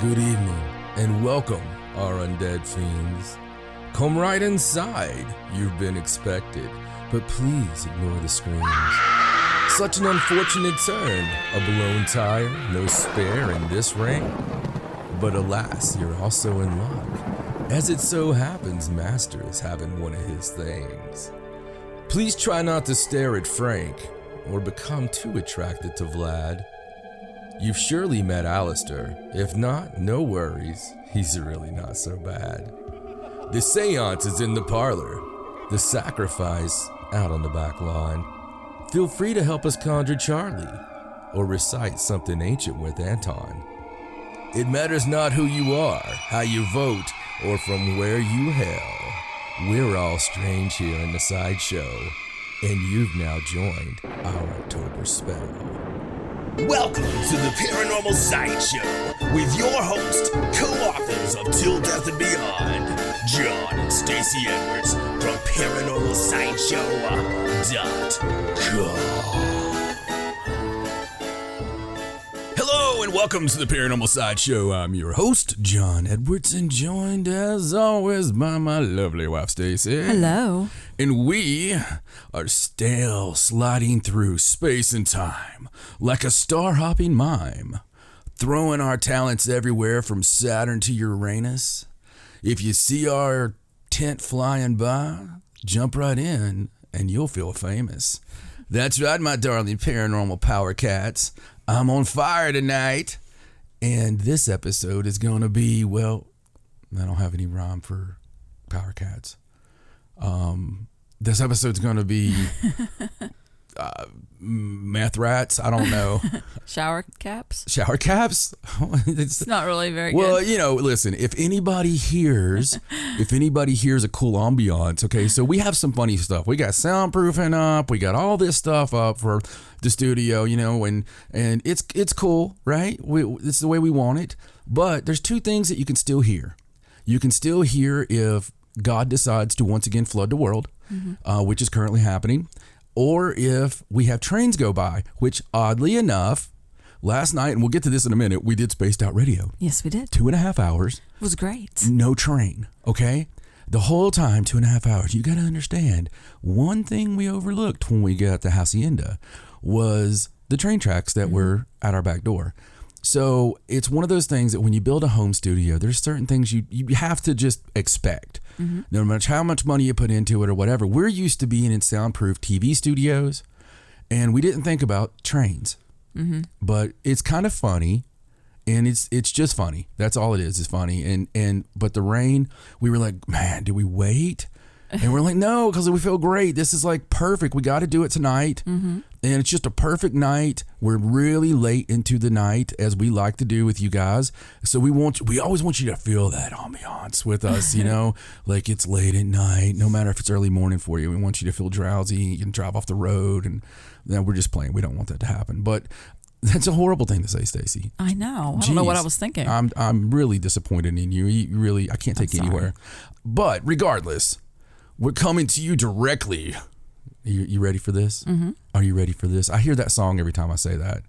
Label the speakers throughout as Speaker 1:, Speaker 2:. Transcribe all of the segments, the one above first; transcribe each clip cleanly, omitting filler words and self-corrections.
Speaker 1: Good evening, and welcome, our undead fiends. Come right inside, you've been expected, but please ignore the screams. Such an unfortunate turn, a blown tire, no spare in this ring. But alas, you're also in luck. As it so happens, Master is having one of his things. Please try not to stare at Frank, or become too attracted to Vlad. You've surely met Alistair. If not, no worries. He's really not so bad. The seance is in the parlor. The sacrifice out on the back lawn. Feel free to help us conjure Charlie, or recite something ancient with Anton. It matters not who you are, how you vote, or from where you hail. We're all strange here in the Sideshow, and you've now joined our October spell.
Speaker 2: Welcome to the Paranormal Sideshow with your host, co-authors of Till Death and Beyond, John and Stacey Edwards from ParanormalSideshow.com.
Speaker 1: Hello and welcome to the Paranormal Sideshow. I'm your host, John Edwards, and joined as always by my lovely wife, Stacey.
Speaker 3: Hello.
Speaker 1: And we are still sliding through space and time like a star-hopping mime, throwing our talents everywhere from Saturn to Uranus. If you see our tent flying by, jump right in and you'll feel famous. That's right, my darling paranormal power cats. I'm on fire tonight, and this episode is going to be, well, I don't have any rhyme for power cats. This episode's going to be meth rats. I don't know.
Speaker 3: Shower caps?
Speaker 1: Shower caps?
Speaker 3: It's not really very good.
Speaker 1: Well, you know, listen, if anybody hears a cool ambiance, okay, so we have some funny stuff. We got soundproofing up. We got all this stuff up for the studio, you know, and it's cool, right? It's the way we want it. But there's two things that you can still hear. You can still hear if God decides to once again flood the world, which is currently happening, or if we have trains go by, which oddly enough, last night, and we'll get to this in a minute, we did Spaced Out Radio.
Speaker 3: Yes, we did.
Speaker 1: 2.5 hours.
Speaker 3: It was great.
Speaker 1: No train, okay? The whole time, 2.5 hours. You got to understand, one thing we overlooked when we got to Hacienda was the train tracks that were at our back door. So it's one of those things that when you build a home studio, there's certain things you have to just expect. No matter how much money you put into it or whatever. We're used to being in soundproof TV studios, and we didn't think about trains. But it's kind of funny, and it's just funny. That's all it is. It's funny. But the rain, we were like, man, do we wait? And we're like, no, because we feel great. This is like perfect. We got to do it tonight. And it's just a perfect night. We're really late into the night, as we like to do with you guys. So we always want you to feel that ambiance with us, you know, like it's late at night, no matter if it's early morning for you. We want you to feel drowsy. You can drive off the road, and then we're just playing. We don't want that to happen. But that's a horrible thing to say, Stacey.
Speaker 3: I know. I don't know what I was thinking.
Speaker 1: I'm really disappointed in you. I can't take you anywhere. But regardless, we're coming to you directly. You ready for this? Are you ready for this? I hear that song every time I say that.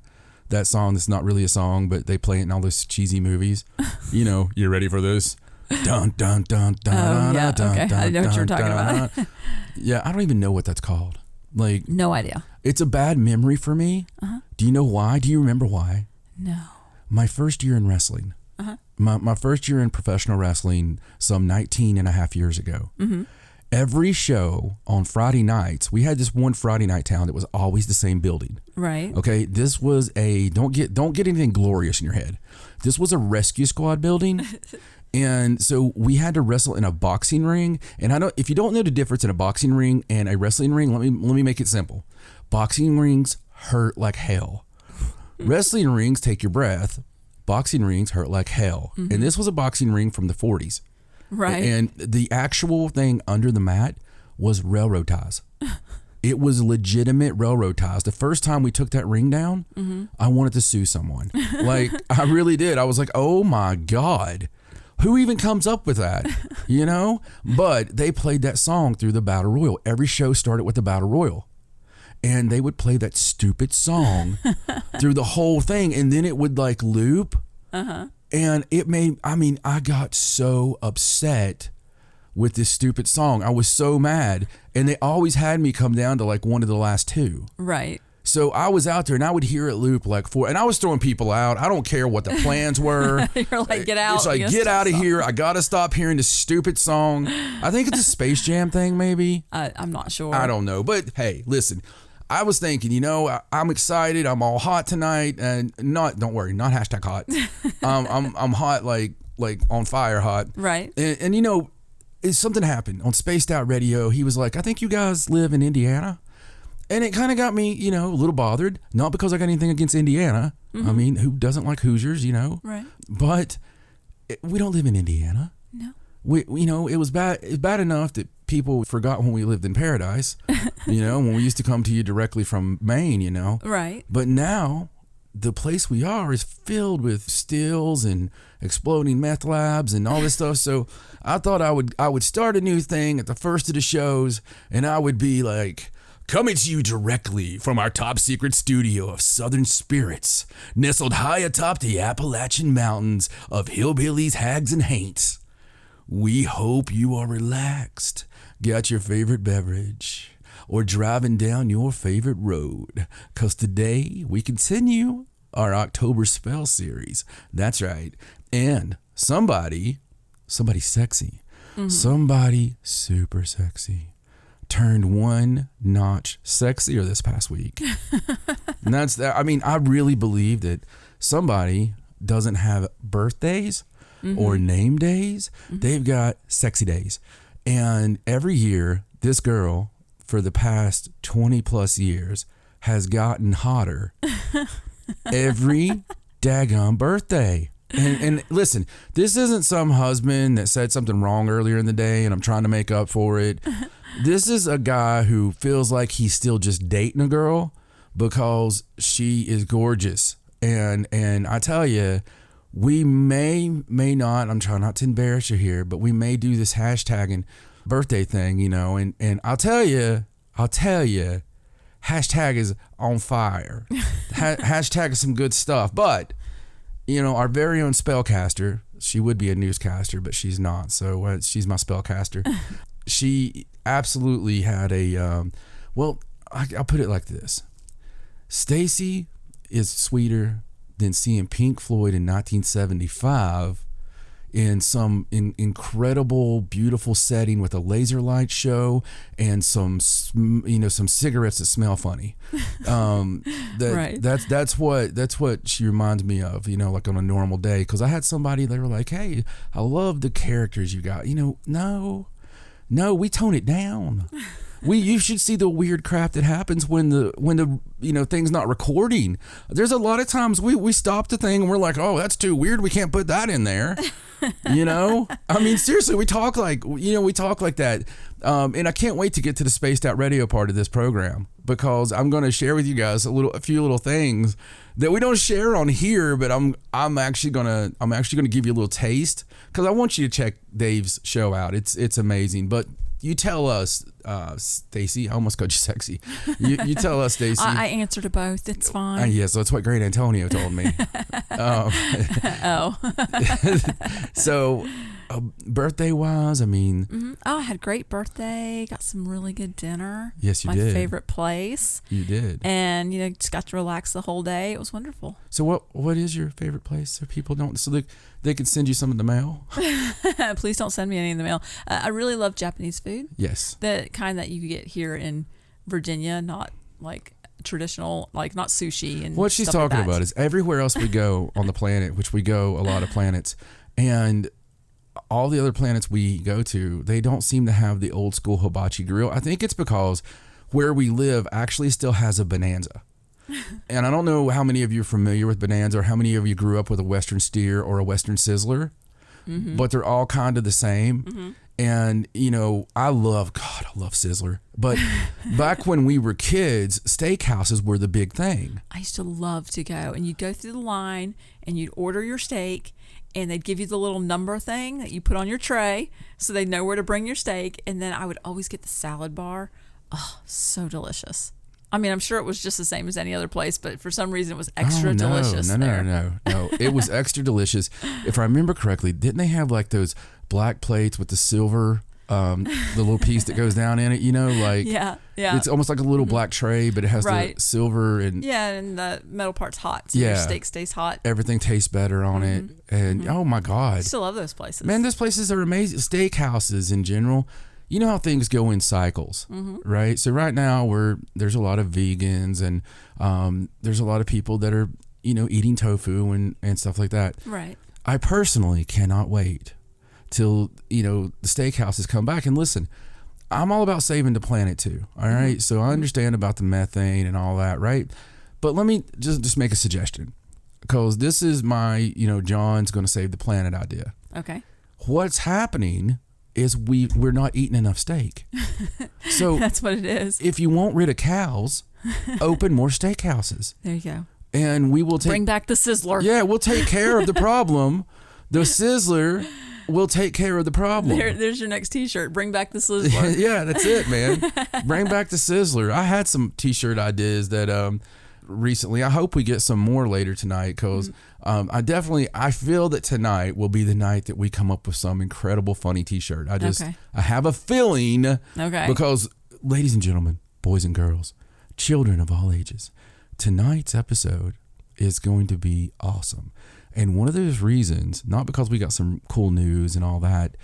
Speaker 1: That song that's not really a song, but they play it in all those cheesy movies. You know, you ready for this? Dun, dun, dun, dun,
Speaker 3: yeah,
Speaker 1: dun,
Speaker 3: okay.
Speaker 1: dun,
Speaker 3: I know what you're
Speaker 1: dun,
Speaker 3: talking
Speaker 1: dun,
Speaker 3: about.
Speaker 1: Yeah, I don't even know what that's called. Like,
Speaker 3: No idea.
Speaker 1: it's a bad memory for me. Do you know why? Do you remember why?
Speaker 3: No.
Speaker 1: My first year in wrestling. My first year in professional wrestling, some 19 and a half years ago. Every show on Friday nights, we had this one Friday night town that was always the same building.
Speaker 3: Right.
Speaker 1: Okay, this was don't get anything glorious in your head. This was a rescue squad building. And so we had to wrestle in a boxing ring. And if you don't know the difference in a boxing ring and a wrestling ring, let me make it simple. Boxing rings hurt like hell. Wrestling rings take your breath. Boxing rings hurt like hell. And this was a boxing ring from the 40s.
Speaker 3: Right.
Speaker 1: And the actual thing under the mat was railroad ties. It was legitimate railroad ties. The first time we took that ring down, I wanted to sue someone. Like, I really did. I was like, oh my God, who even comes up with that? You know? But they played that song through the Battle Royal. Every show started with the Battle Royal. And they would play that stupid song through the whole thing. And then it would like loop. And I got so upset with this stupid song. I was so mad. And they always had me come down to like one of the last two.
Speaker 3: Right.
Speaker 1: So I was out there and I would hear it loop like four, and I was throwing people out. I don't care what the plans were.
Speaker 3: You're like, get out.
Speaker 1: It's like, get out of here. I got to stop hearing this stupid song. I think it's a Space Jam thing, maybe.
Speaker 3: I'm not sure.
Speaker 1: I don't know. But hey, listen, I was thinking, I'm excited. I'm all hot tonight, and don't worry, not hashtag hot. I'm hot, like on fire hot.
Speaker 3: Right.
Speaker 1: And something happened on Spaced Out Radio. He was like, I think you guys live in Indiana. And it kind of got me, a little bothered. Not because I got anything against Indiana. Mm-hmm. I mean, who doesn't like Hoosiers,
Speaker 3: Right.
Speaker 1: But we don't live in Indiana.
Speaker 3: No.
Speaker 1: It was bad. It's bad enough that people forgot when we lived in paradise. When we used to come to you directly from Maine.
Speaker 3: Right.
Speaker 1: But now the place we are is filled with stills and exploding meth labs and all this stuff. So I thought I would start a new thing at the first of the shows, and I would be like, coming to you directly from our top secret studio of Southern Spirits, nestled high atop the Appalachian Mountains of hillbillies, hags, and haints. We hope you are relaxed, got your favorite beverage, or driving down your favorite road, because today we continue our October Spell series. That's right. And somebody sexy, somebody super sexy turned one notch sexier this past week. And that's that. I mean, I really believe that somebody doesn't have birthdays or name days. They've got sexy days. And every year, this girl, for the past 20 plus years, has gotten hotter every daggone birthday. And listen, this isn't some husband that said something wrong earlier in the day and I'm trying to make up for it. This is a guy who feels like he's still just dating a girl because she is gorgeous. And I tell you, we may not, I'm trying not to embarrass you here, but we may do this hashtagging birthday thing, and I'll tell you, hashtag is on fire. Hashtag is some good stuff. But, our very own spellcaster, she would be a newscaster, but she's not. So she's my spellcaster. She absolutely had I'll put it like this. Stacy is sweeter than seeing Pink Floyd in 1975 in some incredible, beautiful setting with a laser light show and some cigarettes that smell funny.
Speaker 3: Right.
Speaker 1: That's what she reminds me of, like on a normal day. Because I had somebody, they were like, hey, I love the characters you got. No, we tone it down. You should see the weird crap that happens when the thing's not recording. There's a lot of times we stop the thing and we're like, oh, that's too weird. We can't put that in there. I mean, seriously, we talk like that. And I can't wait to get to the Spaced Out Radio part of this program, because I'm going to share with you guys a few little things that we don't share on here, but I'm actually gonna give you a little taste, because I want you to check Dave's show out. It's amazing. But you tell us, Stacy. I almost called you sexy. You tell us, Stacy.
Speaker 3: I answer to both. It's fine.
Speaker 1: Yes, that's what Great Antonio told me. So, birthday wise, I mean,
Speaker 3: I had a great birthday. Got some really good dinner.
Speaker 1: Yes, you
Speaker 3: My
Speaker 1: did.
Speaker 3: favorite place.
Speaker 1: You did.
Speaker 3: And just got to relax the whole day. It was wonderful.
Speaker 1: So what is your favorite place? So people don't, so they can send you some in the mail.
Speaker 3: Please don't send me any in the mail. I really love Japanese food.
Speaker 1: Yes.
Speaker 3: The kind that you get here in Virginia, not like traditional, like not sushi and
Speaker 1: what she's
Speaker 3: stuff
Speaker 1: talking
Speaker 3: like that.
Speaker 1: about is everywhere else we go on the planet, which we go a lot of planets, and all the other planets we go to, they don't seem to have the old school hibachi grill. I think it's because where we live actually still has a Bonanza. And I don't know how many of you are familiar with Bonanza, or how many of you grew up with a Western Steer or a Western Sizzler, but they're all kind of the same. And, I love Sizzler. But back when we were kids, steakhouses were the big thing.
Speaker 3: I used to love to go, and you'd go through the line and you'd order your steak, and they'd give you the little number thing that you put on your tray so they know where to bring your steak. And then I would always get the salad bar. Oh, so delicious. I mean, I'm sure it was just the same as any other place, but for some reason it was extra delicious.
Speaker 1: No. It was extra delicious. If I remember correctly, didn't they have like those black plates with the silver, the little piece that goes down in it? Like
Speaker 3: yeah.
Speaker 1: It's almost like a little black tray, but it has the silver and
Speaker 3: and the metal part's hot, so your steak stays hot.
Speaker 1: Everything tastes better on it, and oh my God, I
Speaker 3: still love those places.
Speaker 1: Man, those places are amazing. Steakhouses in general. You know how things go in cycles, right? So right now there's a lot of vegans and there's a lot of people that are, eating tofu and stuff like that.
Speaker 3: Right.
Speaker 1: I personally cannot wait till, the steakhouses come back. And listen, I'm all about saving the planet too. All right. So I understand about the methane and all that, right? But let me just make a suggestion, because this is my, John's going to save the planet idea.
Speaker 3: Okay.
Speaker 1: What's happening is we're not eating enough steak. So
Speaker 3: that's what it is.
Speaker 1: If you want rid of cows, open more steakhouses.
Speaker 3: There you go.
Speaker 1: And we will
Speaker 3: bring back the sizzler.
Speaker 1: Yeah, we'll take care of the problem. The sizzler will take care of the problem.
Speaker 3: There's your next T-shirt. Bring back the sizzler.
Speaker 1: Yeah, that's it, man. Bring back the sizzler. I had some T-shirt ideas that recently. I hope we get some more later tonight, because I feel that tonight will be the night that we come up with some incredible funny T-shirt. I have a feeling.
Speaker 3: Okay.
Speaker 1: Because, ladies and gentlemen, boys and girls, children of all ages, tonight's episode is going to be awesome. And one of those reasons, not because we got some cool news and all that,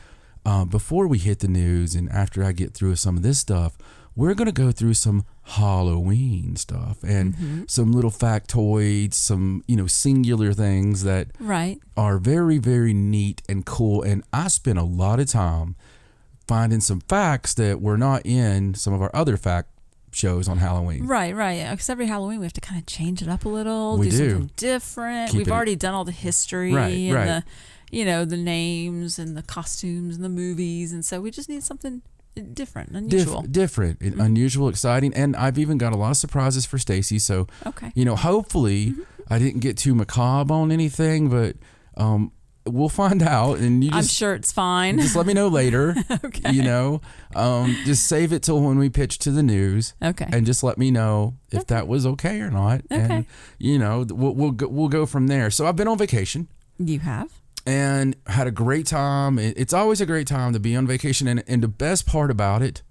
Speaker 1: before we hit the news and after I get through some of this stuff, we're going to go through some Halloween stuff and some little factoids, some, singular things that are very, very neat and cool. And I spent a lot of time finding some facts that were not in some of our other fact shows on Halloween. Right.
Speaker 3: Because every Halloween we have to kind of change it up a little,
Speaker 1: do
Speaker 3: something different. We've already done all the history and the names and the costumes and the movies, and so we just need something different, unusual.
Speaker 1: Different, unusual, exciting, and I've even got a lot of surprises for Stacy. So, hopefully I didn't get too macabre on anything, but we'll find out. And I'm
Speaker 3: sure it's fine.
Speaker 1: Just let me know later.
Speaker 3: Okay.
Speaker 1: Just save it till when we pitch to the news.
Speaker 3: Okay.
Speaker 1: And just let me know if that was okay or not.
Speaker 3: Okay.
Speaker 1: And we'll go from there. So I've been on vacation.
Speaker 3: You have.
Speaker 1: And had a great time. It's always a great time to be on vacation. And the best part about it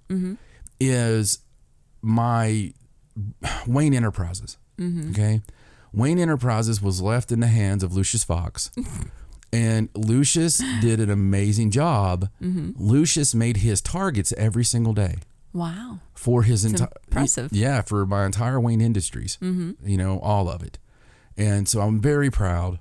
Speaker 1: is my Wayne Enterprises. Okay. Wayne Enterprises was left in the hands of Lucius Fox. And Lucius did an amazing job. Lucius made his targets every single day.
Speaker 3: Wow.
Speaker 1: For his entire...
Speaker 3: Impressive.
Speaker 1: Yeah, for my entire Wayne Industries. All of it. And so I'm very proud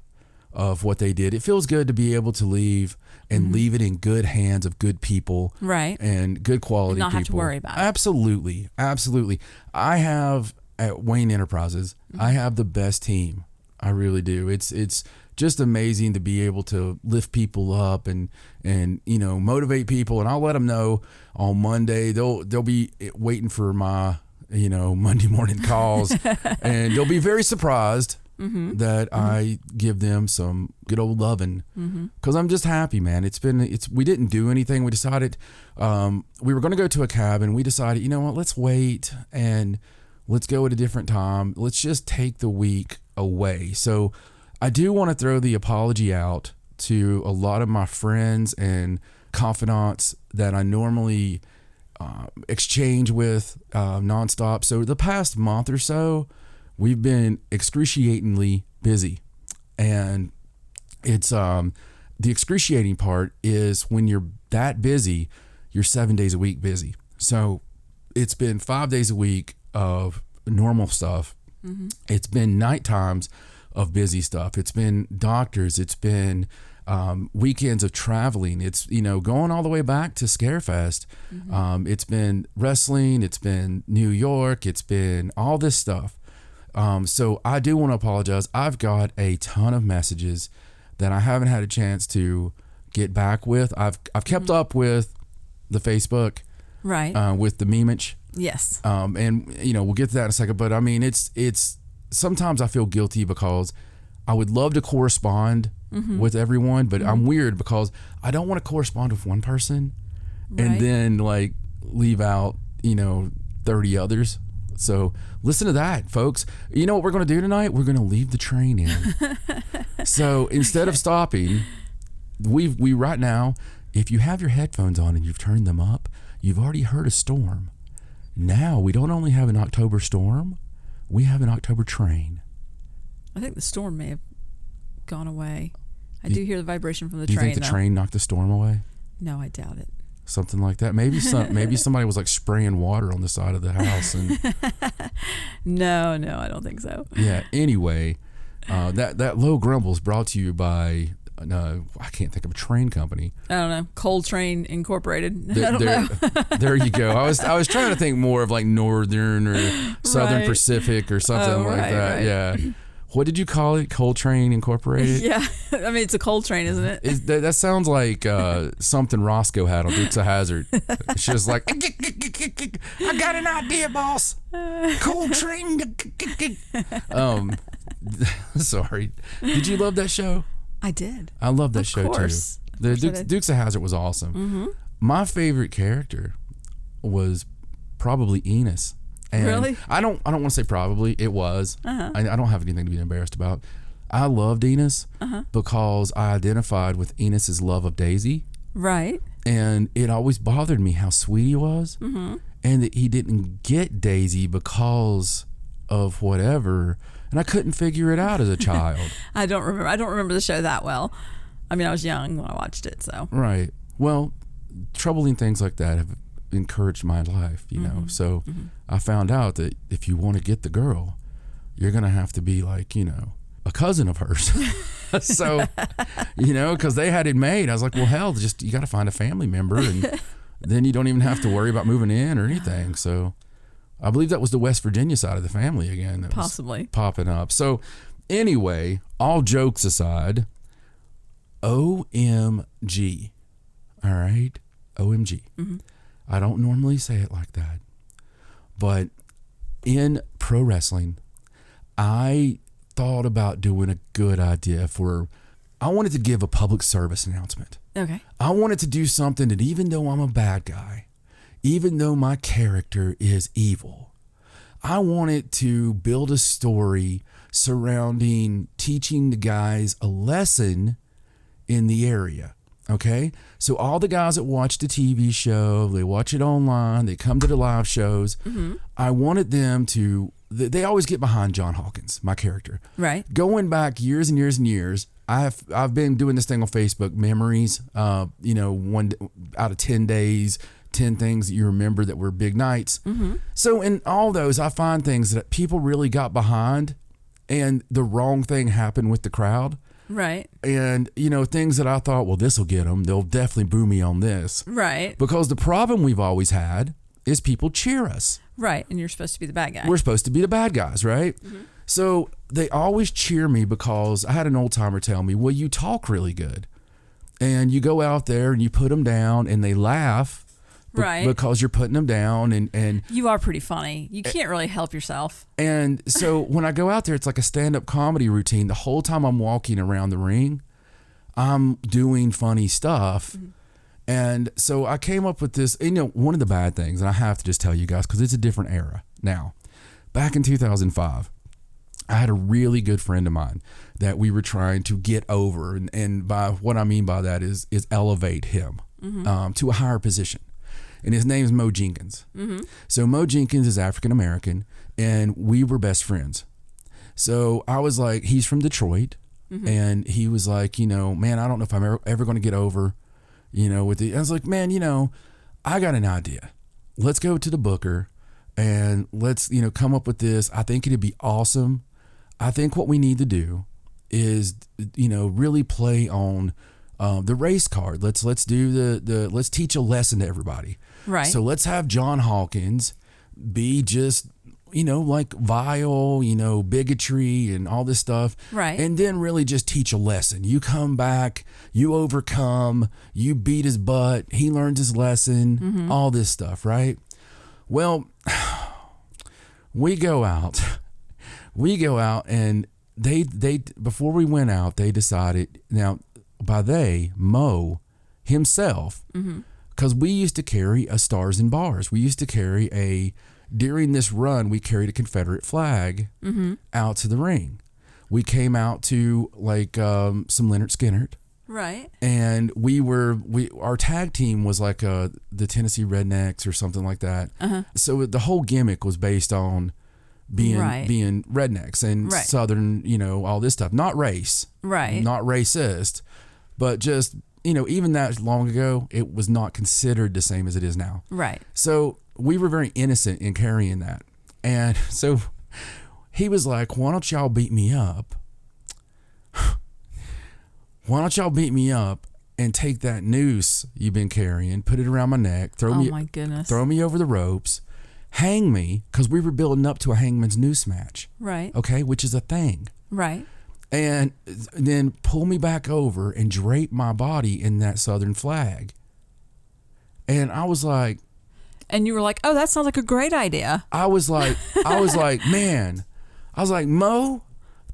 Speaker 1: of what they did. It feels good to be able to leave and leave it in good hands of good people.
Speaker 3: Right.
Speaker 1: And good quality people.
Speaker 3: Not have to worry about it.
Speaker 1: Absolutely. Absolutely. I have, at Wayne Enterprises, I have the best team. I really do. It's just amazing to be able to lift people up and motivate people. And I'll let them know on Monday. They'll be waiting for my, Monday morning calls. And they'll be very surprised that I give them some good old loving, because I'm just happy, man. We didn't do anything. We decided we were going to go to a cabin. We decided, you know what, let's wait and let's go at a different time. Let's just take the week away. So I do want to throw the apology out to a lot of my friends and confidants that I normally exchange with nonstop. So the past month or so, we've been excruciatingly busy. And it's the excruciating part is when you're that busy, you're 7 days a week busy. So it's been 5 days a week of normal stuff. It's been night times of busy stuff. It's been doctors. It's been weekends of traveling. It's, going all the way back to Scarefest. It's been wrestling. It's been New York. It's been all this stuff. So I do want to apologize. I've got a ton of messages that I haven't had a chance to get back with. I've kept up with the Facebook,
Speaker 3: right?
Speaker 1: With the memeage.
Speaker 3: Yes.
Speaker 1: And we'll get to that in a second. But I mean, it's sometimes I feel guilty because I would love to correspond with everyone, but I'm weird because I don't want to correspond with one person and then leave out 30 others. So listen to that, folks. You know what we're going to do tonight? We're going to leave the train in. So instead of stopping, we right now, if you have your headphones on and you've turned them up, you've already heard a storm. Now we don't only have an October storm, we have an October train.
Speaker 3: I think the storm may have gone away. I do hear the vibration from the train.
Speaker 1: Do you think the train knocked the storm away?
Speaker 3: No, I doubt it.
Speaker 1: Something like that. Maybe somebody was like spraying water on the side of the house. And
Speaker 3: No, I don't think so.
Speaker 1: Yeah. Anyway, that low grumble is brought to you by I can't think of a train company.
Speaker 3: I don't know. Coal Train Incorporated. I don't know.
Speaker 1: There you go. I was trying to think more of like Northern or Southern
Speaker 3: Right.
Speaker 1: Pacific or something like that.
Speaker 3: Right.
Speaker 1: Yeah. What did you call it? Coal Train Incorporated?
Speaker 3: Yeah. I mean, it's a coal train, isn't it?
Speaker 1: That sounds like something Roscoe had on Dukes of Hazzard. She was like, I got an idea, boss. Coal Train. Sorry. Did you love that show?
Speaker 3: I did.
Speaker 1: I love that
Speaker 3: Of
Speaker 1: show
Speaker 3: course.
Speaker 1: too. The Dukes of Hazzard was awesome. Mm-hmm. My favorite character was probably Enos. And
Speaker 3: Really?
Speaker 1: I don't want to say probably. It was.
Speaker 3: Uh-huh.
Speaker 1: I don't have anything to be embarrassed about. I loved Enos because I identified with Enos's love of Daisy.
Speaker 3: Right.
Speaker 1: And it always bothered me how sweet he was, and that he didn't get Daisy because of whatever. And I couldn't figure it out as a child.
Speaker 3: I don't remember the show that well. I mean, I was young when I watched it, so.
Speaker 1: Right. Well, troubling things like that have encouraged my life, you know. So I found out that if you want to get the girl, you're going to have to be like, a cousin of hers. So, because they had it made. I was like, well, hell, you got to find a family member, and then you don't even have to worry about moving in or anything. So I believe that was the West Virginia side of the family again. That
Speaker 3: Possibly.
Speaker 1: was popping up. So anyway, all jokes aside, OMG. All right? OMG. I don't normally say it like that. But in pro wrestling, I thought about doing a good idea I wanted to give a public service announcement.
Speaker 3: Okay.
Speaker 1: I wanted to do something that even though I'm a bad guy, even though my character is evil, I wanted to build a story surrounding teaching the guys a lesson in the area. Okay? So all the guys that watch the TV show, they watch it online, they come to the live shows. I wanted them to, they always get behind John Hawkins, my character.
Speaker 3: Right.
Speaker 1: Going back years and years and years, I've been doing this thing on Facebook, memories, 1 out of 10 days, 10 things that you remember that were big nights. So in all those, I find things that people really got behind and the wrong thing happened with the crowd.
Speaker 3: Right.
Speaker 1: And, things that I thought, well, this will get them. They'll definitely boo me on this.
Speaker 3: Right.
Speaker 1: Because the problem we've always had is people cheer us.
Speaker 3: Right. And you're supposed to be the bad guy.
Speaker 1: We're supposed to be the bad guys, right? So they always cheer me because I had an old timer tell me, well, you talk really good. And you go out there and you put them down and they laugh.
Speaker 3: Right.
Speaker 1: Because you're putting them down and
Speaker 3: you are pretty funny. You can't really help yourself.
Speaker 1: And so when I go out there, it's like a stand-up comedy routine. The whole time I'm walking around the ring, I'm doing funny stuff. And so I came up with this, one of the bad things, and I have to just tell you guys because it's a different era now. Back in 2005, I had a really good friend of mine that we were trying to get over. And by what I mean by that is elevate him to a higher position. And his name is Mo Jenkins. So Mo Jenkins is African American, and we were best friends. So I was like, he's from Detroit, and he was like, man, I don't know if I'm ever going to get over, with the. I was like, man, I got an idea. Let's go to the booker, and let's come up with this. I think it'd be awesome. I think what we need to do is really play on the race card. Let's do let's teach a lesson to everybody.
Speaker 3: Right.
Speaker 1: So let's have John Hawkins be just, like vile, bigotry and all this stuff.
Speaker 3: Right.
Speaker 1: And then really just teach a lesson. You come back, you overcome, you beat his butt, he learns his lesson, all this stuff, right? Well, we go out and they before we went out, they decided, now by they, Mo himself, because we used to carry a Stars and Bars. We used to carry a during this run, we carried a Confederate flag out to the ring. We came out to like some Lynyrd Skynyrd.
Speaker 3: Right.
Speaker 1: And our tag team was like the Tennessee Rednecks or something like that. So the whole gimmick was based on being rednecks and Southern, all this stuff. Not race.
Speaker 3: Right.
Speaker 1: Not racist, but just, even that long ago, it was not considered the same as it is now.
Speaker 3: Right.
Speaker 1: So we were very innocent in carrying that. And so he was like, why don't y'all beat me up? Why don't y'all beat me up and take that noose you've been carrying, put it around my neck, throw me over the ropes, hang me, because we were building up to a hangman's noose match.
Speaker 3: Right.
Speaker 1: Okay, which is a thing.
Speaker 3: Right.
Speaker 1: And then pull me back over and drape my body in that Southern flag. And I was like...
Speaker 3: And you were like, oh, that sounds like a great idea.
Speaker 1: I was like, man, Mo,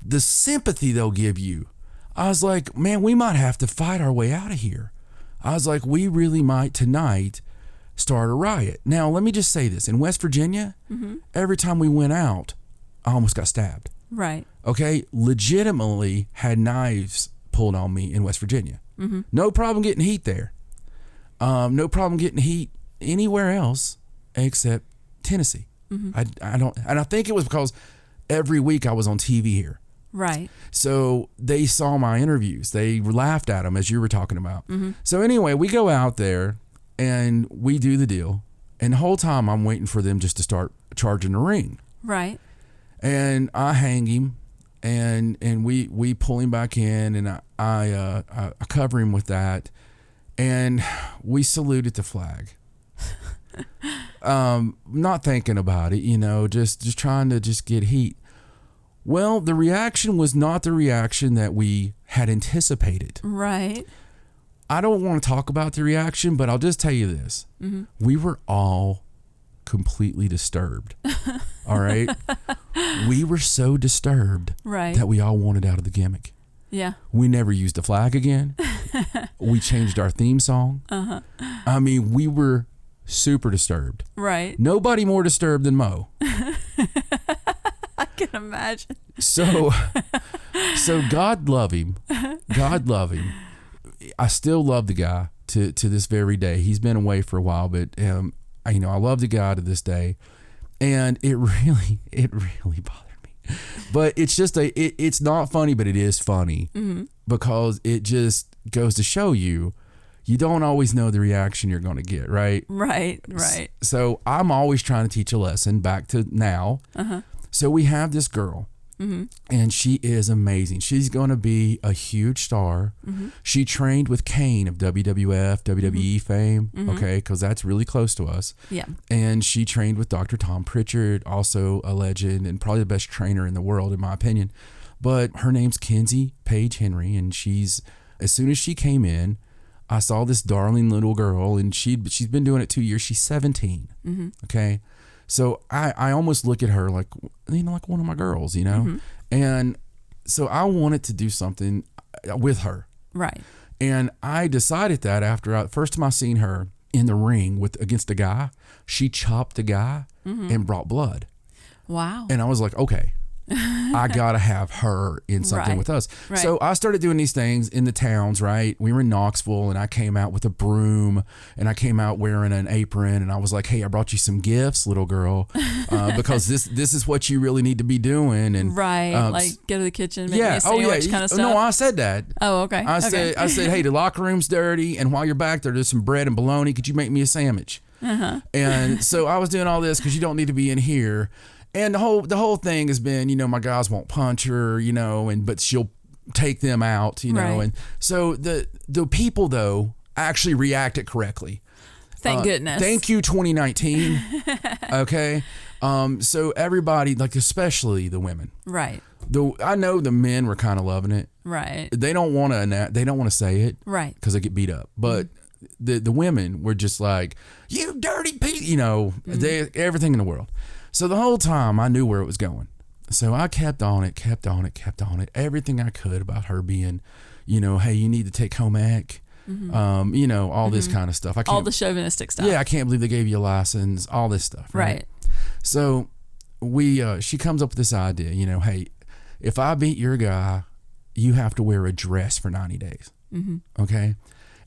Speaker 1: the sympathy they'll give you. I was like, man, we might have to fight our way out of here. I was like, we really might tonight start a riot. Now, let me just say this. In West Virginia, every time we went out, I almost got stabbed.
Speaker 3: Right.
Speaker 1: Okay? Legitimately had knives pulled on me in West Virginia. No problem getting heat there. No problem getting heat anywhere else except Tennessee. I don't, and I think it was because every week I was on TV here.
Speaker 3: Right.
Speaker 1: So they saw my interviews. They laughed at them, as you were talking about. So anyway, we go out there and we do the deal. And the whole time I'm waiting for them just to start charging the ring.
Speaker 3: Right.
Speaker 1: And I hang him and we pull him back in, and I cover him with that. And we saluted the flag. Not thinking about it, just trying to just get heat. Well, the reaction was not the reaction that we had anticipated.
Speaker 3: Right.
Speaker 1: I don't want to talk about the reaction, but I'll just tell you this. We were all completely disturbed. All right? We were so disturbed that we all wanted out of the gimmick.
Speaker 3: Yeah.
Speaker 1: We never used the flag again. We changed our theme song. I mean, we were super disturbed.
Speaker 3: Right.
Speaker 1: Nobody more disturbed than Mo.
Speaker 3: I can imagine.
Speaker 1: So God love him. God love him. I still love the guy to this very day. He's been away for a while, but I love the guy to this day, and it really bothered me. But it's just it's not funny, but it is funny because it just goes to show you don't always know the reaction you're going to get, right?
Speaker 3: Right.
Speaker 1: So I'm always trying to teach a lesson back to now. So we have this girl, and she is amazing. She's going to be a huge star. She trained with Kane of WWF, WWE fame, okay, because that's really close to us.
Speaker 3: Yeah.
Speaker 1: And she trained with Dr. Tom Pritchard, also a legend and probably the best trainer in the world, in my opinion. But her name's Kenzie Paige Henry, and as soon as she came in, I saw this darling little girl, and she's been doing it 2 years. She's 17, okay? So I almost look at her like one of my girls, And so I wanted to do something with her.
Speaker 3: Right.
Speaker 1: And I decided that after first time I seen her in the ring against a guy, she chopped a guy and brought blood.
Speaker 3: Wow.
Speaker 1: And I was like, okay, I got to have her in something with us. Right. So I started doing these things in the towns, right? We were in Knoxville, and I came out with a broom, and I came out wearing an apron, and I was like, hey, I brought you some gifts, little girl, because this is what you really need to be doing. And
Speaker 3: like go to the kitchen, make me a sandwich kind of stuff.
Speaker 1: No, I said that.
Speaker 3: Oh, okay.
Speaker 1: I said, hey, the locker room's dirty, and while you're back there, there's some bread and bologna. Could you make me a sandwich? And so I was doing all this because you don't need to be in here. And the whole thing has been, my guys won't punch her, but she'll take them out, and so the people though actually reacted correctly.
Speaker 3: Thank goodness.
Speaker 1: Thank you, 2019. Okay. So everybody, like especially the women.
Speaker 3: Right.
Speaker 1: I know the men were kind of loving it.
Speaker 3: Right.
Speaker 1: They don't want to say it.
Speaker 3: Right.
Speaker 1: Because they get beat up. But the women were just like, you dirty piece, everything in the world. So the whole time I knew where it was going. So I kept on it, everything I could about her being, hey, you need to take home ec, all this kind of stuff.
Speaker 3: All the chauvinistic stuff.
Speaker 1: Yeah, I can't believe they gave you a license, all this stuff. Right. So she comes up with this idea, hey, if I beat your guy, you have to wear a dress for 90 days. Mm-hmm. Okay.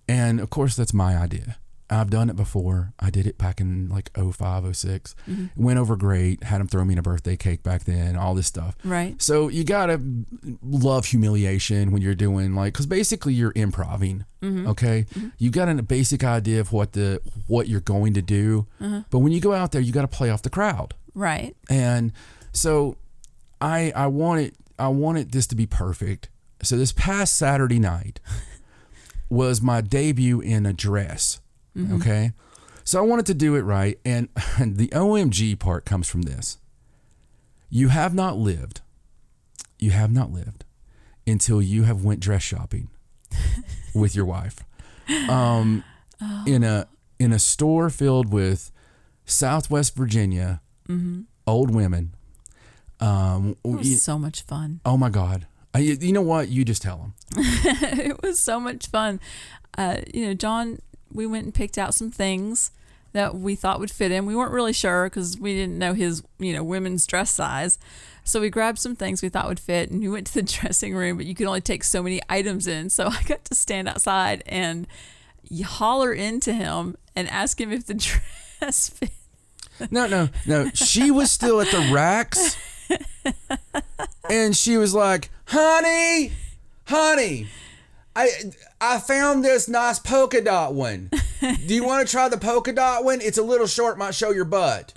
Speaker 1: And of course that's my idea. I've done it before. I did it back in like 05, 06. Mm-hmm. It went over great. Had him throw me in a birthday cake back then, all this stuff.
Speaker 3: Right.
Speaker 1: So you got to love humiliation when you're doing because basically you're improving. Mm-hmm. Okay. Mm-hmm. You got a basic idea of what you're going to do. Uh-huh. But when you go out there, you got to play off the crowd.
Speaker 3: Right.
Speaker 1: And so I wanted this to be perfect. So this past Saturday night was my debut in a dress. Mm-hmm. Okay. So I wanted to do it right. And the OMG part comes from this. You have not lived until you have went dress shopping with your wife. In a store filled with Southwest Virginia, mm-hmm. old women.
Speaker 3: It was so much fun.
Speaker 1: Oh my God. You know what? You just tell them.
Speaker 3: It was so much fun. John, we went and picked out some things that we thought would fit him. We weren't really sure because we didn't know his, women's dress size. So we grabbed some things we thought would fit, and we went to the dressing room, but you could only take so many items in. So I got to stand outside and holler into him and ask him if the dress fit.
Speaker 1: No. She was still at the racks. And she was like, honey, I found this nice polka dot one. Do you want to try the polka dot one? It's a little short, might show your butt.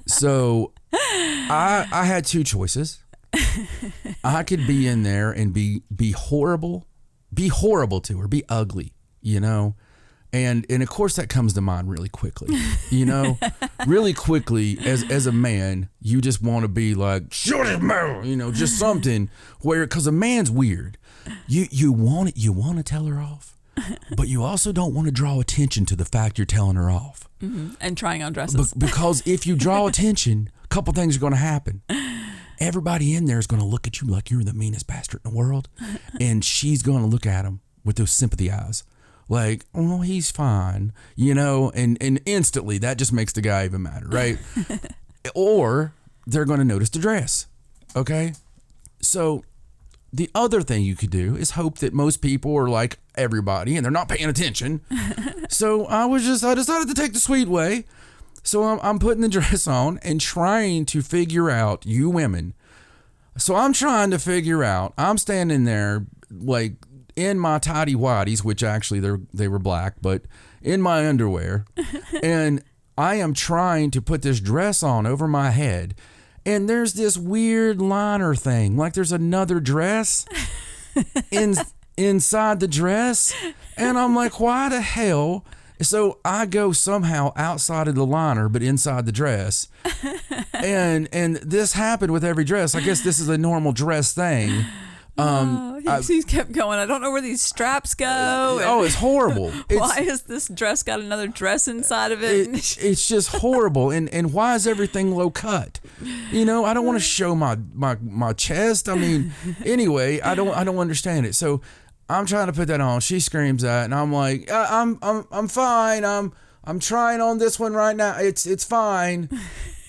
Speaker 1: So I had two choices. I could be in there and be horrible to her, be ugly, And of course that comes to mind really quickly, really quickly as a man, you just want to be like, shut his mouth, just something because a man's weird. You want to tell her off, but you also don't want to draw attention to the fact you're telling her off.
Speaker 3: Mm-hmm. And trying on dresses.
Speaker 1: Because if you draw attention, a couple things are going to happen. Everybody in there is going to look at you like you're the meanest bastard in the world. And she's going to look at him with those sympathy eyes. Like, oh, he's fine, and instantly that just makes the guy even madder, right? Or they're going to notice the dress, okay? So the other thing you could do is hope that most people are like everybody and they're not paying attention. So I decided to take the sweet way. So I'm putting the dress on and trying to figure out, you women. So I'm trying to figure out, I'm standing there like, in my tidy whities, which actually they were black, but in my underwear, and I am trying to put this dress on over my head, and there's this weird liner thing, like there's another dress inside the dress, and I'm like, why the hell? So I go somehow outside of the liner, but inside the dress, and this happened with every dress. I guess this is a normal dress thing.
Speaker 3: He kept going. I don't know where these straps go.
Speaker 1: It's horrible.
Speaker 3: Why has this dress got another dress inside of it?
Speaker 1: It's just horrible. And why is everything low cut? I don't want to show my chest. I mean, anyway, I don't understand it. So I'm trying to put that on. She screams that, and I'm like, I'm fine. I'm trying on this one right now. It's fine.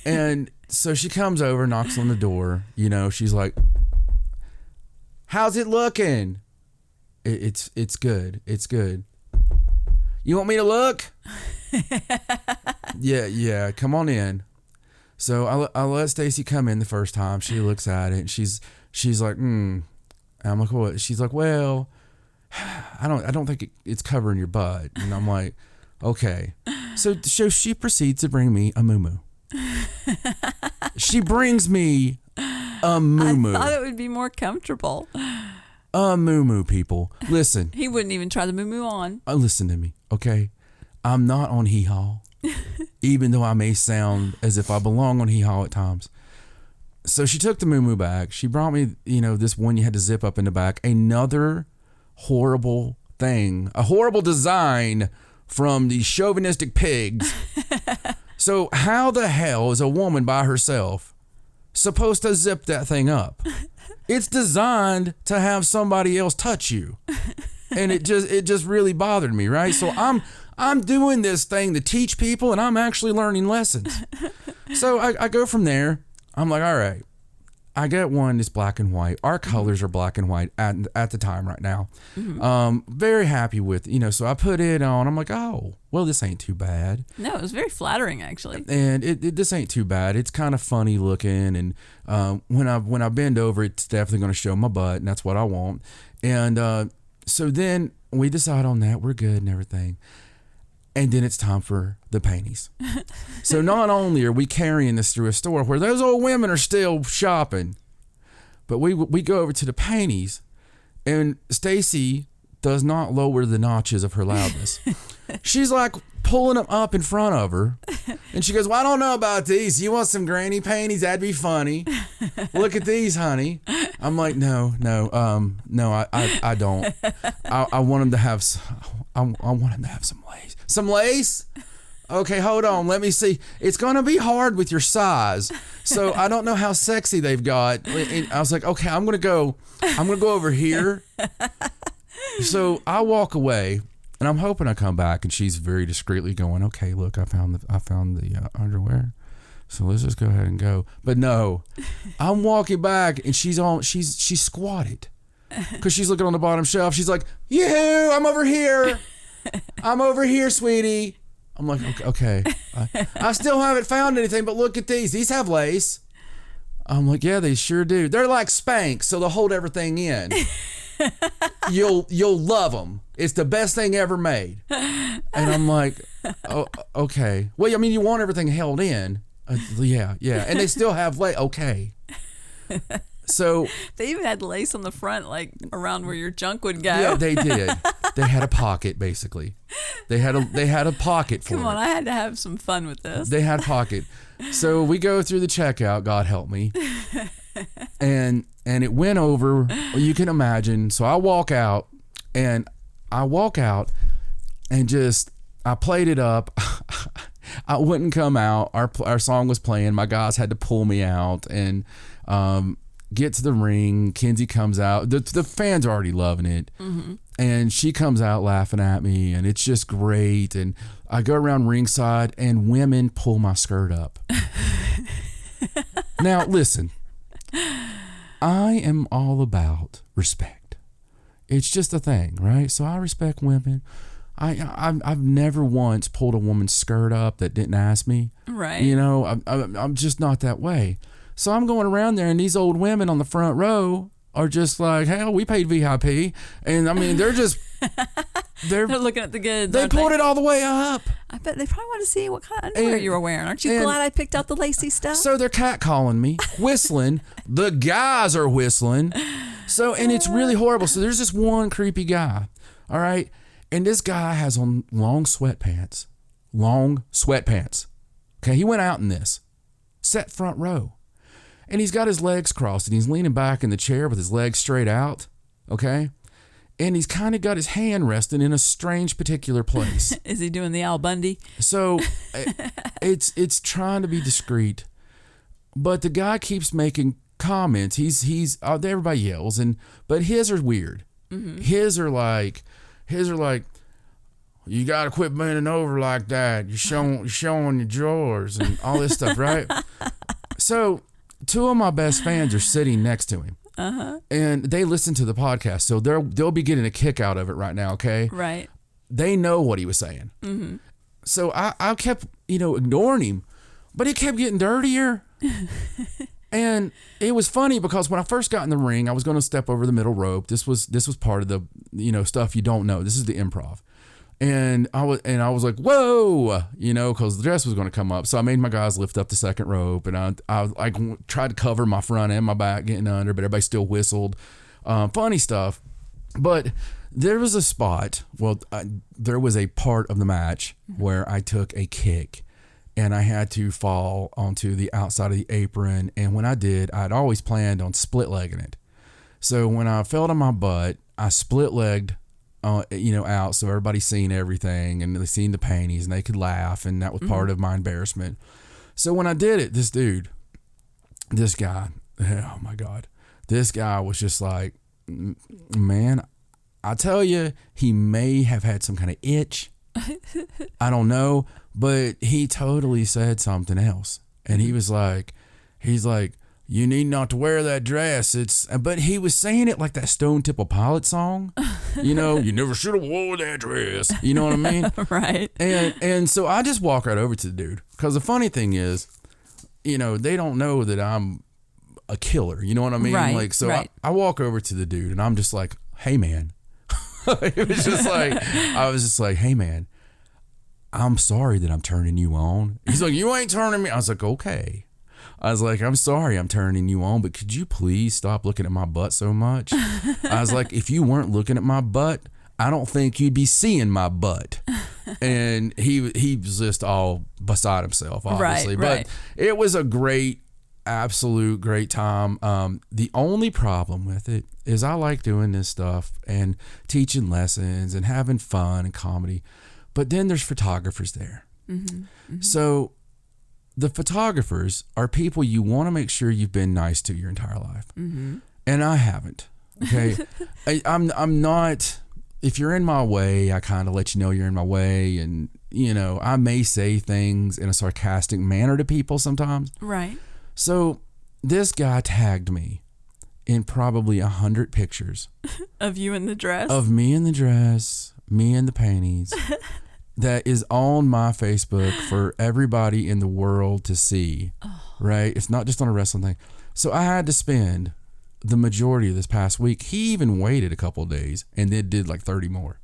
Speaker 1: And so she comes over, knocks on the door. She's like, how's it looking? It's good. It's good. You want me to look? Yeah. Come on in. So I let Stacy come in the first time. She looks at it. And she's like, I'm like, what? She's like, well, I don't think it's covering your butt. And I'm like, okay. So she proceeds to bring me a muumuu. She brings me a muumuu.
Speaker 3: I thought it would be more comfortable.
Speaker 1: A muumuu, people. Listen.
Speaker 3: He wouldn't even try the muumuu on.
Speaker 1: Listen to me, okay? I'm not on Hee Haw, even though I may sound as if I belong on Hee Haw at times. So she took the muumuu back. She brought me, this one you had to zip up in the back. Another horrible thing, a horrible design from the chauvinistic pigs. So how the hell is a woman by herself supposed to zip that thing up? It's designed to have somebody else touch you. And it just really bothered me, right? So I'm doing this thing to teach people, and I'm actually learning lessons. So I go from there. I'm like, all right. I get one that's black and white. Our colors are black and white at the time right now. Very happy with, so I put it on. I'm like, oh, well, this ain't too bad.
Speaker 3: No, it was very flattering, actually.
Speaker 1: And this ain't too bad. It's kind of funny looking. And when I bend over, it's definitely going to show my butt, and that's what I want. And so then we decide on that. We're good and everything. And then it's time for the panties. So not only are we carrying this through a store where those old women are still shopping, but we go over to the panties, and Stacy does not lower the notches of her loudness. She's like pulling them up in front of her, and she goes, well, I don't know about these. You want some granny panties? That'd be funny. Look at these, honey. I'm like, no, I don't. I want him to have. I want him to have some lace. Some lace? Okay, hold on. Let me see. It's going to be hard with your size. So I don't know how sexy they've got. And I was like, okay, I'm going to go over here. So I walk away, and I'm hoping I come back, and she's very discreetly going, okay, look, I found the underwear. So let's just go ahead and go. But no, I'm walking back, and she's squatted because she's looking on the bottom shelf. She's like, yoo-hoo, I'm over here. I'm over here, sweetie. I'm like, okay. I still haven't found anything, but look at these. These have lace. I'm like, yeah, they sure do. They're like Spanx, so they'll hold everything in. You'll love them. It's the best thing ever made. And I'm like, oh, okay. Well, I mean, you want everything held in. Yeah. And they still have lace. Okay. So
Speaker 3: they even had lace on the front, like around where your junk would go.
Speaker 1: Yeah, they did. They had a pocket, basically. They had a pocket for it.
Speaker 3: Come on, I had to have some fun with this.
Speaker 1: They had pocket. So we go through the checkout, God help me. And it went over, you can imagine. So I walk out and just, I played it up. I wouldn't come out. Our song was playing. My guys had to pull me out and get to the ring. Kenzie comes out. The fans are already loving it. Mm-hmm. And she comes out laughing at me, and it's just great. And I go around ringside, and women pull my skirt up. Now, listen. I am all about respect. It's just a thing, right? So I respect women. I've never once pulled a woman's skirt up that didn't ask me.
Speaker 3: Right.
Speaker 1: I'm just not that way. So I'm going around there, and these old women on the front row are just like, hell, we paid VIP. And I mean, they're
Speaker 3: looking at the goods.
Speaker 1: They pulled it all the way up.
Speaker 3: I bet they probably want to see what kind of underwear you were wearing. Aren't you glad I picked out the lacy stuff?
Speaker 1: So they're catcalling me, whistling. The guys are whistling. So, and it's really horrible. So there's this one creepy guy. All right. And this guy has on long sweatpants. Okay. He went out in this. Set front row. And he's got his legs crossed, and he's leaning back in the chair with his legs straight out, okay? And he's kind of got his hand resting in a strange particular place.
Speaker 3: Is he doing the Al Bundy?
Speaker 1: So it's trying to be discreet, but the guy keeps making comments. He's everybody yells, but his are weird. Mm-hmm. His are like, you gotta quit bending over like that. You're showing your drawers and all this stuff, right? So. Two of my best fans are sitting next to him, and they listen to the podcast, so they'll be getting a kick out of it right now. Okay,
Speaker 3: right?
Speaker 1: They know what he was saying, so I kept ignoring him, but it kept getting dirtier, and it was funny because when I first got in the ring, I was going to step over the middle rope. This was part of the stuff you don't know. This is the improv. And I was like, whoa, because the dress was going to come up. So I made my guys lift up the second rope, and I tried to cover my front and my back getting under, but everybody still whistled. Funny stuff. But there was a spot, there was a part of the match where I took a kick, and I had to fall onto the outside of the apron. And when I did, I'd always planned on split-legging it. So when I fell to my butt, I split-legged out, so everybody's seen everything, and they seen the panties, and they could laugh, and that was part of my embarrassment. So when I did it, this guy, oh my God, this guy was just like, man, I tell you, he may have had some kind of itch. I don't know, but he totally said something else. And he's like, you need not to wear that dress. But he was saying it like that Stone Temple Pilots song, you never should have wore that dress. You know what I mean?
Speaker 3: Right.
Speaker 1: And so I just walk right over to the dude. Because the funny thing is, they don't know that I'm a killer. You know what I mean?
Speaker 3: Right,
Speaker 1: Like, so
Speaker 3: right.
Speaker 1: I walk over to the dude and I'm just like, hey man. It was just like, I was just like, hey man, I'm sorry that I'm turning you on. He's like, you ain't turning me. I was like, okay. I was like, I'm sorry I'm turning you on, but could you please stop looking at my butt so much? I was like, if you weren't looking at my butt, I don't think you'd be seeing my butt. And he was just all beside himself, obviously.
Speaker 3: Right.
Speaker 1: But it was a absolute great time. The only problem with it is I like doing this stuff and teaching lessons and having fun and comedy. But then there's photographers there. Mm-hmm. Mm-hmm. So the photographers are people you want to make sure you've been nice to your entire life. Mm-hmm. And I haven't. Okay. I'm not, if you're in my way, I kind of let you know you're in my way. And, I may say things in a sarcastic manner to people sometimes.
Speaker 3: Right.
Speaker 1: So this guy tagged me in probably 100 pictures.
Speaker 3: Of you in the dress?
Speaker 1: Of me in the dress, me in the panties. That is on my Facebook for everybody in the world to see, right? It's not just on a wrestling thing. So I had to spend the majority of this past week. He even waited a couple of days and then did like 30 more.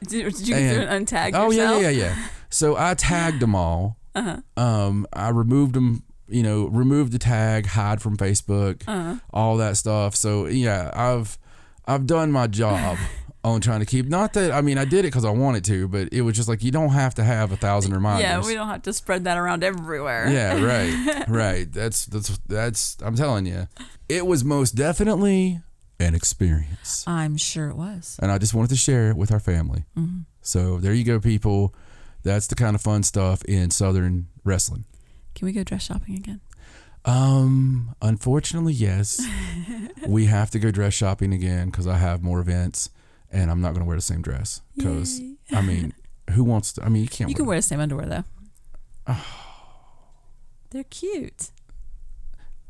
Speaker 3: Did you get through and untag yourself?
Speaker 1: Oh, yeah. So I tagged them all. I removed them, removed the tag, hide from Facebook, all that stuff. So, yeah, I've done my job. On trying to keep, not that, I did it because I wanted to, but it was just like, you don't have to have 1,000 reminders.
Speaker 3: Yeah, we don't have to spread that around everywhere.
Speaker 1: Yeah, right. That's, I'm telling you, it was most definitely an experience.
Speaker 3: I'm sure it was.
Speaker 1: And I just wanted to share it with our family. Mm-hmm. So there you go, people. That's the kind of fun stuff in Southern wrestling.
Speaker 3: Can we go dress shopping again?
Speaker 1: Unfortunately, yes. We have to go dress shopping again because I have more events. And I'm not going to wear the same dress because, who wants to? You can't.
Speaker 3: You can wear the same underwear though. Oh. They're cute.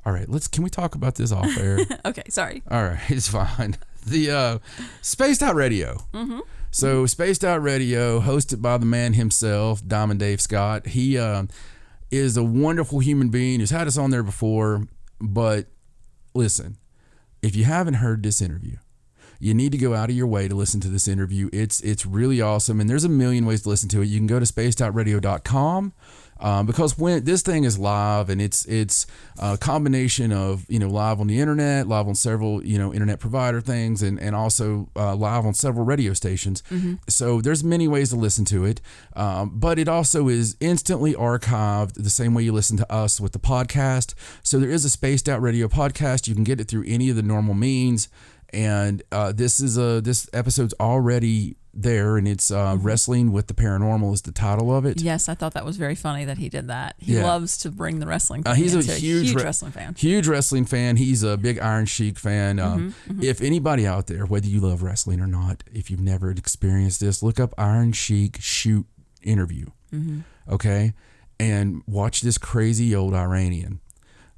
Speaker 1: All right, can we talk about this off air?
Speaker 3: Okay, sorry.
Speaker 1: All right, it's fine. The Spaced Out Radio. Mm-hmm. So Spaced Out Radio, hosted by the man himself, Diamond Dave Scott. He is a wonderful human being who's had us on there before. But listen, if you haven't heard this interview, you need to go out of your way to listen to this interview. It's really awesome, and there's a million ways to listen to it. You can go to spacedoutradio.com because when this thing is live, and it's a combination of live on the internet, live on several internet provider things, and also live on several radio stations. Mm-hmm. So there's many ways to listen to it, but it also is instantly archived the same way you listen to us with the podcast. So there is a Spaced Out Radio podcast. You can get it through any of the normal means. And this episode's already there, and it's Wrestling with the Paranormal is the title of it.
Speaker 3: Yes, I thought that was very funny that he did that. He loves to bring the wrestling fan
Speaker 1: he's
Speaker 3: into
Speaker 1: a huge
Speaker 3: wrestling fan.
Speaker 1: Huge wrestling fan. He's a big Iron Sheik fan. If anybody out there, whether you love wrestling or not, if you've never experienced this, look up Iron Sheik shoot interview, okay? And watch this crazy old Iranian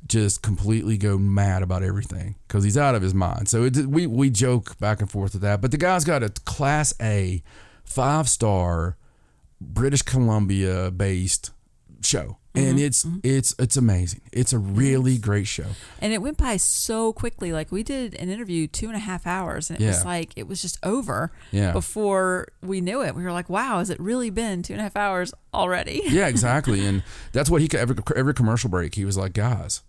Speaker 1: just completely go mad about everything because he's out of his mind. So we joke back and forth with that. But the guy's got a Class A, 5-star, British Columbia based show, and it's amazing. It's a really great show,
Speaker 3: and it went by so quickly. Like, we did an interview 2.5 hours, and it was like it was just over before we knew it. We were like, wow, has it really been 2.5 hours already?
Speaker 1: Yeah, exactly. And that's what every commercial break he was like, guys,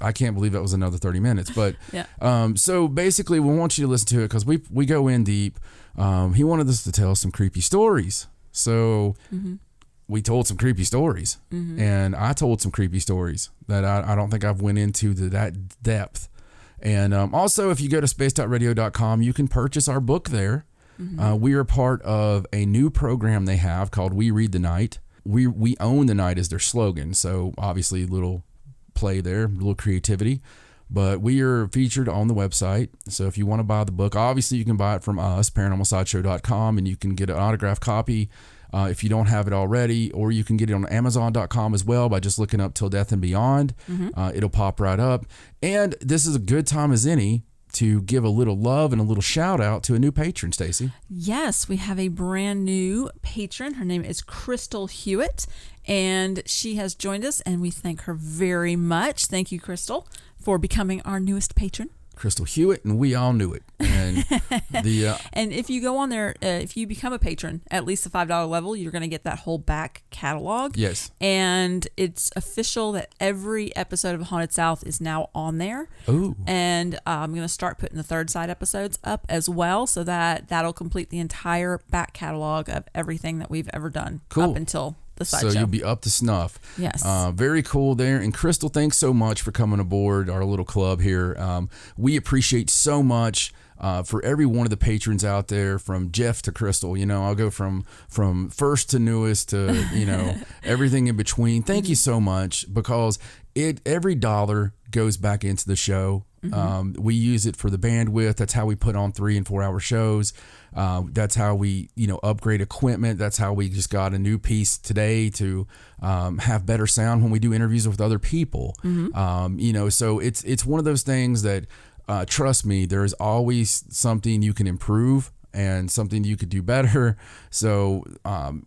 Speaker 1: I can't believe that was another 30 minutes. But so basically we want you to listen to it because we go in deep. He wanted us to tell some creepy stories, so we told some creepy stories, and I told some creepy stories that I don't think I've went into that depth. And also, if you go to spacedoutradio.com, you can purchase our book there. We are part of a new program they have called We Read the Night. We own the night is their slogan, so obviously a little play there, a little creativity. But we are featured on the website, so if you want to buy the book, obviously you can buy it from us, paranormalsideshow.com, and you can get an autographed copy. if you don't have it already, or you can get it on Amazon.com as well by just looking up Till Death and Beyond. It'll pop right up. And this is a good time as any to give a little love and a little shout out to a new patron, Stacy.
Speaker 3: Yes, we have a brand new patron. Her name is Crystal Hewitt, and she has joined us, and we thank her very much. Thank you, Crystal, for becoming our newest patron.
Speaker 1: Crystal Hewitt, and we all knew it. And
Speaker 3: and if you go on there, if you become a patron at least the $5 level, you're going to get that whole back catalog.
Speaker 1: Yes.
Speaker 3: And it's official that every episode of Haunted South is now on there.
Speaker 1: Ooh.
Speaker 3: And I'm going to start putting the third side episodes up as well, so that'll complete the entire back catalog of everything that we've ever done up until the Sideshow.
Speaker 1: So you'll be up to snuff.
Speaker 3: Yes.
Speaker 1: Very cool there. And Crystal, thanks so much for coming aboard our little club here. We appreciate so much for every one of the patrons out there, from Jeff to Crystal. I'll go from first to newest to, everything in between. Thank you so much, because every dollar goes back into the show. We use it for the bandwidth. That's how we put on 3 and 4 hour shows. That's how we, upgrade equipment. That's how we just got a new piece today to have better sound when we do interviews with other people. So it's one of those things that, trust me, there's always something you can improve and something you could do better. So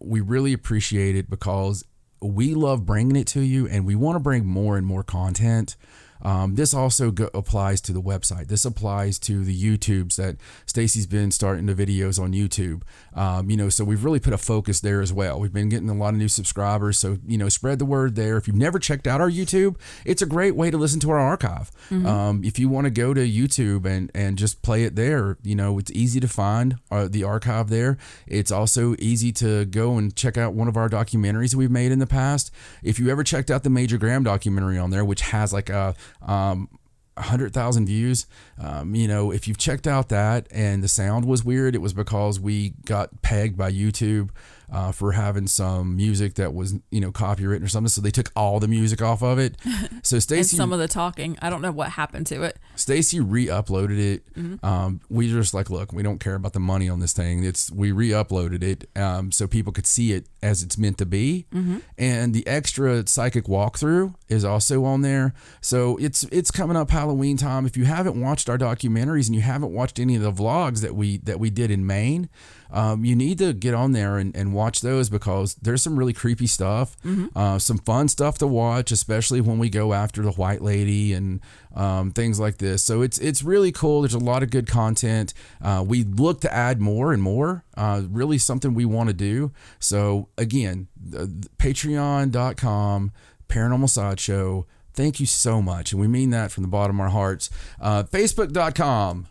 Speaker 1: we really appreciate it, because we love bringing it to you, and we want to bring more and more content. This also applies to the website. This applies to the YouTubes that Stacy's been starting the videos on YouTube. So we've really put a focus there as well. We've been getting a lot of new subscribers. So, spread the word there. If you've never checked out our YouTube, it's a great way to listen to our archive. If you want to go to YouTube and just play it there, it's easy to find the archive there. It's also easy to go and check out one of our documentaries we've made in the past. If you ever checked out the Major Graham documentary on there, which has like a 100,000 views. If you've checked out that and the sound was weird, it was because we got pegged by YouTube for having some music that was, copywritten or something. So they took all the music off of it. So Stacy,
Speaker 3: and some of the talking, I don't know what happened to it.
Speaker 1: Stacy re-uploaded it. We just look, we don't care about the money on this thing. We re-uploaded it so people could see it as it's meant to be. And the extra psychic walkthrough is also on there. So it's coming up Halloween time. If you haven't watched our documentaries and you haven't watched any of the vlogs that we did in Maine, you need to get on there and watch those, because there's some really creepy stuff, some fun stuff to watch, especially when we go after the White Lady and things like this. So it's really cool. There's a lot of good content. We look to add more and more, really something we want to do. So again, patreon.com, Paranormal Sideshow. Thank you so much. And we mean that from the bottom of our hearts. Facebook.com,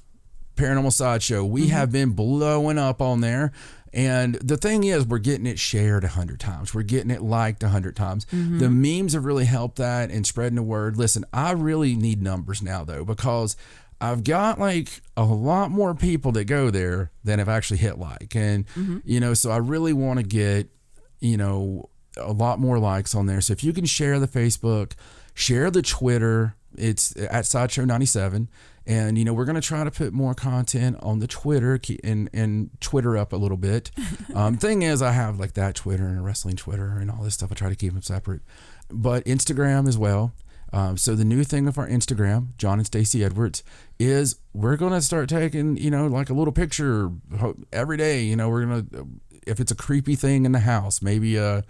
Speaker 1: Paranormal Sideshow. We have been blowing up on there. And the thing is, we're getting it shared 100 times. We're getting it liked 100 times. The memes have really helped that and spreading the word. Listen, I really need numbers now, though, because I've got a lot more people that go there than have actually hit like. And, so I really want to get, a lot more likes on there. So if you can share the Facebook, share the Twitter, it's at Sideshow97. And, we're going to try to put more content on the Twitter and Twitter up a little bit. Thing is, I have that Twitter and a wrestling Twitter and all this stuff. I try to keep them separate. But Instagram as well. So the new thing of our Instagram, John and Stacy Edwards, is we're going to start taking, a little picture every day. We're going to, if it's a creepy thing in the house, maybe a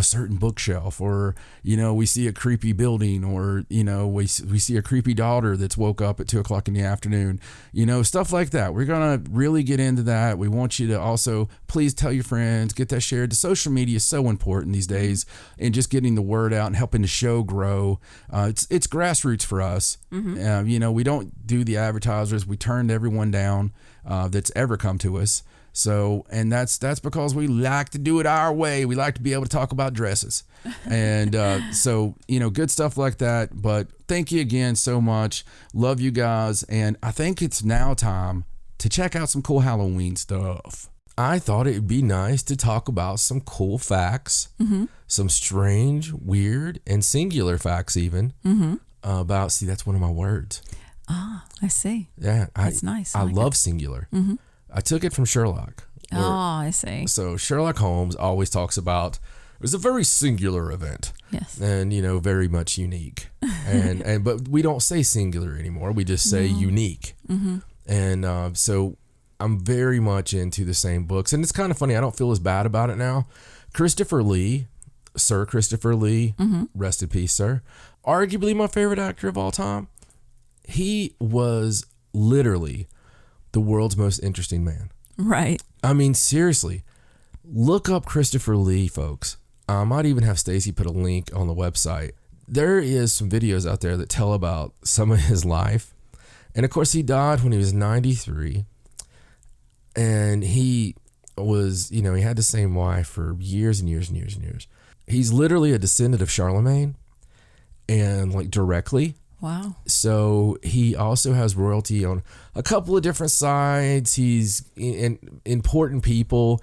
Speaker 1: certain bookshelf, or we see a creepy building, or we see a creepy daughter that's woke up at 2:00 in the afternoon, stuff like that. We're gonna really get into that. We want you to also please tell your friends, get that shared. The social media is so important these days, and just getting the word out and helping the show grow. It's grassroots for us. We don't do the advertisers. We turned everyone down that's ever come to us. So, and that's because we like to do it our way. We like to be able to talk about dresses. And so, good stuff like that. But thank you again so much. Love you guys. And I think it's now time to check out some cool Halloween stuff. I thought it would be nice to talk about some cool facts, some strange, weird, and singular facts even about, see, that's one of my words.
Speaker 3: Ah, I see.
Speaker 1: Yeah.
Speaker 3: That's nice.
Speaker 1: I love singular. I took it from Sherlock.
Speaker 3: Oh, I see.
Speaker 1: So Sherlock Holmes always talks about it was a very singular event.
Speaker 3: Yes.
Speaker 1: And, very much unique. But we don't say singular anymore. We just say unique. Mm-hmm. And so I'm very much into the same books. And it's kind of funny. I don't feel as bad about it now. Sir Christopher Lee, rest in peace, sir. Arguably my favorite actor of all time. He was literally the world's most interesting man.
Speaker 3: Right.
Speaker 1: I mean, seriously, look up Christopher Lee, folks. I might even have Stacy put a link on the website. There is some videos out there that tell about some of his life. And of course, he died when he was 93. And he was, he had the same wife for years and years and years and years. He's literally a descendant of Charlemagne and directly.
Speaker 3: Wow.
Speaker 1: So he also has royalty on a couple of different sides. He's important people.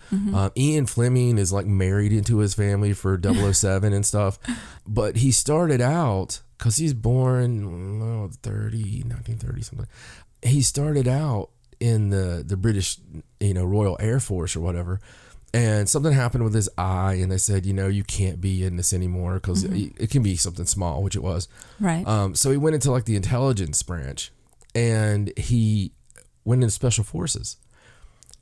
Speaker 1: Ian Fleming is married into his family for 007 and stuff. But he started out, because he's born 1930 something. He started out in the British, Royal Air Force or whatever. And something happened with his eye, and they said, you can't be in this anymore because it can be something small, which it was.
Speaker 3: Right.
Speaker 1: So he went into the intelligence branch, and he went into special forces,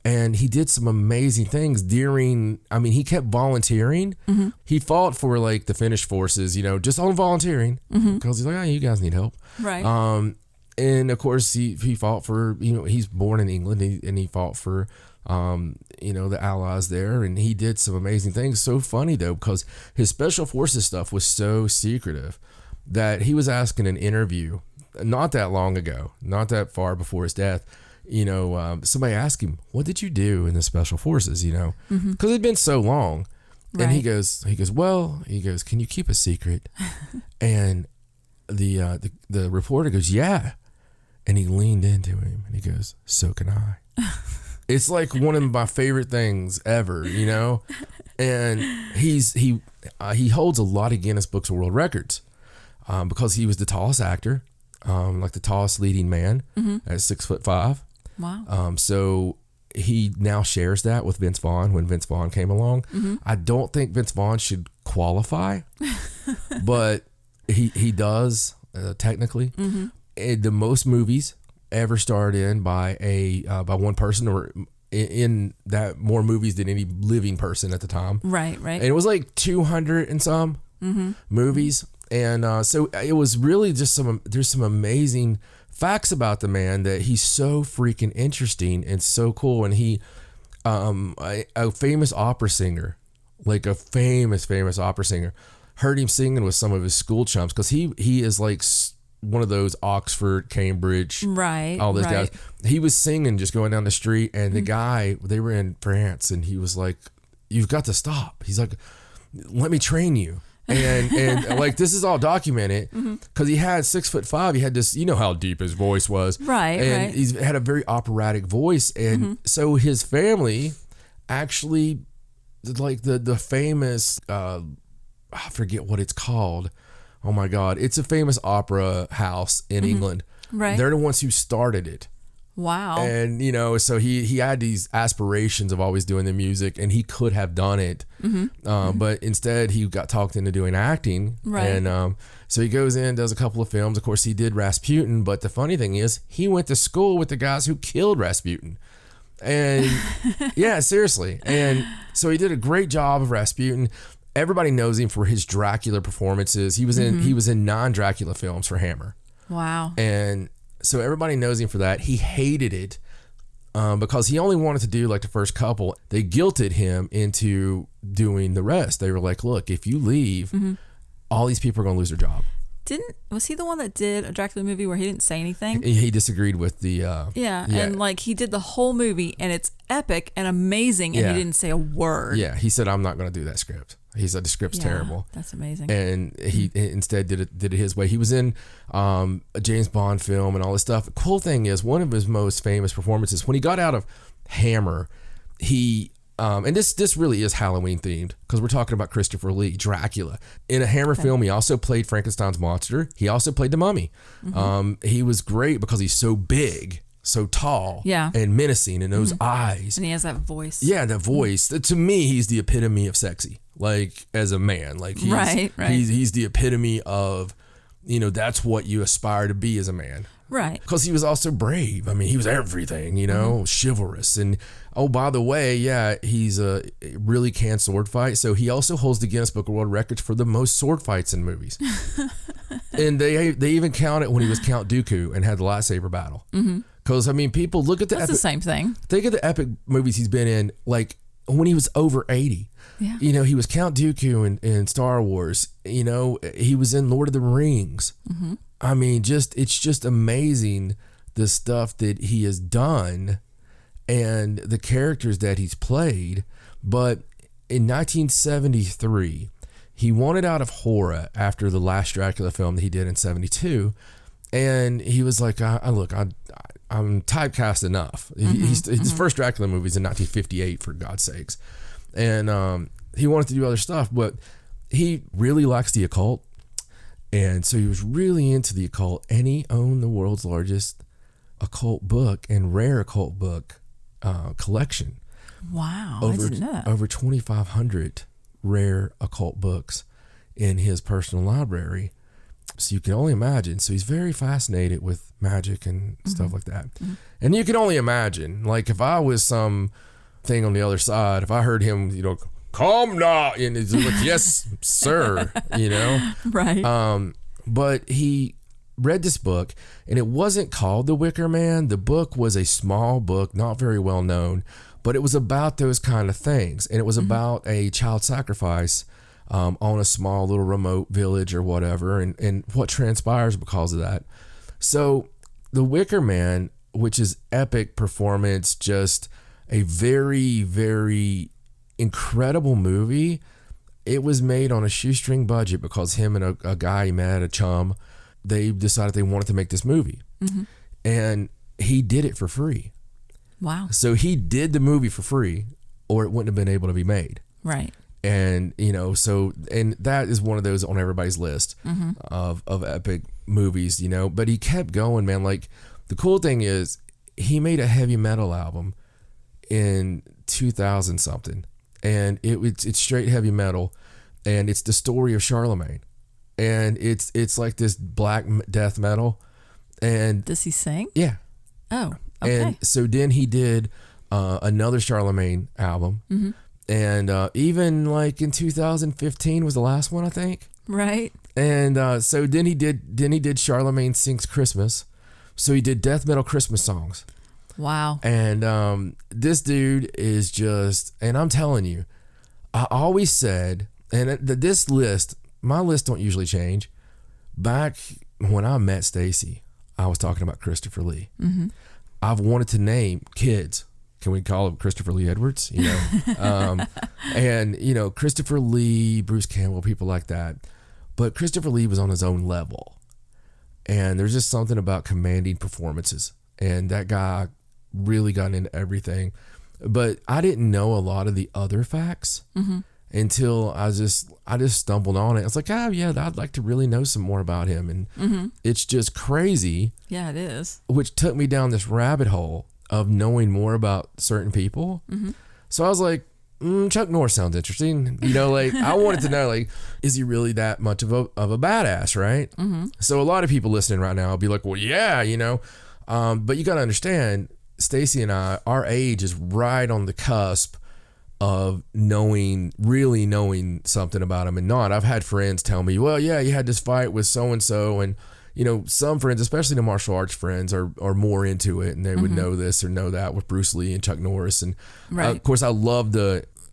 Speaker 1: and he did some amazing things he kept volunteering. He fought for the Finnish forces, just on volunteering because he's you guys need help.
Speaker 3: Right.
Speaker 1: And of course he fought for, he's born in England and he fought for, the Allies there, and he did some amazing things. So funny though, because his special forces stuff was so secretive that he was asked in an interview not that long ago, not that far before his death, somebody asked him, what did you do in the special forces, because it'd been so long. Right. And he goes, can you keep a secret? And the reporter goes, yeah. And he leaned into him and he goes, so can I. It's one of my favorite things ever, and he holds a lot of Guinness Books of World Records because he was the tallest actor, the tallest leading man at 6'5".
Speaker 3: Wow.
Speaker 1: So he now shares that with Vince Vaughn when Vince Vaughn came along. I don't think Vince Vaughn should qualify, but he does technically. The most movies ever starred in by one person, or in that more movies than any living person at the time.
Speaker 3: Right.
Speaker 1: And it was 200 and some movies. And so it was really just there's some amazing facts about the man, that he's so freaking interesting and so cool. And he, a famous opera singer, a famous opera singer, heard him singing with some of his school chums, because he is one of those Oxford, Cambridge,
Speaker 3: right,
Speaker 1: all those guys. He was singing, just going down the street, and the guy, they were in France, and he was like, you've got to stop. He's like, let me train you. And this is all documented, because he had 6'5". He had this, how deep his voice was.
Speaker 3: Right.
Speaker 1: And he's had a very operatic voice. And so his family actually, the famous, I forget what it's called. Oh my God. It's a famous opera house in England.
Speaker 3: Right.
Speaker 1: They're the ones who started it.
Speaker 3: Wow.
Speaker 1: And, so he had these aspirations of always doing the music, and he could have done it. But instead he got talked into doing acting.
Speaker 3: Right.
Speaker 1: And so he goes in, does a couple of films. Of course, he did Rasputin. But the funny thing is, he went to school with the guys who killed Rasputin. And yeah, seriously. And so he did a great job of Rasputin. Everybody knows him for his Dracula performances. He was in non-Dracula films for Hammer.
Speaker 3: Wow.
Speaker 1: And so everybody knows him for that. He hated it because he only wanted to do the first couple. They guilted him into doing the rest. They were like, look, if you leave, all these people are going to lose their job.
Speaker 3: Was he the one that did a Dracula movie where he didn't say anything?
Speaker 1: He disagreed with the...
Speaker 3: and he did the whole movie, and it's epic and amazing, and he didn't say a word.
Speaker 1: Yeah, he said, I'm not going to do that script. He said the script's terrible.
Speaker 3: That's amazing.
Speaker 1: And he instead did it his way. He was in a James Bond film and all this stuff. The cool thing is, one of his most famous performances, when he got out of Hammer, he... and this really is Halloween themed, because we're talking about Christopher Lee, Dracula. In a Hammer film, he also played Frankenstein's monster. He also played the Mummy. He was great because he's so big. so tall
Speaker 3: Yeah.
Speaker 1: and menacing, and those eyes.
Speaker 3: And he has that voice.
Speaker 1: Yeah, that voice. To me, he's the epitome of sexy. Like as a man, like
Speaker 3: Right.
Speaker 1: He's the epitome of, that's what you aspire to be as a man.
Speaker 3: Right.
Speaker 1: Because he was also brave. I mean, he was everything, chivalrous. And oh, by the way, yeah, he's really can sword fight. So he also holds the Guinness Book of World Records for the most sword fights in movies. And they even count it when he was Count Dooku and had the lightsaber battle. Because people look at
Speaker 3: That's the same thing.
Speaker 1: Think of the epic movies he's been in, like when he was over 80.
Speaker 3: Yeah.
Speaker 1: He was Count Dooku in Star Wars. He was in Lord of the Rings. I mean, it's just amazing the stuff that he has done and the characters that he's played. But in 1973, he wanted out of horror after the last Dracula film that he did in 72. And he was like, I'm typecast enough. His first Dracula movie is in 1958, for God's sakes. And he wanted to do other stuff, but he really likes the occult. And so he was really into the occult, and he owned the world's largest occult book and rare occult book collection.
Speaker 3: Wow, I didn't know that.
Speaker 1: Over 2,500 rare occult books in his personal library. So you can only imagine. So he's very fascinated with magic and stuff like that. And you can only imagine, like if I was some thing on the other side, if I heard him, come now, and it's like, yes, sir,
Speaker 3: Right.
Speaker 1: But he read this book, and it wasn't called The Wicker Man. The book was a small book, not very well known, but it was about those kind of things. And it was about a child sacrifice on a small little remote village or whatever, and what transpires because of that. So The Wicker Man, which is epic performance, just a very, very incredible movie. It was made on a shoestring budget because him and a guy he met, a chum, they decided they wanted to make this movie. And he did it for free.
Speaker 3: Wow.
Speaker 1: So he did the movie for free, or it wouldn't have been able to be made.
Speaker 3: Right.
Speaker 1: And and that is one of those on everybody's list of epic movies, but he kept going, man. Like the cool thing is he made a heavy metal album in 2000 something, and it's straight heavy metal, and it's the story of Charlemagne, and it's like this black death metal. And
Speaker 3: does he sing?
Speaker 1: Yeah.
Speaker 3: Oh, okay.
Speaker 1: And so then he did another Charlemagne album, and even like in 2015 was the last one, I think.
Speaker 3: Right.
Speaker 1: And so then he did Charlemagne Sings Christmas, so he did death metal Christmas songs.
Speaker 3: Wow.
Speaker 1: And this dude is just, and I'm telling you, I always said, and this list, my list don't usually change. Back when I met Stacy, I was talking about Christopher Lee. I've wanted to name kids. Can we call him Christopher Lee Edwards? And Christopher Lee, Bruce Campbell, people like that. But Christopher Lee was on his own level, and there's just something about commanding performances. And that guy really got into everything. But I didn't know a lot of the other facts until I just stumbled on it. I was like, I'd like to really know some more about him. And it's just crazy.
Speaker 3: Yeah, it is.
Speaker 1: Which took me down this rabbit hole of knowing more about certain people. So I was like, Chuck Norris sounds interesting. I wanted to know, like, is he really that much of a badass, right? So a lot of people listening right now will be like, well, yeah, but you got to understand, Stacy and I, our age is right on the cusp of really knowing something about him and not. I've had friends tell me, well, yeah, you had this fight with so-and-so, and some friends, especially the martial arts friends, are more into it, and they would know this or know that with Bruce Lee and Chuck Norris. And of course, I love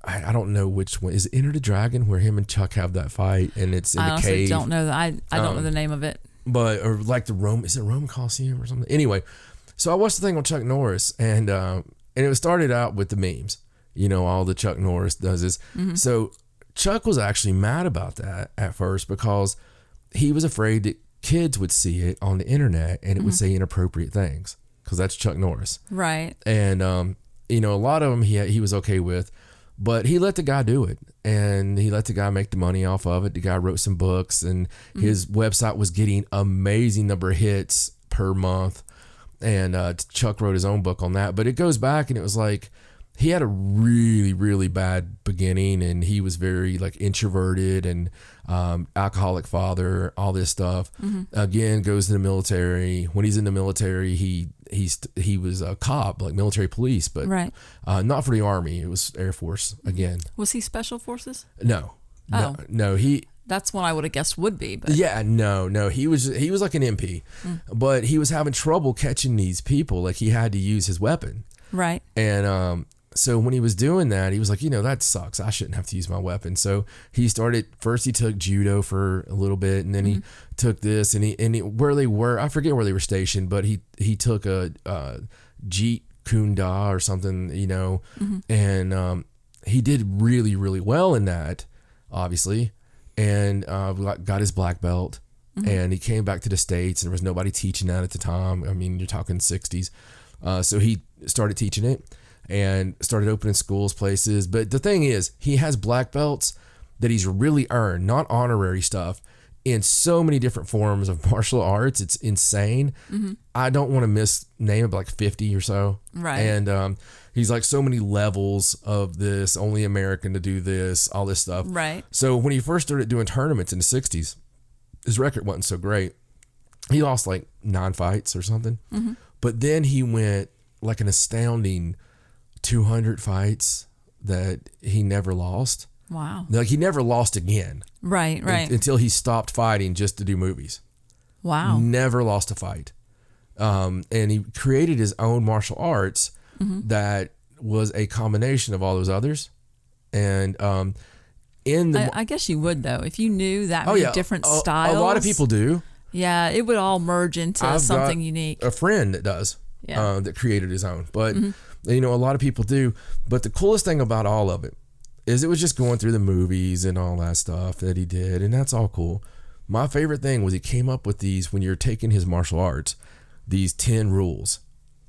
Speaker 1: I don't know which one. Is it Enter the Dragon, where him and Chuck have that fight, and it's in the cave? I
Speaker 3: honestly don't know that. I don't know the name of it.
Speaker 1: But, or like is it Roman Coliseum or something? Anyway, so I watched the thing on Chuck Norris, and it started out with the memes. All the Chuck Norris does is. So Chuck was actually mad about that at first because he was afraid that kids would see it on the internet and it would say inappropriate things, because that's Chuck Norris.
Speaker 3: Right.
Speaker 1: And, a lot of them he was okay with, but he let the guy do it, and he let the guy make the money off of it. The guy wrote some books, and his website was getting amazing number of hits per month. And Chuck wrote his own book on that. But it goes back, and it was like he had a really, really bad beginning, and he was very like introverted and alcoholic father, all this stuff. Again, goes to the military. When he's in the military, he was a cop, like military police, but not for the Army. It was Air Force again.
Speaker 3: Was he Special Forces?
Speaker 1: No. No,
Speaker 3: That's one I would have guessed would be. But.
Speaker 1: Yeah, no. He was like an MP, but he was having trouble catching these people. Like he had to use his weapon.
Speaker 3: Right.
Speaker 1: And so when he was doing that, he was like, that sucks. I shouldn't have to use my weapon. So he took judo for a little bit, and then he took this, and he where they were, I forget where they were stationed, but he took a Jeet Kune Da or something, and he did really, really well in that, obviously. And got his black belt, and he came back to the States, and there was nobody teaching that at the time. I mean, you're talking 60s. So he started teaching it and started opening schools, places. But the thing is, he has black belts that he's really earned, not honorary stuff, in so many different forms of martial arts. It's insane. I don't want to misname it, but like 50 or so.
Speaker 3: Right.
Speaker 1: And he's like so many levels of this, only American to do this, all this stuff.
Speaker 3: Right.
Speaker 1: So when he first started doing tournaments in the 60s, his record wasn't so great. He lost like 9 fights or something. But then he went like an astounding 200 fights that he never lost.
Speaker 3: Wow.
Speaker 1: Like he never lost again.
Speaker 3: Right.
Speaker 1: Until he stopped fighting just to do movies.
Speaker 3: Wow.
Speaker 1: Never lost a fight. And he created his own martial arts that was a combination of all those others. And
Speaker 3: I guess you would, though, if you knew that many different styles.
Speaker 1: A lot of people do.
Speaker 3: Yeah, it would all merge into something unique.
Speaker 1: A friend that does, that created his own. But, a lot of people do. But the coolest thing about all of it is it was just going through the movies and all that stuff that he did. And that's all cool. My favorite thing was he came up with these, when you're taking his martial arts, these 10 rules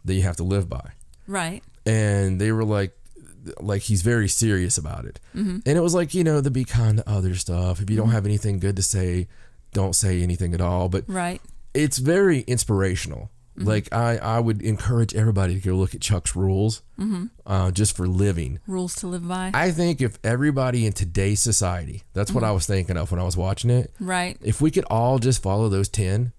Speaker 1: that you have to live by.
Speaker 3: Right.
Speaker 1: And they were like he's very serious about it. And it was like, the be kind to other stuff. If you don't have anything good to say, don't say anything at all. But it's very inspirational. Like I would encourage everybody to go look at Chuck's rules just for living. Rules to live by. I think if everybody in today's society, that's what I was thinking of when I was watching it. Right. If we could all just follow those 10,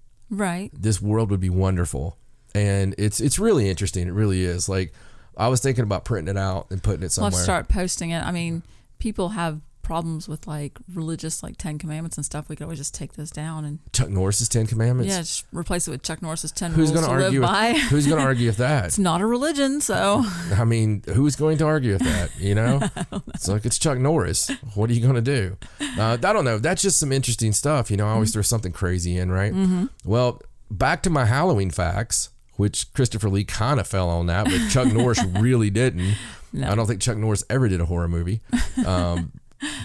Speaker 1: this world would be wonderful. And it's really interesting. It really is. Like I was thinking about printing it out and putting it somewhere.
Speaker 3: Let's start posting it. I mean, people have problems with like religious, like 10 Commandments and stuff. We could always just take those down and
Speaker 1: Chuck Norris's 10 Commandments.
Speaker 3: Yeah, just replace it with Chuck Norris's 10 rules to live by.
Speaker 1: Who's going to argue with that?
Speaker 3: It's not a religion, so.
Speaker 1: I mean, who's going to argue with that? It's like it's Chuck Norris. What are you going to do? I don't know. That's just some interesting stuff. I always throw something crazy in, right? Well, back to my Halloween facts, which Christopher Lee kind of fell on that, but Chuck Norris really didn't. No. I don't think Chuck Norris ever did a horror movie.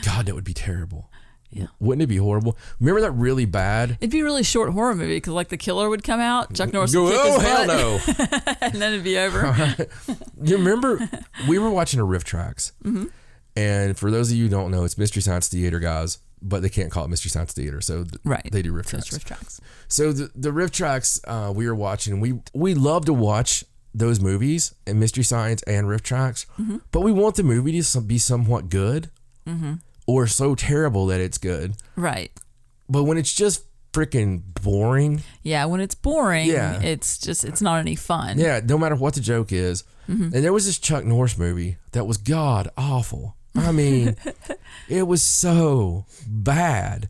Speaker 1: God, that would be terrible. Yeah. Wouldn't it be horrible? Remember that really bad?
Speaker 3: It'd be a really short horror movie because like the killer would come out, Chuck Norris would kick his
Speaker 1: hell
Speaker 3: butt,
Speaker 1: no.
Speaker 3: and then it'd be over.
Speaker 1: Right. You remember, we were watching a Riff Tracks, and for those of you who don't know, it's Mystery Science Theater guys, but they can't call it Mystery Science Theater, so they do Riff Tracks.
Speaker 3: Riff Tracks.
Speaker 1: So the Riff Tracks we were watching, we love to watch those movies and Mystery Science and Riff Tracks, but we want the movie to be somewhat good. Or so terrible that it's good. Right. But when it's just freaking boring.
Speaker 3: Yeah, when it's boring, it's not any fun.
Speaker 1: Yeah, no matter what the joke is. And there was this Chuck Norris movie that was god awful. I mean, it was so bad.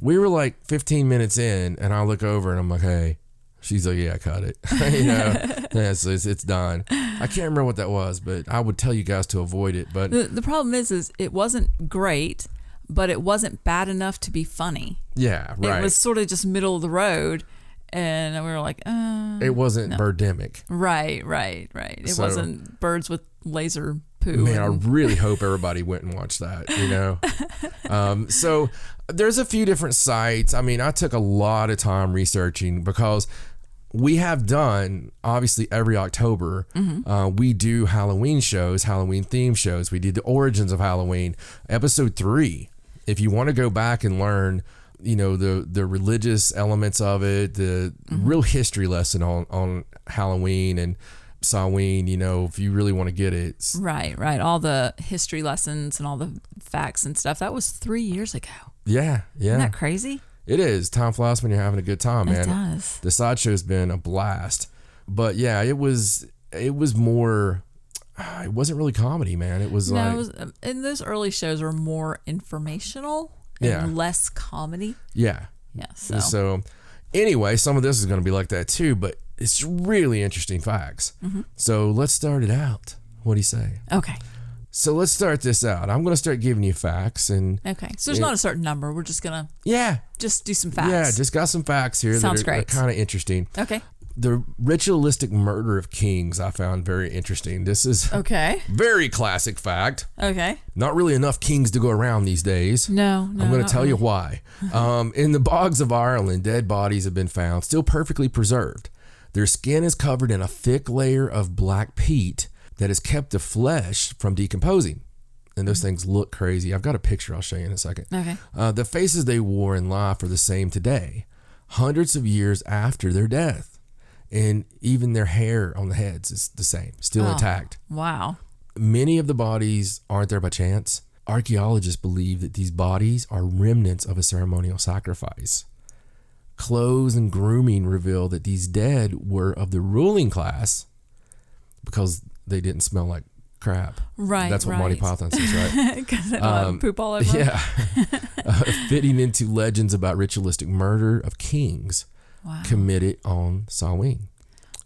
Speaker 1: We were like 15 minutes in, and I look over and I'm like, hey. She's like, yeah, cut it. It's done. I can't remember what that was, but I would tell you guys to avoid it. But
Speaker 3: the problem is it wasn't great, but it wasn't bad enough to be funny.
Speaker 1: Yeah, right.
Speaker 3: It was sort of just middle of the road, and we were like,
Speaker 1: it wasn't birdemic.
Speaker 3: Right. It wasn't birds with laser poo.
Speaker 1: Man, I really hope everybody went and watched that, So there's a few different sites. I mean, I took a lot of time researching because we have done, obviously, every October, we do Halloween shows, Halloween theme shows. We did the origins of Halloween, episode 3. If you want to go back and learn the religious elements of it, the real history lesson on Halloween and Samhain, if you really want to get it.
Speaker 3: Right. All the history lessons and all the facts and stuff. That was 3 years ago.
Speaker 1: Yeah.
Speaker 3: Isn't that crazy?
Speaker 1: It is. Time flies when you're having a good time, man.
Speaker 3: It does.
Speaker 1: The Sideshow's been a blast. But yeah, it was more, it wasn't really comedy, man. It was
Speaker 3: and those early shows were more informational and less comedy.
Speaker 1: Yeah.
Speaker 3: Yeah.
Speaker 1: So anyway, some of this is going to be like that too, but it's really interesting facts. So let's start it out. What do you say?
Speaker 3: Okay.
Speaker 1: So let's start this out. I'm going to start giving you facts.
Speaker 3: Okay. So there's not a certain number. We're just going to just do some facts.
Speaker 1: Yeah, just got some facts here
Speaker 3: Sounds
Speaker 1: that are kind of interesting.
Speaker 3: Okay.
Speaker 1: The ritualistic murder of kings I found very interesting. This is very classic fact.
Speaker 3: Okay.
Speaker 1: Not really enough kings to go around these days.
Speaker 3: No.
Speaker 1: I'm going to tell you why. In the bogs of Ireland, dead bodies have been found, still perfectly preserved. Their skin is covered in a thick layer of black peat that has kept the flesh from decomposing. And those things look crazy. I've got a picture I'll show you in a second.
Speaker 3: Okay.
Speaker 1: The faces they wore in life are the same today, hundreds of years after their death. And even their hair on the heads is the same, still intact.
Speaker 3: Wow.
Speaker 1: Many of the bodies aren't there by chance. Archaeologists believe that these bodies are remnants of a ceremonial sacrifice. Clothes and grooming reveal that these dead were of the ruling class because they didn't smell like crap.
Speaker 3: Right.
Speaker 1: That's what Monty Python says, right?
Speaker 3: Because they don't have poop all over.
Speaker 1: Yeah. Fitting into legends about ritualistic murder of kings committed on Samhain.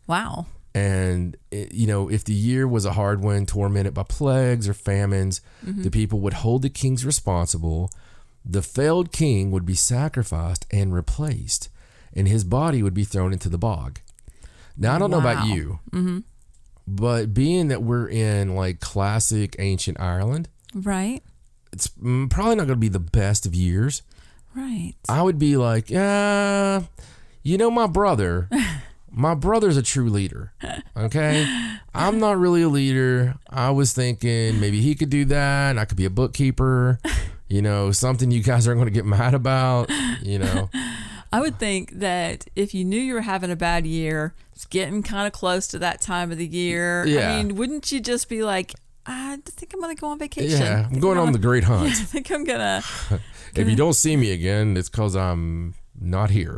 Speaker 3: Wow.
Speaker 1: And, if the year was a hard one, tormented by plagues or famines, the people would hold the kings responsible. The failed king would be sacrificed and replaced, and his body would be thrown into the bog. Now, I don't know about you, but being that we're in like classic ancient Ireland,
Speaker 3: right?
Speaker 1: It's probably not going to be the best of years.
Speaker 3: Right.
Speaker 1: I would be like, my brother's a true leader. Okay. I'm not really a leader. I was thinking maybe he could do that and I could be a bookkeeper, something you guys aren't going to get mad about,
Speaker 3: I would think that if you knew you were having a bad year, it's getting kind of close to that time of the year.
Speaker 1: Yeah.
Speaker 3: I mean, wouldn't you just be like, I think I'm going to go on vacation.
Speaker 1: Yeah, I'm going on the Great Hunt.
Speaker 3: I think I'm going to.
Speaker 1: If you don't see me again, it's because I'm not here.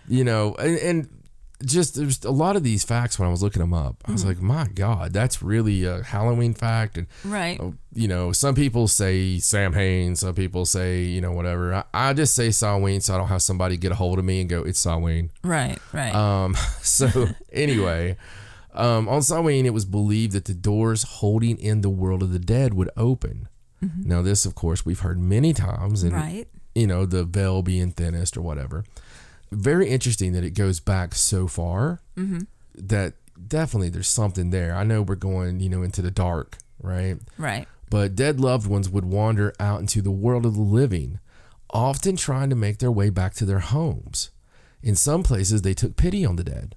Speaker 1: And just there's a lot of these facts when I was looking them up. I was like, my God, that's really a Halloween fact. And,
Speaker 3: right.
Speaker 1: Some people say Sam Hain, some people say, whatever. I just say Samhain so I don't have somebody get a hold of me and go, it's Samhain.
Speaker 3: Right.
Speaker 1: So anyway, on Samhain, it was believed that the doors holding in the world of the dead would open. Now, this, of course, we've heard many times. And,
Speaker 3: right.
Speaker 1: The veil being thinnest or whatever. Very interesting that it goes back so far that definitely there's something there. I know we're going, into the dark, right?
Speaker 3: Right.
Speaker 1: But dead loved ones would wander out into the world of the living, often trying to make their way back to their homes. In some places, they took pity on the dead.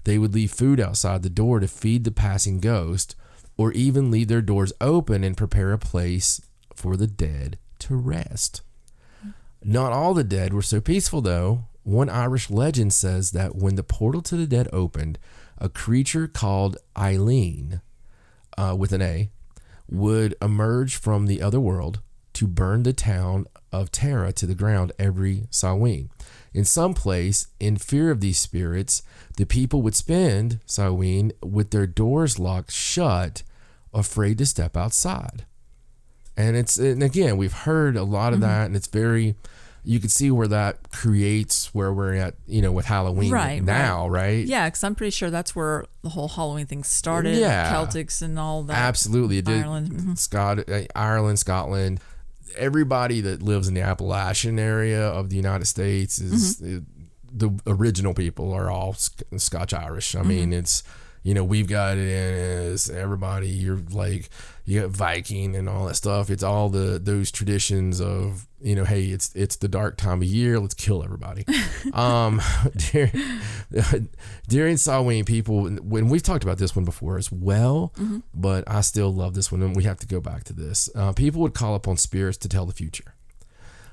Speaker 1: They would leave food outside the door to feed the passing ghost, or even leave their doors open and prepare a place for the dead to rest. Not all the dead were so peaceful, though. One Irish legend says that when the portal to the dead opened, a creature called Eileen, with an A, would emerge from the other world to burn the town of Tara to the ground every Samhain. In some place, in fear of these spirits, the people would spend Samhain with their doors locked shut, afraid to step outside. And again, we've heard a lot of that, and it's very... You can see where that creates where we're at, with Halloween now, right?
Speaker 3: Yeah, because I'm pretty sure that's where the whole Halloween thing started.
Speaker 1: Yeah.
Speaker 3: Celtics and all that.
Speaker 1: Absolutely. It did.
Speaker 3: Ireland.
Speaker 1: Ireland, Scotland. Everybody that lives in the Appalachian area of the United States is the original people are all Scotch-Irish. I mean, it's, we've got it as everybody. You got Viking and all that stuff. It's all those traditions of, hey, it's the dark time of year. Let's kill everybody. During Samhain, people, when we've talked about this one before as well, but I still love this one, and we have to go back to this. People would call upon spirits to tell the future.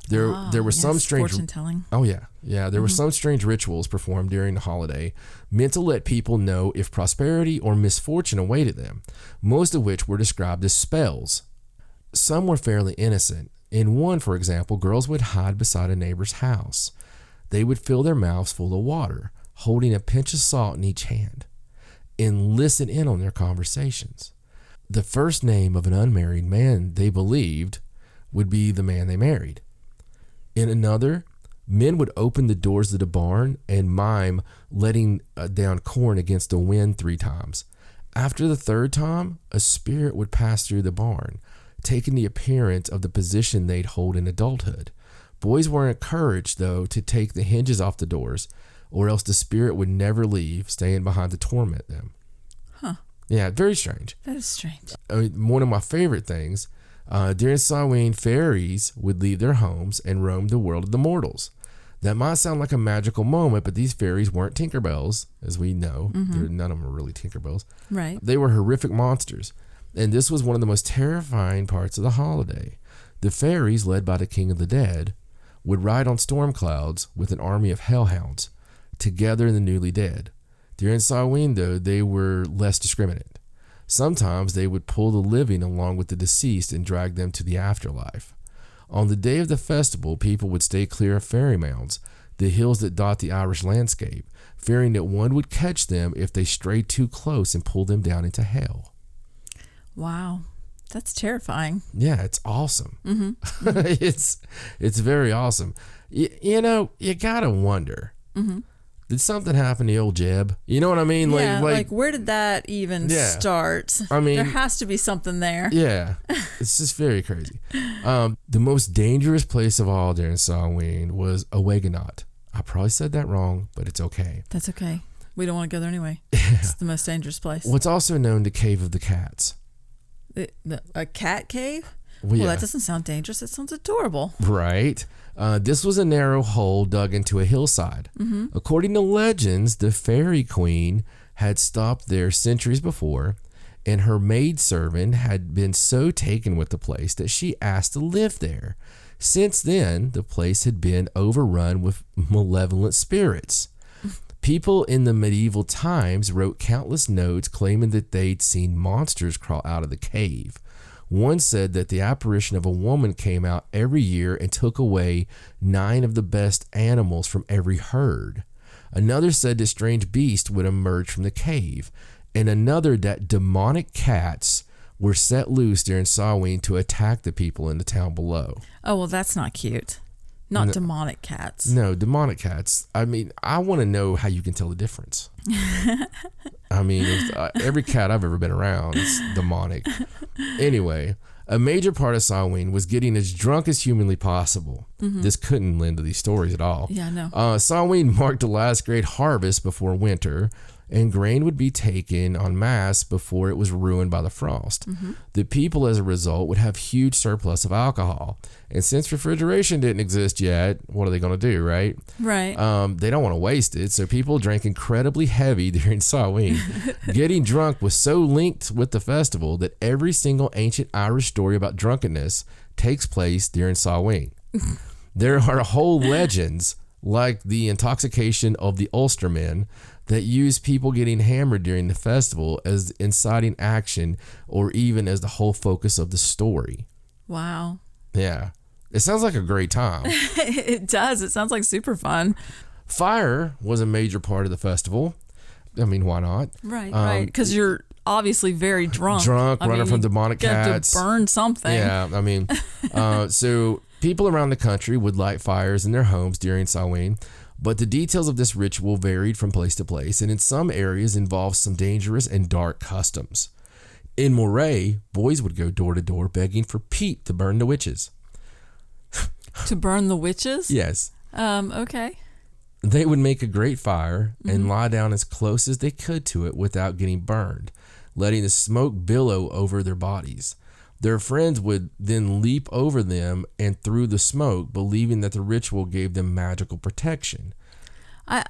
Speaker 1: There were some strange
Speaker 3: fortune telling.
Speaker 1: Oh yeah. There were some strange rituals performed during the holiday, meant to let people know if prosperity or misfortune awaited them. Most of which were described as spells. Some were fairly innocent. In one, for example, girls would hide beside a neighbor's house. They would fill their mouths full of water, holding a pinch of salt in each hand, and listen in on their conversations. The first name of an unmarried man they believed would be the man they married. In another, men would open the doors of the barn and mime letting down corn against the wind 3 times. After the third time, a spirit would pass through the barn, taking the appearance of the position they'd hold in adulthood. Boys were encouraged, though, to take the hinges off the doors, or else the spirit would never leave, staying behind to torment them.
Speaker 3: Huh.
Speaker 1: Yeah, very strange.
Speaker 3: That is strange.
Speaker 1: One of my favorite things, during Samhain, fairies would leave their homes and roam the world of the mortals. That might sound like a magical moment, but these fairies weren't Tinkerbells, as we know. None of them are really Tinkerbells.
Speaker 3: Right.
Speaker 1: They were horrific monsters. And this was one of the most terrifying parts of the holiday. The fairies, led by the King of the Dead, would ride on storm clouds with an army of hellhounds to gather the newly dead. During Samhain, though, they were less discriminate. Sometimes they would pull the living along with the deceased and drag them to the afterlife. On the day of the festival, people would stay clear of fairy mounds, the hills that dot the Irish landscape, fearing that one would catch them if they strayed too close and pull them down into hell.
Speaker 3: Wow. That's terrifying.
Speaker 1: Yeah, it's awesome. It's very awesome. You know, you gotta wonder, did something happen to old Jeb? You know what I mean?
Speaker 3: Yeah, like where did that even start?
Speaker 1: I mean,
Speaker 3: there has to be something there.
Speaker 1: Yeah, it's just very crazy. The most dangerous place of all during Samhain was Awaganot. I probably said that wrong, but it's okay.
Speaker 3: That's okay. We don't want to go there anyway. It's the most dangerous place.
Speaker 1: What's also known the Cave of the Cats.
Speaker 3: A cat cave?
Speaker 1: Well,
Speaker 3: that doesn't sound dangerous. It sounds adorable.
Speaker 1: Right. This was a narrow hole dug into a hillside. According to legends, the fairy queen had stopped there centuries before, and her maidservant had been so taken with the place that she asked to live there. Since then, the place had been overrun with malevolent spirits. People in the medieval times wrote countless notes claiming that they'd seen monsters crawl out of the cave. One said that the apparition of a woman came out every year and took away 9 of the best animals from every herd. Another said that strange beasts would emerge from the cave. And another that demonic cats were set loose during Samhain to attack the people in the town below.
Speaker 3: Oh, well, that's not cute. Not demonic cats.
Speaker 1: No, demonic cats. I mean, I want to know how you can tell the difference. I mean, every cat I've ever been around is demonic. Anyway, a major part of Samhain was getting as drunk as humanly possible. This couldn't lend to these stories at all.
Speaker 3: Yeah, no.
Speaker 1: Samhain marked the last great harvest before winter, and grain would be taken en masse before it was ruined by the frost. The people, as a result, would have huge surplus of alcohol. And since refrigeration didn't exist yet, what are they going to do, right?
Speaker 3: Right.
Speaker 1: They don't want to waste it, so people drank incredibly heavy during Samhain. Getting drunk was so linked with the festival that every single ancient Irish story about drunkenness takes place during Samhain. There are whole legends, like the intoxication of the Ulstermen, that use people getting hammered during the festival as inciting action or even as the whole focus of the story.
Speaker 3: Wow.
Speaker 1: Yeah. It sounds like a great time.
Speaker 3: It does. It sounds like super fun.
Speaker 1: Fire was a major part of the festival. I mean, why not?
Speaker 3: Right, right. Because you're obviously very drunk.
Speaker 1: Running from demonic cats.
Speaker 3: You have to burn something.
Speaker 1: Yeah, I mean, so people around the country would light fires in their homes during Samhain. But the details of this ritual varied from place to place, and in some areas involved some dangerous and dark customs. In Moray, boys would go door to door begging for peat to burn the witches.
Speaker 3: To burn the witches?
Speaker 1: Yes.
Speaker 3: Okay.
Speaker 1: They would make a great fire and lie down as close as they could to it without getting burned, letting the smoke billow over their bodies. Their friends would then leap over them and through the smoke, believing that the ritual gave them magical protection.
Speaker 3: I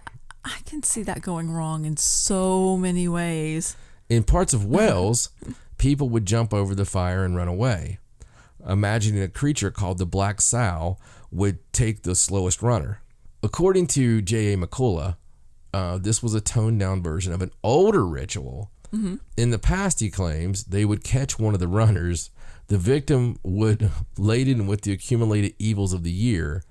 Speaker 3: can see that going wrong in so many ways.
Speaker 1: In parts of Wales, people would jump over the fire and run away. Imagining a creature called the Black Sow
Speaker 4: would take the slowest runner. According to J.A. McCullough, this was a toned-down version of an older ritual. In the past, he claims, they would catch one of the runners. The victim would, laden with the accumulated evils of the year,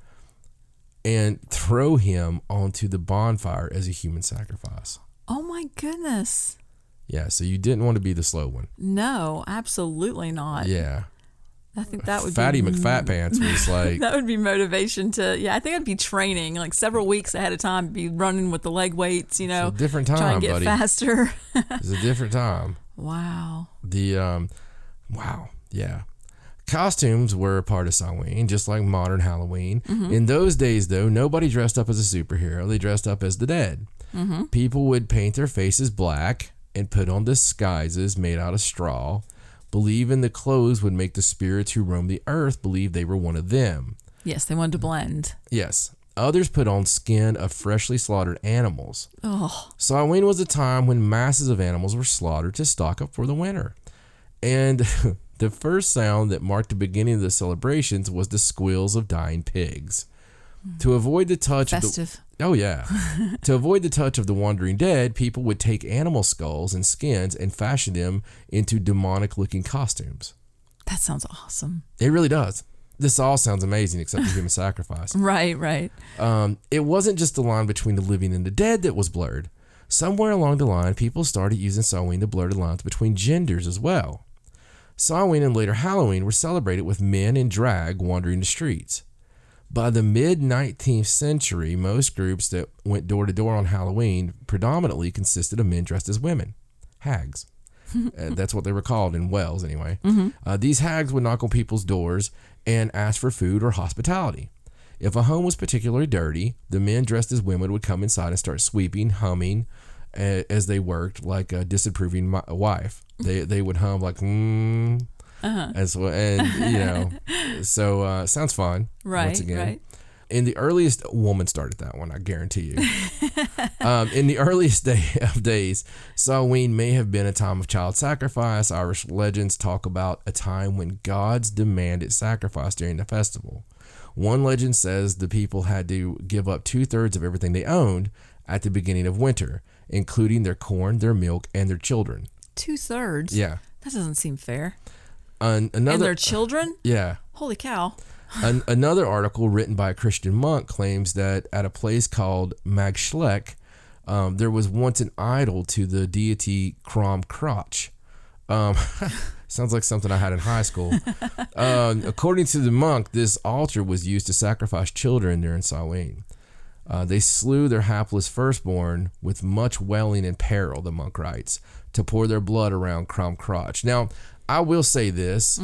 Speaker 4: and throw him onto the bonfire as a human sacrifice.
Speaker 3: Oh my goodness.
Speaker 4: Yeah, so you didn't want to be the slow one.
Speaker 3: No, absolutely not.
Speaker 4: Yeah.
Speaker 3: I think that would
Speaker 4: Fatty
Speaker 3: be...
Speaker 4: McFat Pants was like...
Speaker 3: that would be motivation to... Yeah, I think I'd be training like several weeks ahead of time, be running with the leg weights, you know.
Speaker 4: It's a different time,
Speaker 3: try and get
Speaker 4: buddy.
Speaker 3: faster.
Speaker 4: It's a different time.
Speaker 3: Wow.
Speaker 4: Wow, yeah. Costumes were a part of Halloween, just like modern Halloween. In those days, though, nobody dressed up as a superhero. They dressed up as the dead. People would paint their faces black and put on disguises made out of straw, believing the clothes would make the spirits who roam the earth believe they were one of them.
Speaker 3: Yes, they wanted to blend.
Speaker 4: Yes. Others put on skin of freshly slaughtered animals.
Speaker 3: Oh.
Speaker 4: So Halloween was a time when masses of animals were slaughtered to stock up for the winter. And the first sound that marked the beginning of the celebrations was the squeals of dying pigs. To avoid the touch
Speaker 3: Festive.
Speaker 4: Oh, yeah. To avoid the touch of the wandering dead, people would take animal skulls and skins and fashion them into demonic-looking costumes.
Speaker 3: That sounds awesome.
Speaker 4: It really does. This all sounds amazing except for human sacrifice.
Speaker 3: Right.
Speaker 4: It wasn't just the line between the living and the dead that was blurred. Somewhere along the line, people started using Samhain to blur the lines between genders as well. Samhain and later Halloween were celebrated with men in drag wandering the streets. By the mid-19th century, most groups that went door-to-door on Halloween predominantly consisted of men dressed as women. Hags. That's what they were called in Wales, anyway. These hags would knock on people's doors and ask for food or hospitality. If a home was particularly dirty, the men dressed as women would come inside and start sweeping, humming, as they worked like a disapproving wife. They would hum like, as well, and you know, so sounds fun.
Speaker 3: Right.
Speaker 4: Once again,
Speaker 3: right.
Speaker 4: In the earliest, woman started that one, I guarantee you. In the earliest of days, Samhain may have been a time of child sacrifice. Irish legends talk about a time when gods demanded sacrifice during the festival. One legend says the people had to give up 2/3 of everything they owned at the beginning of winter, including their corn, their milk, and their children.
Speaker 3: 2/3?
Speaker 4: Yeah.
Speaker 3: That doesn't seem fair.
Speaker 4: And
Speaker 3: their children?
Speaker 4: Yeah.
Speaker 3: Holy cow.
Speaker 4: Another article written by a Christian monk claims that at a place called Magschleck, there was once an idol to the deity Crom Crotch. Sounds like something I had in high school. According to the monk, this altar was used to sacrifice children during Samhain. They slew their hapless firstborn with much wailing and peril, the monk writes, to pour their blood around Crom Crotch. Now, I will say this.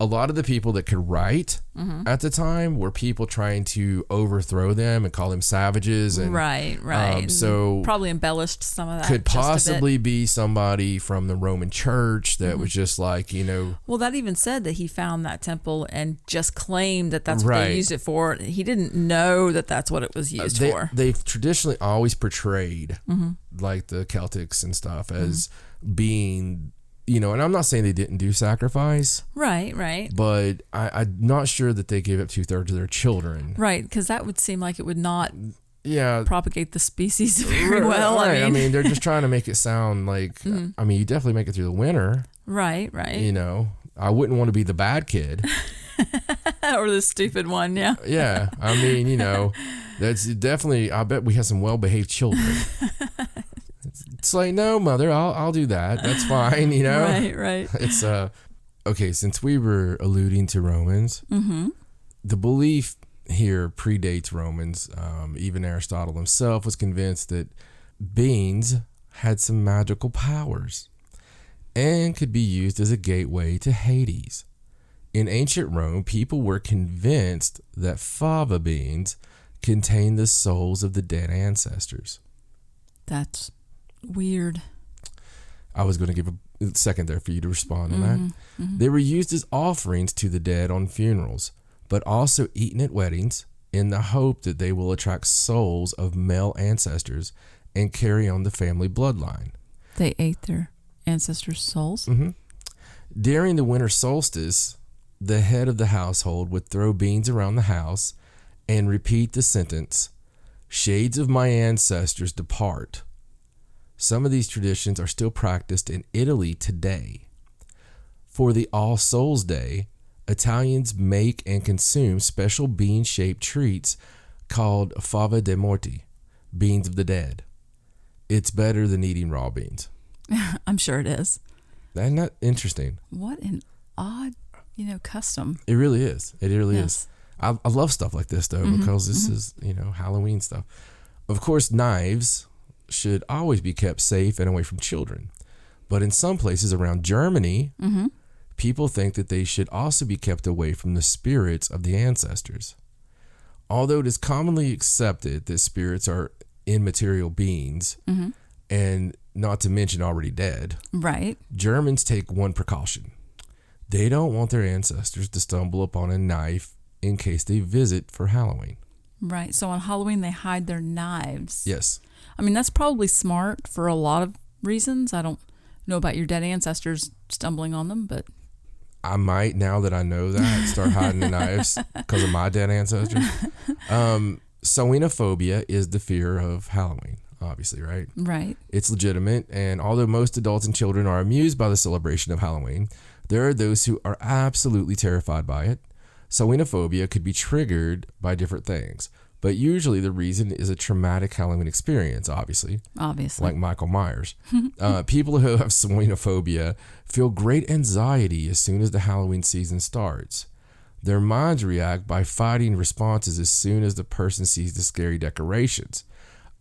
Speaker 4: A lot of the people that could write at the time were people trying to overthrow them and call them savages. And,
Speaker 3: right.
Speaker 4: So
Speaker 3: probably embellished some of that.
Speaker 4: Could
Speaker 3: just
Speaker 4: possibly be somebody from the Roman Church that was just like, you know.
Speaker 3: Well, that even said that he found that temple and just claimed that that's what
Speaker 4: Right.
Speaker 3: they used it for. He didn't know that that's what it was used for.
Speaker 4: They've traditionally always portrayed like the Celtics and stuff as being, you know, and I'm not saying they didn't do sacrifice.
Speaker 3: Right.
Speaker 4: But I'm not sure that they gave up 2/3 of their children.
Speaker 3: Right, because that would seem like it would not propagate the species very well.
Speaker 4: Right.
Speaker 3: I mean,
Speaker 4: they're just trying to make it sound like, I mean, you definitely make it through the winter.
Speaker 3: Right.
Speaker 4: You know, I wouldn't want to be the bad kid.
Speaker 3: Or the stupid one, yeah.
Speaker 4: Yeah. I mean, you know, that's definitely, I bet we have some well-behaved children. It's like, no, mother, I'll do that. That's fine, you know?
Speaker 3: Right.
Speaker 4: It's, okay, since we were alluding to Romans, the belief here predates Romans. Even Aristotle himself was convinced that beings had some magical powers and could be used as a gateway to Hades. In ancient Rome, people were convinced that fava beans contained the souls of the dead ancestors.
Speaker 3: That's weird.
Speaker 4: I was going to give a second there for you to respond on that. They were used as offerings to the dead on funerals, but also eaten at weddings in the hope that they will attract souls of male ancestors and carry on the family bloodline.
Speaker 3: They ate their ancestors' souls?
Speaker 4: During the winter solstice, the head of the household would throw beans around the house and repeat the sentence, "Shades of my ancestors depart." Some of these traditions are still practiced in Italy today. For the All Souls Day, Italians make and consume special bean-shaped treats called fava dei morti, beans of the dead. It's better than eating raw beans.
Speaker 3: I'm sure it is.
Speaker 4: Isn't that interesting?
Speaker 3: What an odd, custom.
Speaker 4: It really is. It really
Speaker 3: Yes.
Speaker 4: is. I love stuff like this, though, because this is, Halloween stuff. Of course, knives should always be kept safe and away from children. But in some places around Germany, people think that they should also be kept away from the spirits of the ancestors. Although it is commonly accepted that spirits are immaterial beings, and not to mention already dead,
Speaker 3: Right.
Speaker 4: Germans take one precaution. They don't want their ancestors to stumble upon a knife in case they visit for Halloween.
Speaker 3: Right. So on Halloween, they hide their knives.
Speaker 4: Yes.
Speaker 3: I mean, that's probably smart for a lot of reasons. I don't know about your dead ancestors stumbling on them, but
Speaker 4: I might, now that I know that, start hiding the knives because of my dead ancestors. Soinophobia is the fear of Halloween, obviously, right?
Speaker 3: right.
Speaker 4: It's legitimate, and although most adults and children are amused by the celebration of Halloween, there are those who are absolutely terrified by it. Soinophobia could be triggered by different things, but usually the reason is a traumatic Halloween experience, obviously. Like Michael Myers. People who have soinophobia feel great anxiety as soon as the Halloween season starts. Their minds react by fighting responses as soon as the person sees the scary decorations.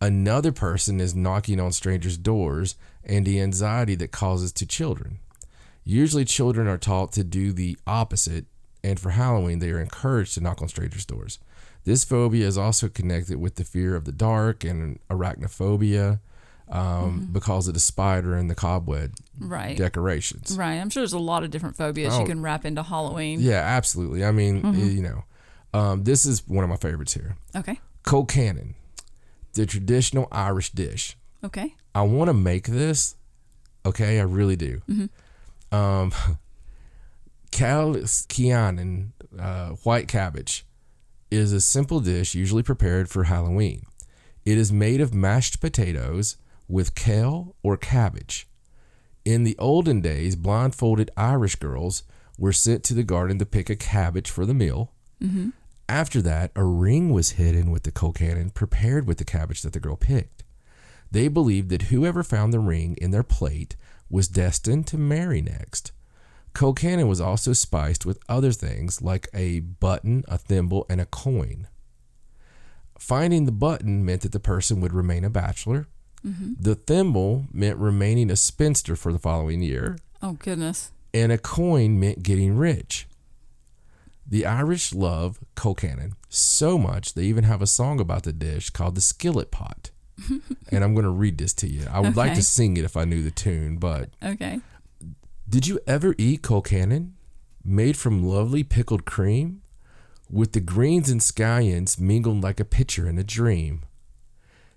Speaker 4: Another person is knocking on strangers' doors, and the anxiety that causes to children. Usually children are taught to do the opposite, and for Halloween they are encouraged to knock on strangers' doors. This phobia is also connected with the fear of the dark and arachnophobia because of the spider and the cobweb decorations.
Speaker 3: Right. I'm sure there's a lot of different phobias you can wrap into Halloween.
Speaker 4: Yeah, absolutely. I mean, this is one of my favorites here.
Speaker 3: Okay.
Speaker 4: Colcannon, the traditional Irish dish.
Speaker 3: Okay.
Speaker 4: I want to make this. Okay, I really do. Colcannon, white cabbage, is a simple dish usually prepared for Halloween. It is made of mashed potatoes with kale or cabbage. In the olden days, blindfolded Irish girls were sent to the garden to pick a cabbage for the meal. After that, a ring was hidden with the colcannon prepared with the cabbage that the girl picked. They believed that whoever found the ring in their plate was destined to marry next. Colcannon was also spiced with other things like a button, a thimble, and a coin. Finding the button meant that the person would remain a bachelor. The thimble meant remaining a spinster for the following year.
Speaker 3: Oh, goodness.
Speaker 4: And a coin meant getting rich. The Irish love colcannon so much they even have a song about the dish called the Skillet Pot. And I'm going to read this to you. I would like to sing it if I knew the tune, but...
Speaker 3: Okay.
Speaker 4: Did you ever eat colcannon made from lovely pickled cream with the greens and scallions mingled like a picture in a dream?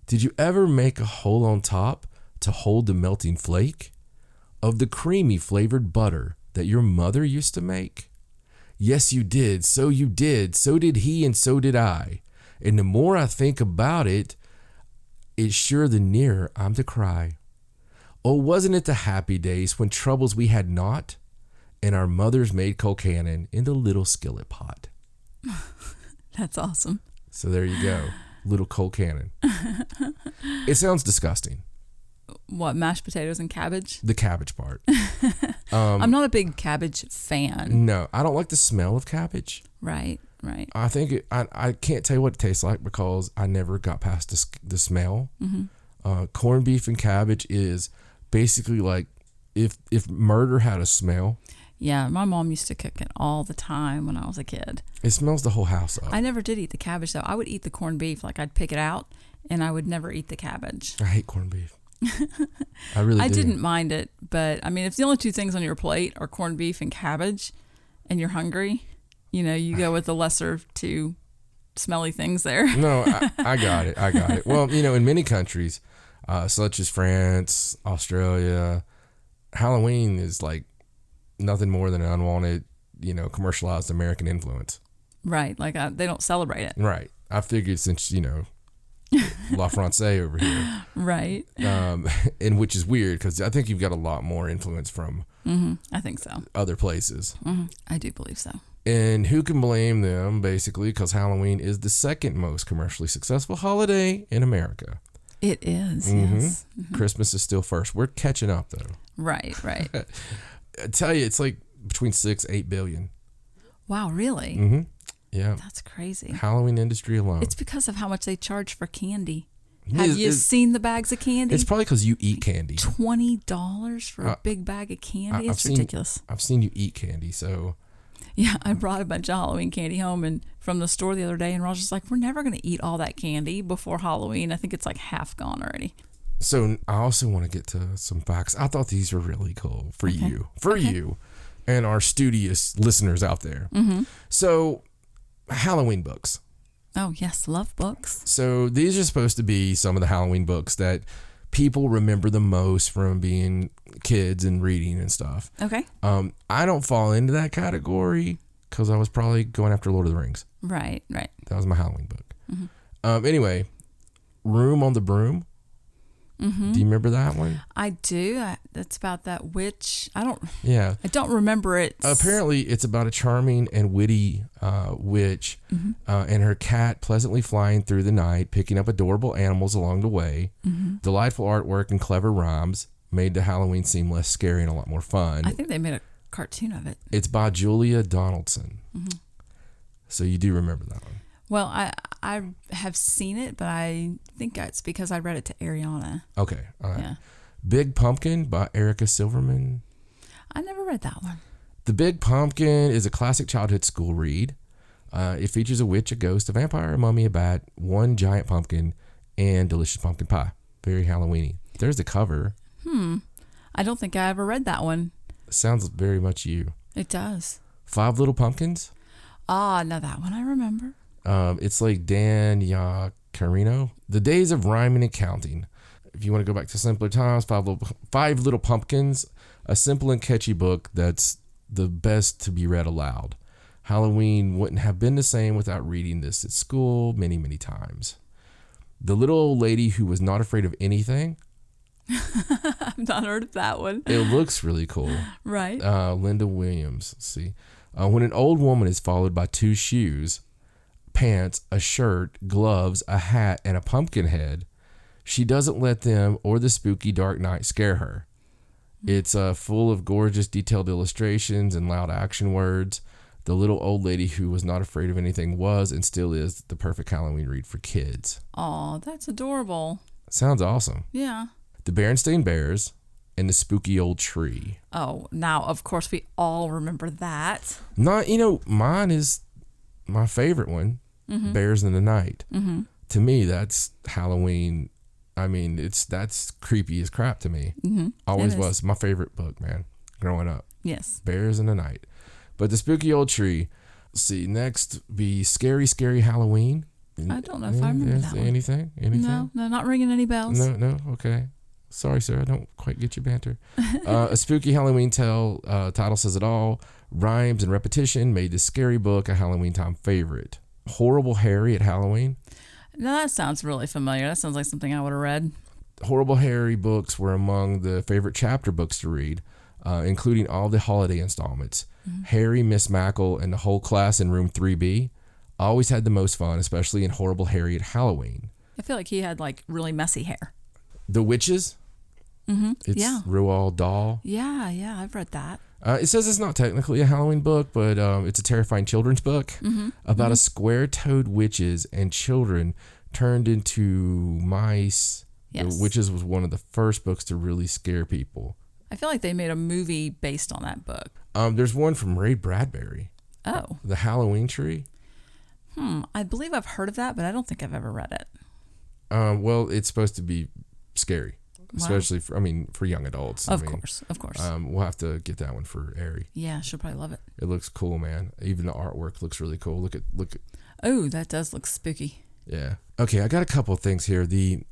Speaker 4: Did you ever make a hole on top to hold the melting flake of the creamy flavored butter that your mother used to make? Yes, you did. So you did. So did he, and so did I. And the more I think about it, it's sure the nearer I'm to cry. Oh, wasn't it the happy days when troubles we had not, and our mothers made colcannon in the little skillet pot?
Speaker 3: That's awesome.
Speaker 4: So there you go, little colcannon. It sounds disgusting.
Speaker 3: What, mashed potatoes and cabbage?
Speaker 4: The cabbage part.
Speaker 3: I'm not a big cabbage fan.
Speaker 4: No, I don't like the smell of cabbage.
Speaker 3: Right.
Speaker 4: I think I can't tell you what it tastes like because I never got past the smell. Corned beef and cabbage is basically like if murder had a smell.
Speaker 3: Yeah, my mom used to cook it all the time when I was a kid.
Speaker 4: It smells the whole house up.
Speaker 3: I never did eat the cabbage, though. I would eat the corned beef. Like, I'd pick it out, and I would never eat the cabbage.
Speaker 4: I hate corned beef. I really do.
Speaker 3: I didn't mind it, but, I mean, if the only two things on your plate are corned beef and cabbage, and you're hungry, you go with the lesser two smelly things there.
Speaker 4: No, I got it. Well, in many countries, such as France, Australia, Halloween is like nothing more than an unwanted, commercialized American influence.
Speaker 3: Right. Like they don't celebrate it.
Speaker 4: Right. I figured since, La Francais over here.
Speaker 3: Right.
Speaker 4: And which is weird because I think you've got a lot more influence from
Speaker 3: I think so.
Speaker 4: other places.
Speaker 3: I do believe so.
Speaker 4: And who can blame them, basically, because Halloween is the second most commercially successful holiday in America.
Speaker 3: It is, yes.
Speaker 4: Christmas is still first. We're catching up, though.
Speaker 3: Right.
Speaker 4: I tell you, it's like between 6-8 billion.
Speaker 3: Wow, really?
Speaker 4: Yeah.
Speaker 3: That's crazy.
Speaker 4: Halloween industry alone.
Speaker 3: It's because of how much they charge for candy. Have you seen the bags of candy?
Speaker 4: It's probably because you eat candy.
Speaker 3: $20 for a big bag of candy? It's ridiculous.
Speaker 4: I've seen you eat candy, so...
Speaker 3: Yeah, I brought a bunch of Halloween candy home and from the store the other day, and Roger's like, we're never going to eat all that candy before Halloween. I think it's like half gone already.
Speaker 4: So I also want to get to some facts. I thought these were really cool for you. You and our studious listeners out there. So, Halloween books.
Speaker 3: Oh, yes. Love books.
Speaker 4: So these are supposed to be some of the Halloween books that people remember the most from being kids and reading and stuff.
Speaker 3: Okay.
Speaker 4: I don't fall into that category because I was probably going after Lord of the Rings.
Speaker 3: Right.
Speaker 4: That was my Halloween book. Anyway, Room on the Broom. Do you remember that one?
Speaker 3: I do. That's about that witch. I don't remember it.
Speaker 4: Apparently, it's about a charming and witty witch and her cat pleasantly flying through the night, picking up adorable animals along the way. Delightful artwork and clever rhymes made the Halloween seem less scary and a lot more fun.
Speaker 3: I think they made a cartoon of it.
Speaker 4: It's by Julia Donaldson. So you do remember that one.
Speaker 3: Well, I have seen it, but I think it's because I read it to Ariana.
Speaker 4: Okay. All right.
Speaker 3: Yeah.
Speaker 4: Big Pumpkin by Erica Silverman.
Speaker 3: I never read that one.
Speaker 4: The Big Pumpkin is a classic childhood school read. It features a witch, a ghost, a vampire, a mummy, a bat, one giant pumpkin, and delicious pumpkin pie. Very Halloweeny. There's the cover.
Speaker 3: I don't think I ever read that one.
Speaker 4: Sounds very much you.
Speaker 3: It does.
Speaker 4: 5 Little Pumpkins.
Speaker 3: Ah, now that one I remember.
Speaker 4: It's like Dan Yacarino. The Days of Rhyming and Counting. If you want to go back to simpler times, 5 Little Pumpkins, a simple and catchy book that's the best to be read aloud. Halloween wouldn't have been the same without reading this at school many, many times. The Little Old Lady Who Was Not Afraid of Anything.
Speaker 3: I've not heard of that one.
Speaker 4: It looks really cool.
Speaker 3: Right.
Speaker 4: Linda Williams. Let's see. When an old woman is followed by 2 shoes, pants, a shirt, gloves, a hat, and a pumpkin head, she doesn't let them or the spooky dark night scare her. It's full of gorgeous detailed illustrations and loud action words. The Little Old Lady Who Was Not Afraid of Anything was and still is the perfect Halloween read for kids.
Speaker 3: Aw, that's adorable.
Speaker 4: Sounds awesome.
Speaker 3: Yeah.
Speaker 4: The Berenstain Bears and the Spooky Old Tree.
Speaker 3: Oh, now, of course, we all remember that.
Speaker 4: Mine is my favorite one, Bears in the Night. To me, that's Halloween. I mean, that's creepy as crap to me. Always was. My favorite book, man, growing up.
Speaker 3: Yes.
Speaker 4: Bears in the Night. But the Spooky Old Tree. Let's see, next be Scary, Scary Halloween.
Speaker 3: I don't know if I remember that one.
Speaker 4: Anything?
Speaker 3: No, not ringing any bells.
Speaker 4: No, okay. Sorry, sir, I don't quite get your banter. A Spooky Halloween Tale, title says it all. Rhymes and repetition made this scary book a Halloween time favorite. Horrible Harry at Halloween.
Speaker 3: No, that sounds really familiar. That sounds like something I would have read.
Speaker 4: Horrible Harry books were among the favorite chapter books to read, including all the holiday installments. Harry, Miss Mackle, and the whole class in room 3B always had the most fun, especially in Horrible Harry at Halloween.
Speaker 3: I feel like he had like really messy hair.
Speaker 4: The Witches. It's Roald Dahl.
Speaker 3: Yeah, I've read that.
Speaker 4: It says it's not technically a Halloween book, but it's a terrifying children's book about a square-toed witches and children turned into mice.
Speaker 3: Yes.
Speaker 4: The Witches was one of the first books to really scare people.
Speaker 3: I feel like they made a movie based on that book.
Speaker 4: There's one from Ray Bradbury.
Speaker 3: Oh.
Speaker 4: The Halloween Tree.
Speaker 3: I believe I've heard of that, but I don't think I've ever read it.
Speaker 4: Well, it's supposed to be scary.
Speaker 3: Wow.
Speaker 4: Especially for young adults.
Speaker 3: Of course.
Speaker 4: We'll have to get that one for Ari.
Speaker 3: Yeah, she'll probably love it.
Speaker 4: It looks cool, man. Even the artwork looks really cool. Look at.
Speaker 3: Oh, that does look spooky.
Speaker 4: Yeah. Okay, I got a couple of things here.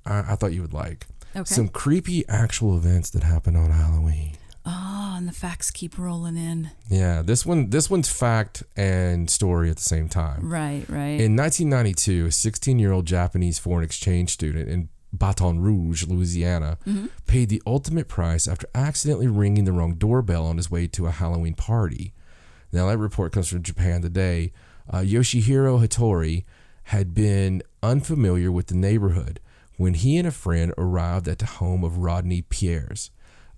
Speaker 4: I thought you would like.
Speaker 3: Okay.
Speaker 4: Some creepy actual events that happen on Halloween.
Speaker 3: Oh, and the facts keep rolling in.
Speaker 4: Yeah, this one's fact and story at the same time.
Speaker 3: Right.
Speaker 4: In 1992, a 16-year-old Japanese foreign exchange student in Baton Rouge, Louisiana, paid the ultimate price after accidentally ringing the wrong doorbell on his way to a Halloween party. Now, that report comes from Japan Today. Yoshihiro Hattori had been unfamiliar with the neighborhood when he and a friend arrived at the home of Rodney Pierres,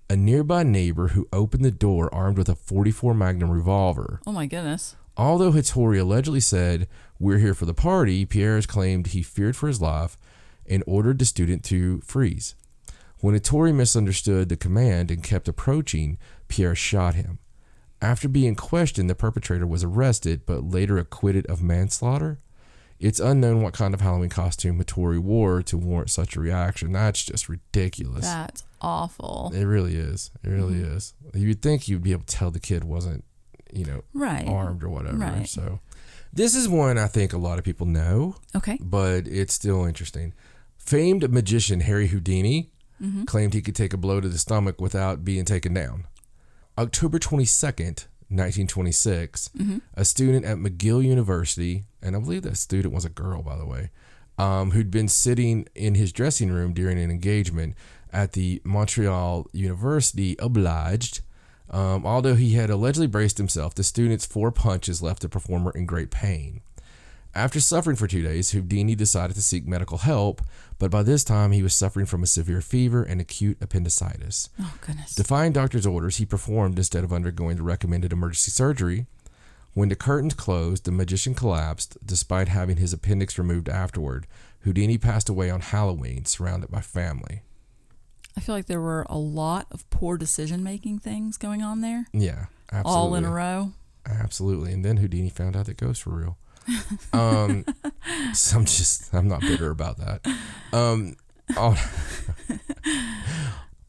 Speaker 4: a nearby neighbor who opened the door armed with a .44 Magnum revolver.
Speaker 3: Oh my goodness.
Speaker 4: Although Hattori allegedly said, "We're here for the party," Pierres claimed he feared for his life and ordered the student to freeze. When Hattori misunderstood the command and kept approaching, Pierre shot him. After being questioned, the perpetrator was arrested but later acquitted of manslaughter. It's unknown what kind of Halloween costume Hattori wore to warrant such a reaction. That's just ridiculous.
Speaker 3: That's awful.
Speaker 4: It really is. It really is. You'd think you'd be able to tell the kid wasn't, armed or whatever.
Speaker 3: Right.
Speaker 4: So this is one I think a lot of people know.
Speaker 3: Okay.
Speaker 4: But it's still interesting. Famed magician Harry Houdini claimed he could take a blow to the stomach without being taken down. October 22nd, 1926, a student at McGill University, and I believe that student was a girl, by the way, who'd been sitting in his dressing room during an engagement at the Montreal University, obliged. Although he had allegedly braced himself, the student's 4 punches left the performer in great pain. After suffering for 2 days, Houdini decided to seek medical help, but by this time he was suffering from a severe fever and acute appendicitis.
Speaker 3: Oh, goodness.
Speaker 4: Defying doctor's orders, he performed instead of undergoing the recommended emergency surgery. When the curtains closed, the magician collapsed, despite having his appendix removed afterward. Houdini passed away on Halloween, surrounded by family.
Speaker 3: I feel like there were a lot of poor decision-making things going on there.
Speaker 4: Yeah, absolutely.
Speaker 3: All in a row.
Speaker 4: Absolutely. And then Houdini found out that ghosts were real. So I'm not bitter about that.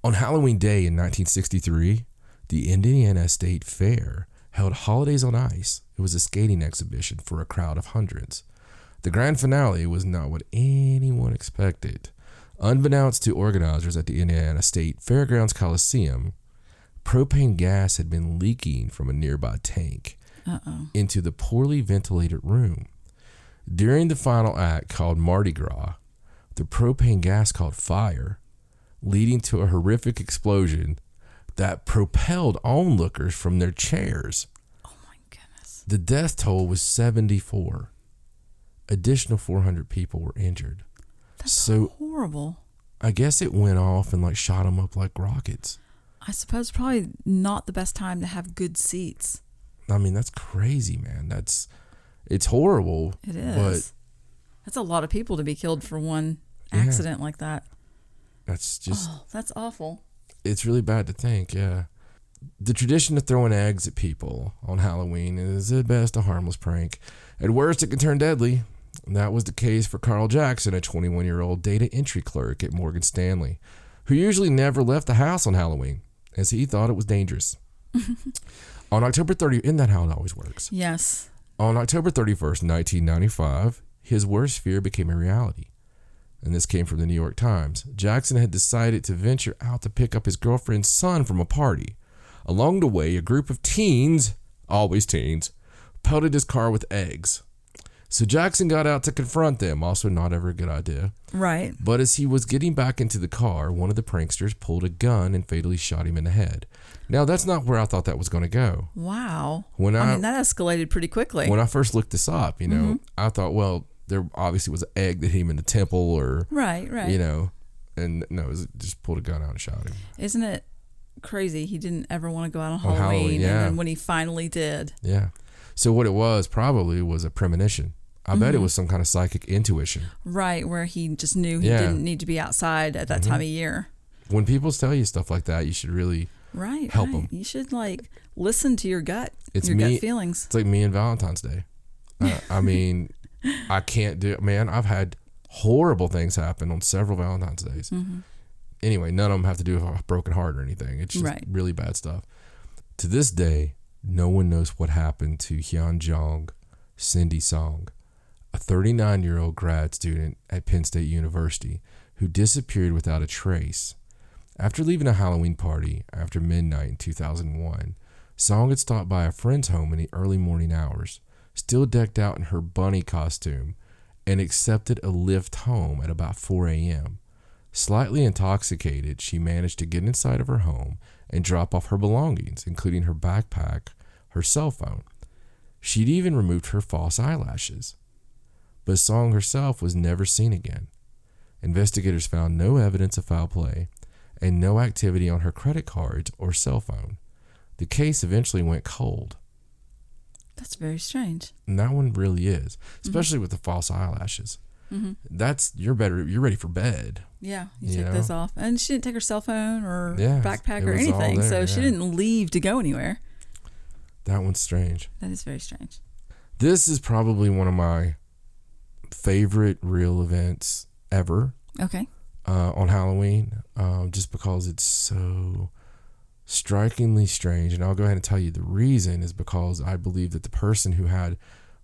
Speaker 4: On Halloween Day in 1963, the Indiana State Fair held Holidays on Ice. It was a skating exhibition for a crowd of hundreds. The grand finale was not what anyone expected. Unbeknownst to organizers at the Indiana State Fairgrounds Coliseum, propane gas had been leaking from a nearby tank into the poorly ventilated room. During the final act, called Mardi Gras, the propane gas caught fire, leading to a horrific explosion that propelled onlookers from their chairs.
Speaker 3: Oh my goodness.
Speaker 4: The death toll was 74. Additional 400 people were injured.
Speaker 3: That's
Speaker 4: so
Speaker 3: horrible.
Speaker 4: I guess it went off and shot them up like rockets.
Speaker 3: I suppose probably not the best time to have good seats.
Speaker 4: I mean, that's crazy, man. It's horrible.
Speaker 3: It is.
Speaker 4: But
Speaker 3: that's a lot of people to be killed for one accident like that.
Speaker 4: That's just...
Speaker 3: Oh, that's awful.
Speaker 4: It's really bad to think, yeah. The tradition of throwing eggs at people on Halloween is at best a harmless prank. At worst, it can turn deadly. And that was the case for Carl Jackson, a 21-year-old data entry clerk at Morgan Stanley, who usually never left the house on Halloween, as he thought it was dangerous. On October 30th, isn't that how it always works?
Speaker 3: Yes.
Speaker 4: On October 31st, 1995, his worst fear became a reality. And this came from the New York Times. Jackson had decided to venture out to pick up his girlfriend's son from a party. Along the way, a group of teens, always teens, pelted his car with eggs. So Jackson got out to confront them, also not ever a good idea.
Speaker 3: Right.
Speaker 4: But as he was getting back into the car, one of the pranksters pulled a gun and fatally shot him in the head. Now, that's not where I thought that was going to go.
Speaker 3: Wow.
Speaker 4: I mean,
Speaker 3: that escalated pretty quickly.
Speaker 4: When I first looked this up, I thought, well, there obviously was an egg that hit him in the temple or...
Speaker 3: Right.
Speaker 4: And no, it was just pulled a gun out and shot him.
Speaker 3: Isn't it crazy? He didn't ever want to go out on Halloween.
Speaker 4: Yeah.
Speaker 3: And then when he finally did.
Speaker 4: Yeah. So what it was probably was a premonition. I bet it was some kind of psychic intuition.
Speaker 3: Right, where he just knew he didn't need to be outside at that time of year.
Speaker 4: When people tell you stuff like that, you should really help them.
Speaker 3: You should listen to your gut, gut feelings.
Speaker 4: It's like me and Valentine's Day. I mean, I can't do it. Man, I've had horrible things happen on several Valentine's Days. Mm-hmm. Anyway, none of them have to do with a broken heart or anything. It's just really bad stuff. To this day, no one knows what happened to Hyun Jong Cindy Song, a 39-year-old grad student at Penn State University who disappeared without a trace After leaving a Halloween party after midnight in 2001, Song had stopped by a friend's home in the early morning hours, still decked out in her bunny costume, and accepted a lift home at about 4 a.m. Slightly intoxicated, she managed to get inside of her home and drop off her belongings, including her backpack, her cell phone. She'd even removed her false eyelashes. But Song herself was never seen again. Investigators found no evidence of foul play and no activity on her credit cards or cell phone. The case eventually went cold.
Speaker 3: That's very strange.
Speaker 4: And that one really is, especially with the false eyelashes. That's you're ready for bed.
Speaker 3: Yeah, you take those off. And she didn't take her cell phone or backpack or
Speaker 4: was all
Speaker 3: anything,
Speaker 4: there,
Speaker 3: so she didn't leave to go anywhere.
Speaker 4: That one's strange.
Speaker 3: That is very strange.
Speaker 4: This is probably one of my favorite real events ever.
Speaker 3: Okay.
Speaker 4: On Halloween, just because it's so strikingly strange. And I'll go ahead and tell you the reason is because I believe that the person who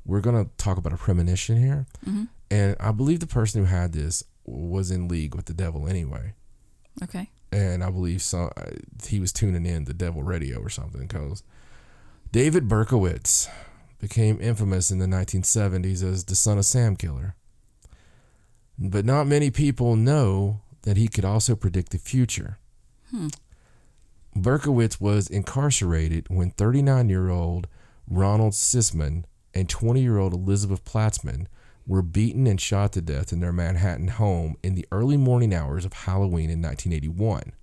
Speaker 4: we're going to talk about a premonition here. And I believe the person who had this was in league with the devil anyway.
Speaker 3: Okay.
Speaker 4: And I believe he was tuning in the devil radio or something, because David Berkowitz became infamous in the 1970s as the Son of Sam killer. But not many people know that he could also predict the future. Berkowitz was incarcerated when 39-year-old Ronald Sisman and 20-year-old Elizabeth Platzman were beaten and shot to death in their Manhattan home in the early morning hours of Halloween in 1981.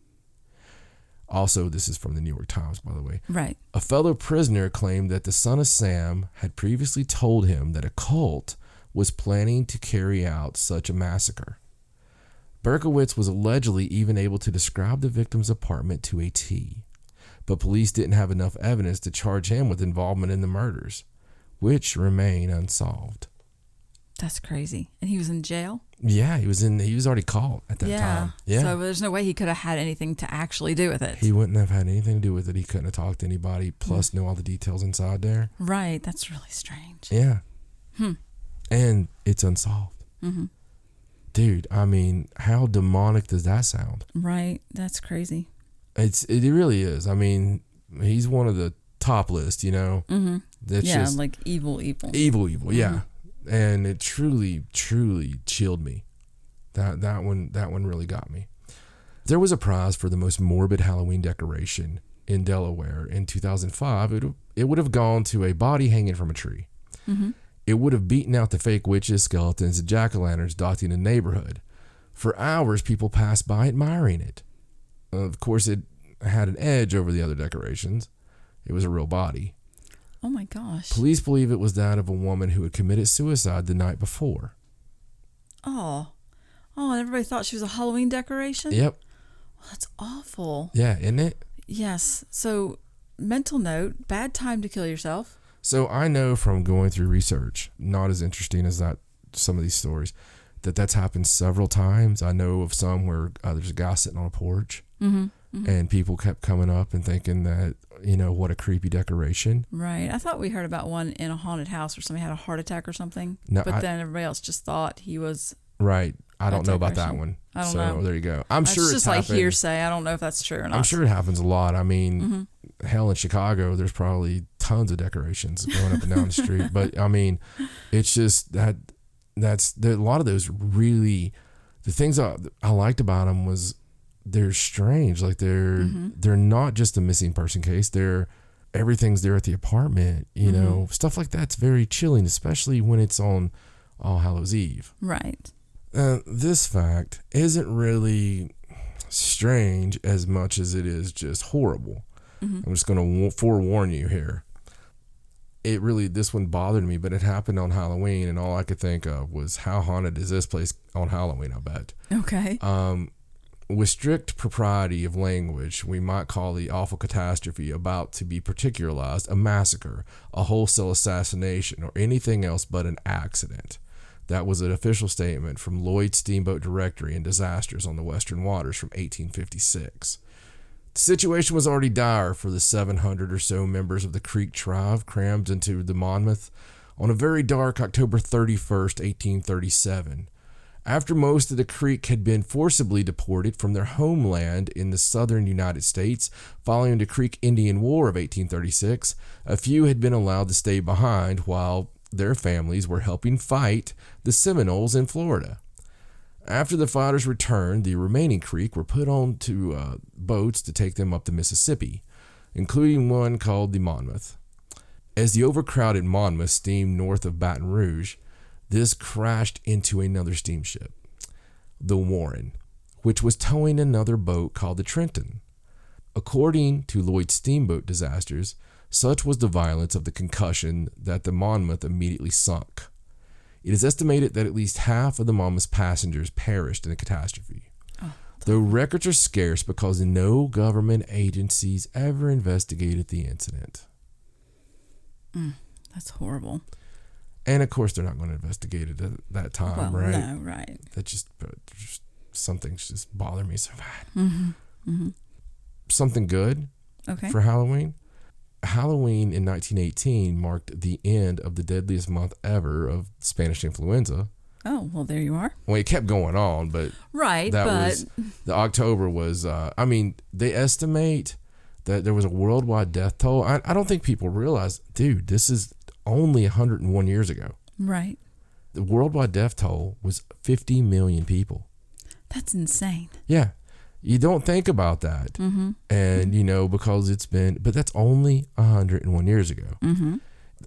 Speaker 4: Also, this is from the New York Times, by the way.
Speaker 3: Right.
Speaker 4: A fellow prisoner claimed that the Son of Sam had previously told him that a cult was planning to carry out such a massacre. Berkowitz was allegedly even able to describe the victim's apartment to a T, but police didn't have enough evidence to charge him with involvement in the murders, which remain unsolved.
Speaker 3: That's crazy. And he was in jail?
Speaker 4: Yeah, he was already caught at that time. Yeah.
Speaker 3: So there's no way he could have had anything to actually do with it.
Speaker 4: He wouldn't have had anything to do with it. He couldn't have talked to anybody, plus know all the details inside there.
Speaker 3: Right. That's really strange.
Speaker 4: Yeah. And it's unsolved. Dude, I mean, how demonic does that sound?
Speaker 3: Right. That's crazy.
Speaker 4: It really is. I mean, he's one of the top list, you know? That's just
Speaker 3: like evil.
Speaker 4: Evil, yeah. And it truly, truly chilled me. That one really got me. There was a prize for the most morbid Halloween decoration in Delaware in 2005. It would have gone to a body hanging from a tree. It would have beaten out the fake witches, skeletons, and jack-o'-lanterns dotting the neighborhood. For hours, people passed by admiring it. Of course, it had an edge over the other decorations. It was a real body.
Speaker 3: Oh my gosh.
Speaker 4: Police believe it was that of a woman who had committed suicide the night before.
Speaker 3: Oh, and everybody thought she was a Halloween decoration?
Speaker 4: Yep.
Speaker 3: Well, that's awful.
Speaker 4: Yeah, isn't it?
Speaker 3: Yes. So, mental note, bad time to kill yourself.
Speaker 4: So I know from going through research, not as interesting as that some of these stories, that's happened several times. I know of some where there's a guy sitting on a porch and people kept coming up and thinking that, you know, what a creepy decoration.
Speaker 3: Right. I thought we heard about one in a haunted house where somebody had a heart attack or something.
Speaker 4: No,
Speaker 3: but then everybody else just thought he was...
Speaker 4: Right. I don't know about that one.
Speaker 3: I don't know.
Speaker 4: So there you go. I'm sure it's
Speaker 3: just
Speaker 4: happened.
Speaker 3: like hearsay. I don't know if that's true or not.
Speaker 4: I'm sure it happens a lot. I mean, hell, in Chicago, there's probably tons of decorations going up and down the street. But I mean, it's just a lot of those really, the things I liked about them was they're strange. Like they're not just a missing person case. Everything's there at the apartment, you know, stuff like that's very chilling, especially when it's on All Hallows Eve.
Speaker 3: Right.
Speaker 4: This fact isn't really strange as much as it is just horrible. I'm just going to forewarn you here. This one bothered me, but it happened on Halloween, and all I could think of was how haunted is this place on Halloween, I bet.
Speaker 3: Okay.
Speaker 4: With strict propriety of language, we might call the awful catastrophe about to be particularized a massacre, a wholesale assassination, or anything else but an accident. That was an official statement from Lloyd's Steamboat Directory and Disasters on the Western Waters from 1856. The situation was already dire for the 700 or so members of the Creek tribe crammed into the Monmouth on a very dark October 31st, 1837. After most of the Creek had been forcibly deported from their homeland in the southern United States following the Creek Indian War of 1836, a few had been allowed to stay behind while their families were helping fight the Seminoles in Florida. After the fighters returned, the remaining Creek were put onto boats to take them up the Mississippi, including one called the Monmouth. As the overcrowded Monmouth steamed north of Baton Rouge, this crashed into another steamship, the Warren, which was towing another boat called the Trenton. According to Lloyd's steamboat disasters, such was the violence of the concussion that the Monmouth immediately sunk. It is estimated that at least half of the Monmouth's passengers perished in the catastrophe. Though records are scarce because no government agencies ever investigated the incident.
Speaker 3: That's horrible.
Speaker 4: And of course, they're not going to investigate it at that time, right?
Speaker 3: No, right.
Speaker 4: That just some things just bother me so bad. Something good for Halloween. Halloween in 1918 marked the end of the deadliest month ever of Spanish influenza.
Speaker 3: Oh, well, there you are.
Speaker 4: Well, it kept going on, but the October was. They estimate that there was a worldwide death toll. I don't think people realize, dude, this is only 101 years ago.
Speaker 3: Right.
Speaker 4: The worldwide death toll was 50 million people.
Speaker 3: That's insane.
Speaker 4: Yeah. You don't think about that. And, because it's been, but that's only 101 years ago.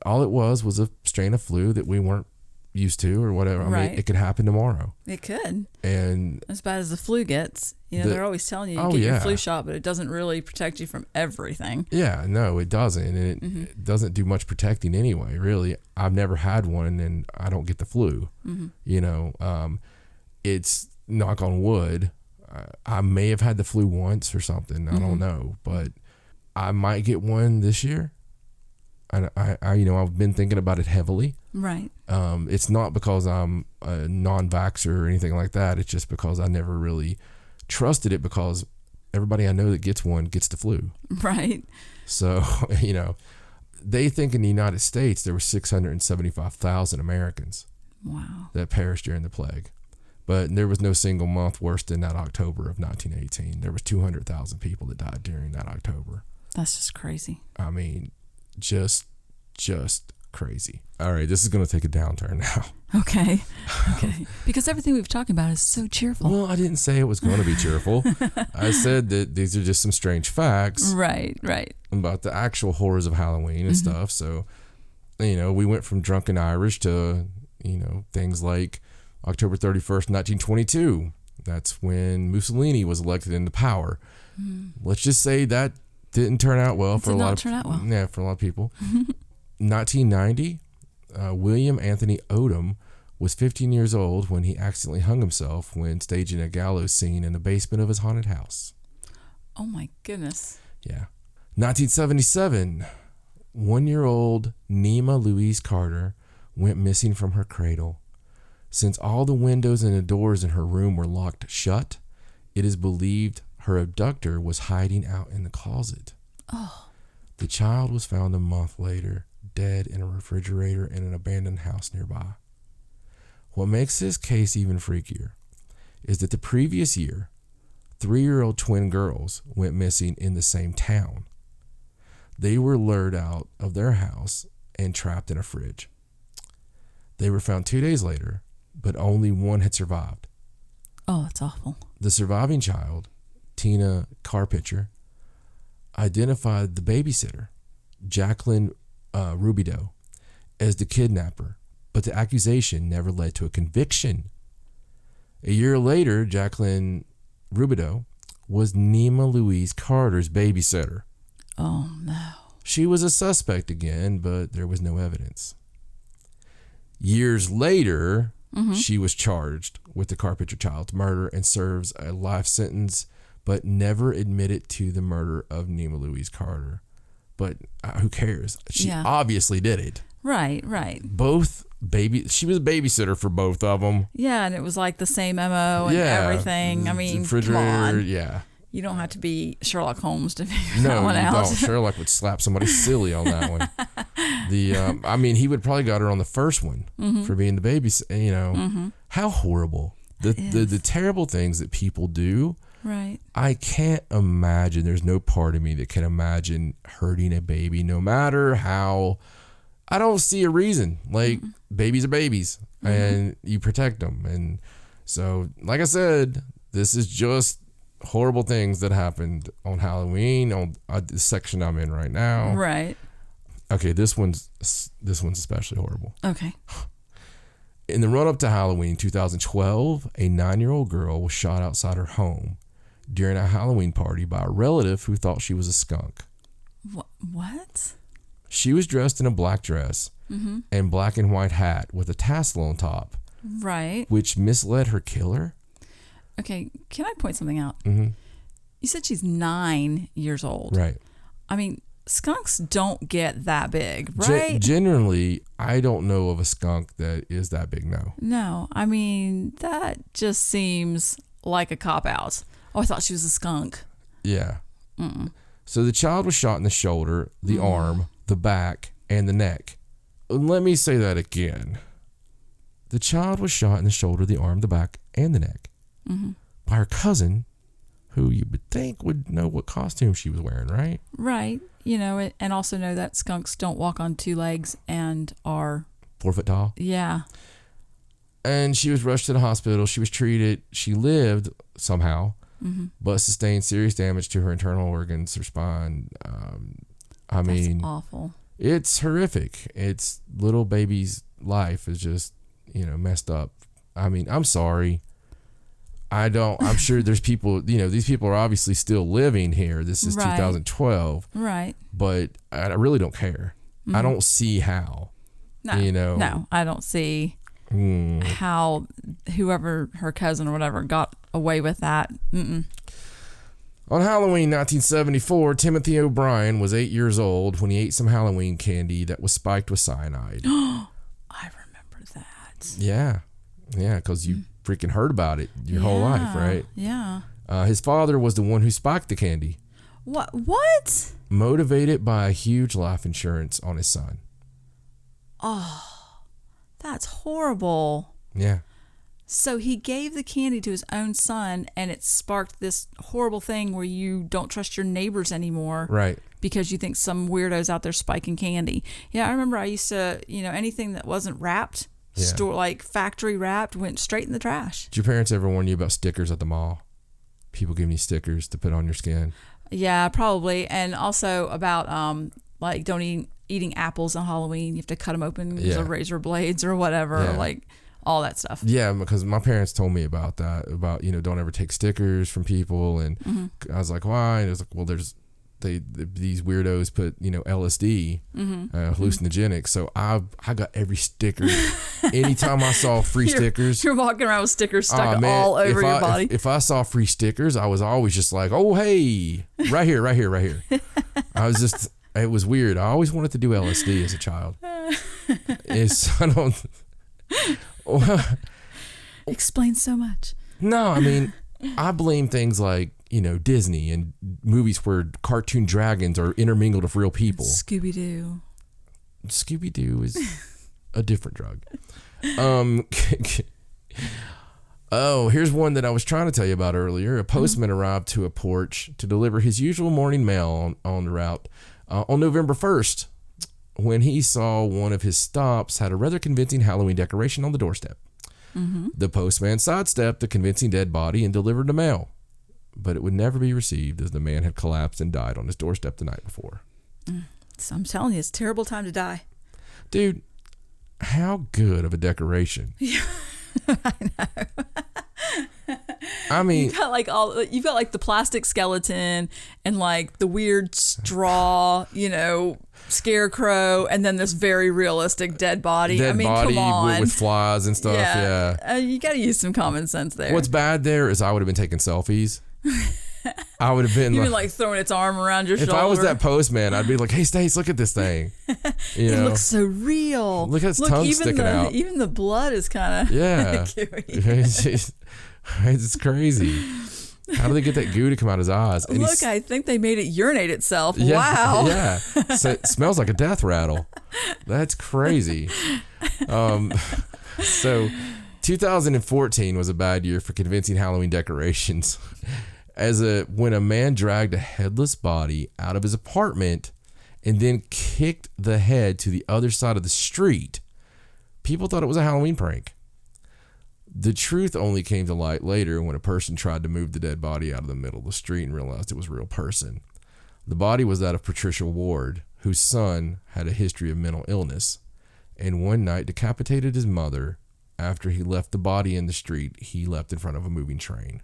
Speaker 4: All it was a strain of flu that we weren't used to or whatever. I mean, it could happen tomorrow.
Speaker 3: It could.
Speaker 4: And
Speaker 3: as bad as the flu gets, they're always telling you to get your flu shot, but it doesn't really protect you from everything.
Speaker 4: Yeah, no, it doesn't. And it doesn't do much protecting anyway, really. I've never had one and I don't get the flu. It's knock on wood. I may have had the flu once or something. I don't know, but I might get one this year. And I've been thinking about it heavily.
Speaker 3: Right.
Speaker 4: It's not because I'm a non-vaxxer or anything like that. It's just because I never really trusted it because everybody I know that gets one gets the flu.
Speaker 3: Right.
Speaker 4: So, they think in the United States there were 675,000 Americans.
Speaker 3: Wow.
Speaker 4: That perished during the plague. But there was no single month worse than that October of 1918. There was 200,000 people that died during that October.
Speaker 3: That's just crazy.
Speaker 4: I mean, just crazy. All right, this is going to take a downturn now.
Speaker 3: Okay. Because everything we've talked about is so cheerful.
Speaker 4: Well, I didn't say it was going to be cheerful. I said that these are just some strange facts.
Speaker 3: Right.
Speaker 4: About the actual horrors of Halloween and stuff. So, we went from drunken Irish to, things like October 31st, 1922. That's when Mussolini was elected into power. Let's just say that didn't turn out well for a lot of people. 1990, William Anthony Odom was 15 years old when he accidentally hung himself when staging a gallows scene in the basement of his haunted house.
Speaker 3: Oh my goodness.
Speaker 4: Yeah. 1977, 1-year-old Nema Louise Carter went missing from her cradle. Since all the windows and the doors in her room were locked shut, it is believed her abductor was hiding out in the closet.
Speaker 3: Oh.
Speaker 4: The child was found a month later, dead in a refrigerator in an abandoned house nearby. What makes this case even freakier is that the previous year, 3-year-old twin girls went missing in the same town. They were lured out of their house and trapped in a fridge. They were found 2 days later, but only one had survived.
Speaker 3: Oh, that's awful.
Speaker 4: The surviving child, Tina Carpenter, identified the babysitter, Jacqueline Rubidoux, as the kidnapper, but the accusation never led to a conviction. A year later, Jacqueline Rubidoux was Nema Louise Carter's babysitter.
Speaker 3: Oh, no.
Speaker 4: She was a suspect again, but there was no evidence. Years later, she was charged with the Carpenter child's murder and serves a life sentence, but never admitted to the murder of Nema Louise Carter. But who cares? She obviously did it.
Speaker 3: Right.
Speaker 4: She was a babysitter for both of them.
Speaker 3: Yeah, and it was like the same MO and everything. I mean, come on.
Speaker 4: Yeah.
Speaker 3: You don't have to be Sherlock Holmes to figure that one out.
Speaker 4: No, you don't. Sherlock would slap somebody silly on that one. He would probably got her on the first one for being the babysitter. How horrible. the terrible things that people do.
Speaker 3: Right.
Speaker 4: I can't imagine. There's no part of me that can imagine hurting a baby, no matter how. I don't see a reason. Like, babies are babies, and you protect them. And so, like I said, this is just horrible things that happened on Halloween on the section I'm in right now.
Speaker 3: Right.
Speaker 4: Okay, this one's especially horrible.
Speaker 3: Okay.
Speaker 4: In the run up to Halloween 2012, a 9-year-old girl was shot outside her home during a Halloween party by a relative who thought she was a skunk.
Speaker 3: What?
Speaker 4: She was dressed in a black dress and black and white hat with a tassel on top.
Speaker 3: Right.
Speaker 4: Which misled her killer.
Speaker 3: Okay, can I point something out?
Speaker 4: Mm-hmm.
Speaker 3: You said she's 9 years old.
Speaker 4: Right.
Speaker 3: I mean, skunks don't get that big, right?
Speaker 4: Generally, I don't know of a skunk that is that big, no.
Speaker 3: No, I mean, that just seems like a cop-out. Oh, I thought she was a skunk.
Speaker 4: Yeah. So the child was shot in the shoulder, the arm, the back, and the neck. Let me say that again. The child was shot in the shoulder, the arm, the back, and the neck by her cousin, who you would think would know what costume she was wearing, right?
Speaker 3: Right. You know, and also know that skunks don't walk on 2 legs and are
Speaker 4: 4 foot tall.
Speaker 3: Yeah.
Speaker 4: And she was rushed to the hospital. She was treated. She lived somehow, but sustained serious damage to her internal organs, her spine. I mean,
Speaker 3: awful.
Speaker 4: It's horrific. It's little baby's life is just, messed up. I mean, I'm sorry. I'm sure there's people, these people are obviously still living here. This is 2012.
Speaker 3: Right.
Speaker 4: But I really don't care. I don't see how.
Speaker 3: No. No, I don't see how whoever her cousin or whatever got away with that.
Speaker 4: On Halloween 1974, Timothy O'Brien was 8 years old when he ate some Halloween candy that was spiked with cyanide.
Speaker 3: I remember that.
Speaker 4: Yeah. Yeah, because you freaking heard about it your whole life, right?
Speaker 3: Yeah.
Speaker 4: His father was the one who spiked the candy.
Speaker 3: What?
Speaker 4: Motivated by a huge life insurance on his son.
Speaker 3: Oh, that's horrible.
Speaker 4: Yeah.
Speaker 3: So he gave the candy to his own son, and it sparked this horrible thing where you don't trust your neighbors anymore.
Speaker 4: Right. Because
Speaker 3: you think some weirdo's out there spiking candy. Yeah, I remember I used to, anything that wasn't wrapped, store like factory wrapped, went straight in the trash.
Speaker 4: Did your parents ever warn you about stickers at the mall? People giving you stickers to put on your skin?
Speaker 3: Yeah, probably. And also about don't eating apples on Halloween. You have to cut them open with razor blades or whatever, like all that stuff.
Speaker 4: Yeah, because my parents told me about that, about, don't ever take stickers from people. And I was like, why? And it was like, well, these weirdos put, LSD, hallucinogenic. So I got every sticker. Anytime I saw free stickers.
Speaker 3: You're walking around with stickers stuck all over your body.
Speaker 4: If I saw free stickers, I was always just like, oh, hey, right here. I was just, it was weird. I always wanted to do LSD as a child.
Speaker 3: Explains so much.
Speaker 4: No, I mean, I blame things like, Disney and movies where cartoon dragons are intermingled with real people.
Speaker 3: Scooby-Doo.
Speaker 4: Scooby-Doo is a different drug. Here's one that I was trying to tell you about earlier. A postman arrived to a porch to deliver his usual morning mail on the route on November 1st when he saw one of his stops had a rather convincing Halloween decoration on the doorstep. The postman sidestepped the convincing dead body and delivered the mail, but it would never be received as the man had collapsed and died on his doorstep the night before.
Speaker 3: So I'm telling you, it's a terrible time to die.
Speaker 4: Dude, how good of a decoration.
Speaker 3: Yeah, I know.
Speaker 4: I mean,
Speaker 3: you've got like the plastic skeleton and like the weird straw, scarecrow, and then this very realistic dead body.
Speaker 4: Come on. With flies and stuff. Yeah.
Speaker 3: You got to use some common sense there.
Speaker 4: What's bad there is I would have been taking selfies. I would have been
Speaker 3: like throwing its arm around your shoulder.
Speaker 4: If I was that postman, I'd be like, hey, Stace, look at this thing.
Speaker 3: It looks so real.
Speaker 4: Look at its tongue sticking out.
Speaker 3: Even the blood is kind of
Speaker 4: It's crazy. How do they get that goo to come out his eyes? And
Speaker 3: I think they made it urinate itself.
Speaker 4: Yeah,
Speaker 3: wow.
Speaker 4: Yeah. So it smells like a death rattle. That's crazy. So 2014 was a bad year for convincing Halloween decorations. When a man dragged a headless body out of his apartment and then kicked the head to the other side of the street. People thought it was a Halloween prank. The truth only came to light later when a person tried to move the dead body out of the middle of the street and realized it was a real person. The body was that of Patricia Ward, whose son had a history of mental illness, and one night decapitated his mother. After he left the body in the street, he left in front of a moving train.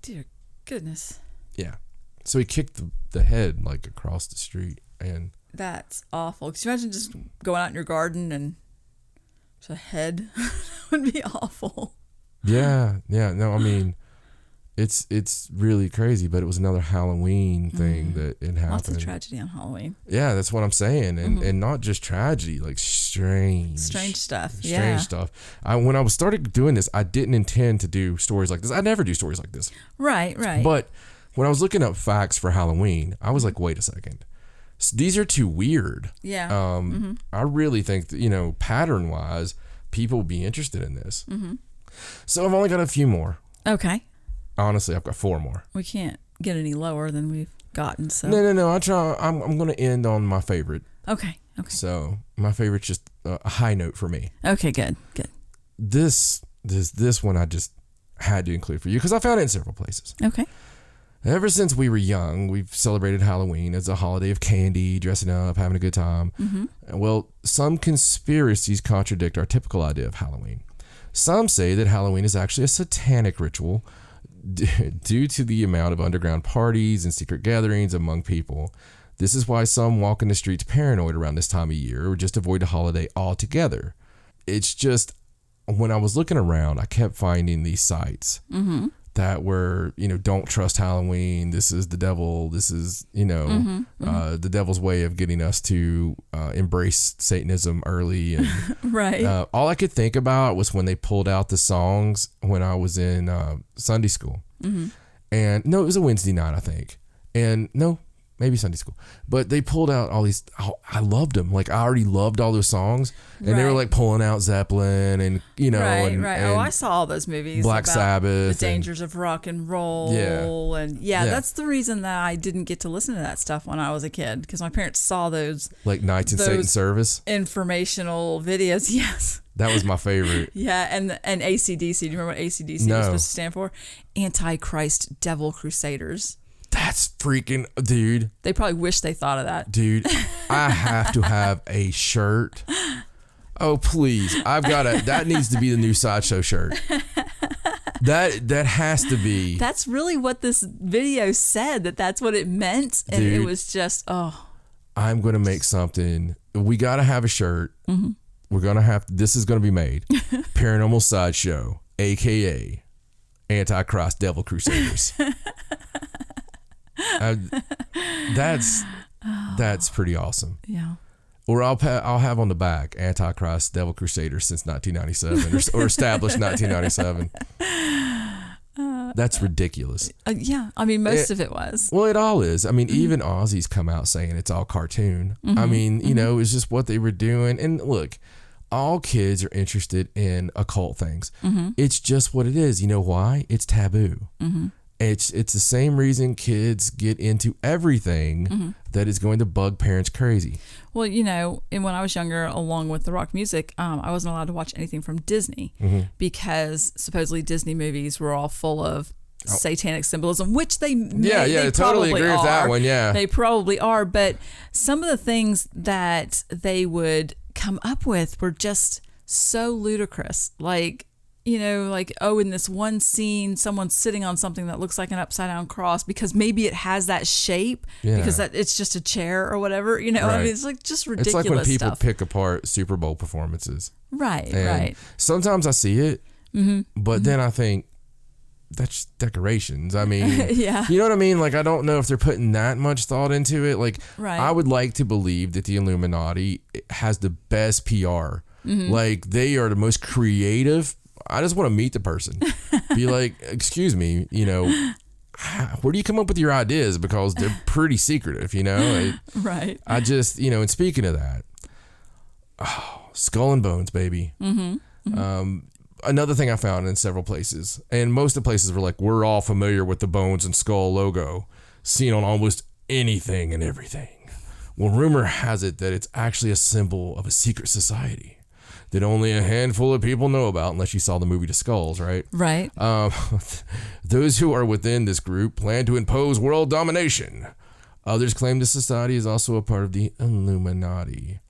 Speaker 3: Dear goodness.
Speaker 4: Yeah. So he kicked the head like across the street, and
Speaker 3: that's awful. Could you imagine just going out in your garden and just a head? Would be awful.
Speaker 4: Yeah. No, I mean, it's really crazy, but it was another Halloween thing that it happened.
Speaker 3: Lots of tragedy on Halloween.
Speaker 4: Yeah, that's what I'm saying, and not just tragedy, like strange
Speaker 3: stuff.
Speaker 4: Strange stuff. When I started doing this, I didn't intend to do stories like this. I never do stories like this. Right. But when I was looking up facts for Halloween, I was like, wait a second. These are too weird.
Speaker 3: Yeah.
Speaker 4: I really think that, pattern wise, people would be interested in this. So I've only got a few more.
Speaker 3: Okay.
Speaker 4: Honestly, I've got 4 more.
Speaker 3: We can't get any lower than we've gotten. So
Speaker 4: No. I'm going to end on my favorite.
Speaker 3: Okay.
Speaker 4: So my favorite's just a high note for me.
Speaker 3: Okay. Good.
Speaker 4: This one I just had to include for you because I found it in several places.
Speaker 3: Okay.
Speaker 4: Ever since we were young, we've celebrated Halloween as a holiday of candy, dressing up, having a good time. Well, some conspiracies contradict our typical idea of Halloween. Some say that Halloween is actually a satanic ritual due to the amount of underground parties and secret gatherings among people. This is why some walk in the streets paranoid around this time of year or just avoid the holiday altogether. It's just, when I was looking around, I kept finding these sites that were, don't trust Halloween. This is the devil. This is, the devil's way of getting us to embrace Satanism early. And
Speaker 3: right.
Speaker 4: All I could think about was when they pulled out the songs when I was in Sunday school. And no, it was a Wednesday night, I think. And no, maybe Sunday school. But they pulled out all these. I loved them. Like, I already loved all those songs. And they were like pulling out Zeppelin and,
Speaker 3: Right.
Speaker 4: And
Speaker 3: I saw all those movies.
Speaker 4: Black
Speaker 3: about
Speaker 4: Sabbath.
Speaker 3: The dangers of rock and roll.
Speaker 4: Yeah.
Speaker 3: And that's the reason that I didn't get to listen to that stuff when I was a kid, because my parents saw those.
Speaker 4: Like Nights in Satan's Service.
Speaker 3: Informational videos. Yes.
Speaker 4: That was my favorite.
Speaker 3: Yeah, and ACDC. Do you remember what ACDC was supposed to stand for? Antichrist Devil Crusaders.
Speaker 4: That's freaking, dude.
Speaker 3: They probably wish they thought of that.
Speaker 4: Dude, I have to have a shirt. Oh, please. That needs to be the new Sideshow shirt. That has to be.
Speaker 3: That's really what this video said, that's what it meant. And
Speaker 4: dude,
Speaker 3: it was just,
Speaker 4: I'm going to make something. We got to have a shirt. We're going to this is going to be made. Paranormal Sideshow, a.k.a. Antichrist Devil Crusaders. That's pretty awesome.
Speaker 3: Yeah.
Speaker 4: Or I'll have on the back Antichrist Devil Crusaders since 1997 or established 1997. That's ridiculous.
Speaker 3: Yeah, I mean, most of it was.
Speaker 4: Well, it all is. I mean, even Aussies come out saying it's all cartoon. I mean, it's just what they were doing. And look, all kids are interested in occult things. It's just what it is. You know why? It's taboo. It's the same reason kids get into everything that is going to bug parents crazy.
Speaker 3: Well, and when I was younger, along with the rock music, I wasn't allowed to watch anything from Disney because supposedly Disney movies were all full of satanic symbolism, which they
Speaker 4: totally agree with that one. Yeah,
Speaker 3: they probably are. But some of the things that they would come up with were just so ludicrous, in this one scene, someone's sitting on something that looks like an upside down cross because maybe it has that shape because it's just a chair or whatever, Right. I mean, it's like just ridiculous stuff.
Speaker 4: It's like when people pick apart Super Bowl performances.
Speaker 3: Right,
Speaker 4: and
Speaker 3: right.
Speaker 4: Sometimes I see it, but then I think that's decorations. I mean,
Speaker 3: yeah.
Speaker 4: You know what I mean? Like, I don't know if they're putting that much thought into it. Like,
Speaker 3: right.
Speaker 4: I would like to believe that the Illuminati has the best PR. Like, they are the most creative. I just want to meet the person. Be like, excuse me, where do you come up with your ideas? Because they're pretty secretive,
Speaker 3: Right.
Speaker 4: I just, and speaking of that, Skull and Bones, baby. another thing I found in several places, and most of the places were like, we're all familiar with the bones and skull logo seen on almost anything and everything. Well, rumor has it that it's actually a symbol of a secret society that only a handful of people know about, unless you saw the movie The Skulls, right?
Speaker 3: Right.
Speaker 4: Those who are within this group plan to impose world domination. Others claim the society is also a part of the Illuminati.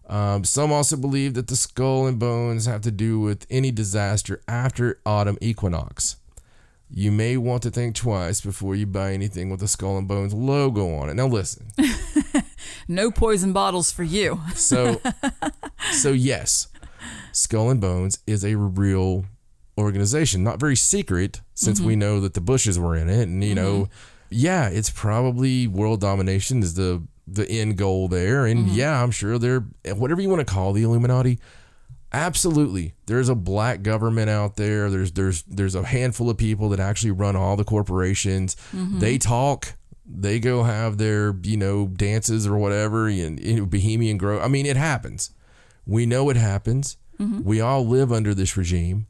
Speaker 4: Some also believe that the skull and bones have to do with any disaster after autumn equinox. You may want to think twice before you buy anything with the skull and bones logo on it. Now listen.
Speaker 3: No poison bottles for you.
Speaker 4: So yes, Skull and Bones is a real organization, not very secret, since we know that the Bushes were in it, and you know, yeah, it's probably world domination is the end goal there, and yeah, I'm sure they're whatever you want to call the Illuminati. Absolutely, there's a black government out there. There's a handful of people that actually run all the corporations. They talk. They go have their, dances or whatever, and Bohemian Grove. I mean, it happens. We know it happens. We all live under this regime,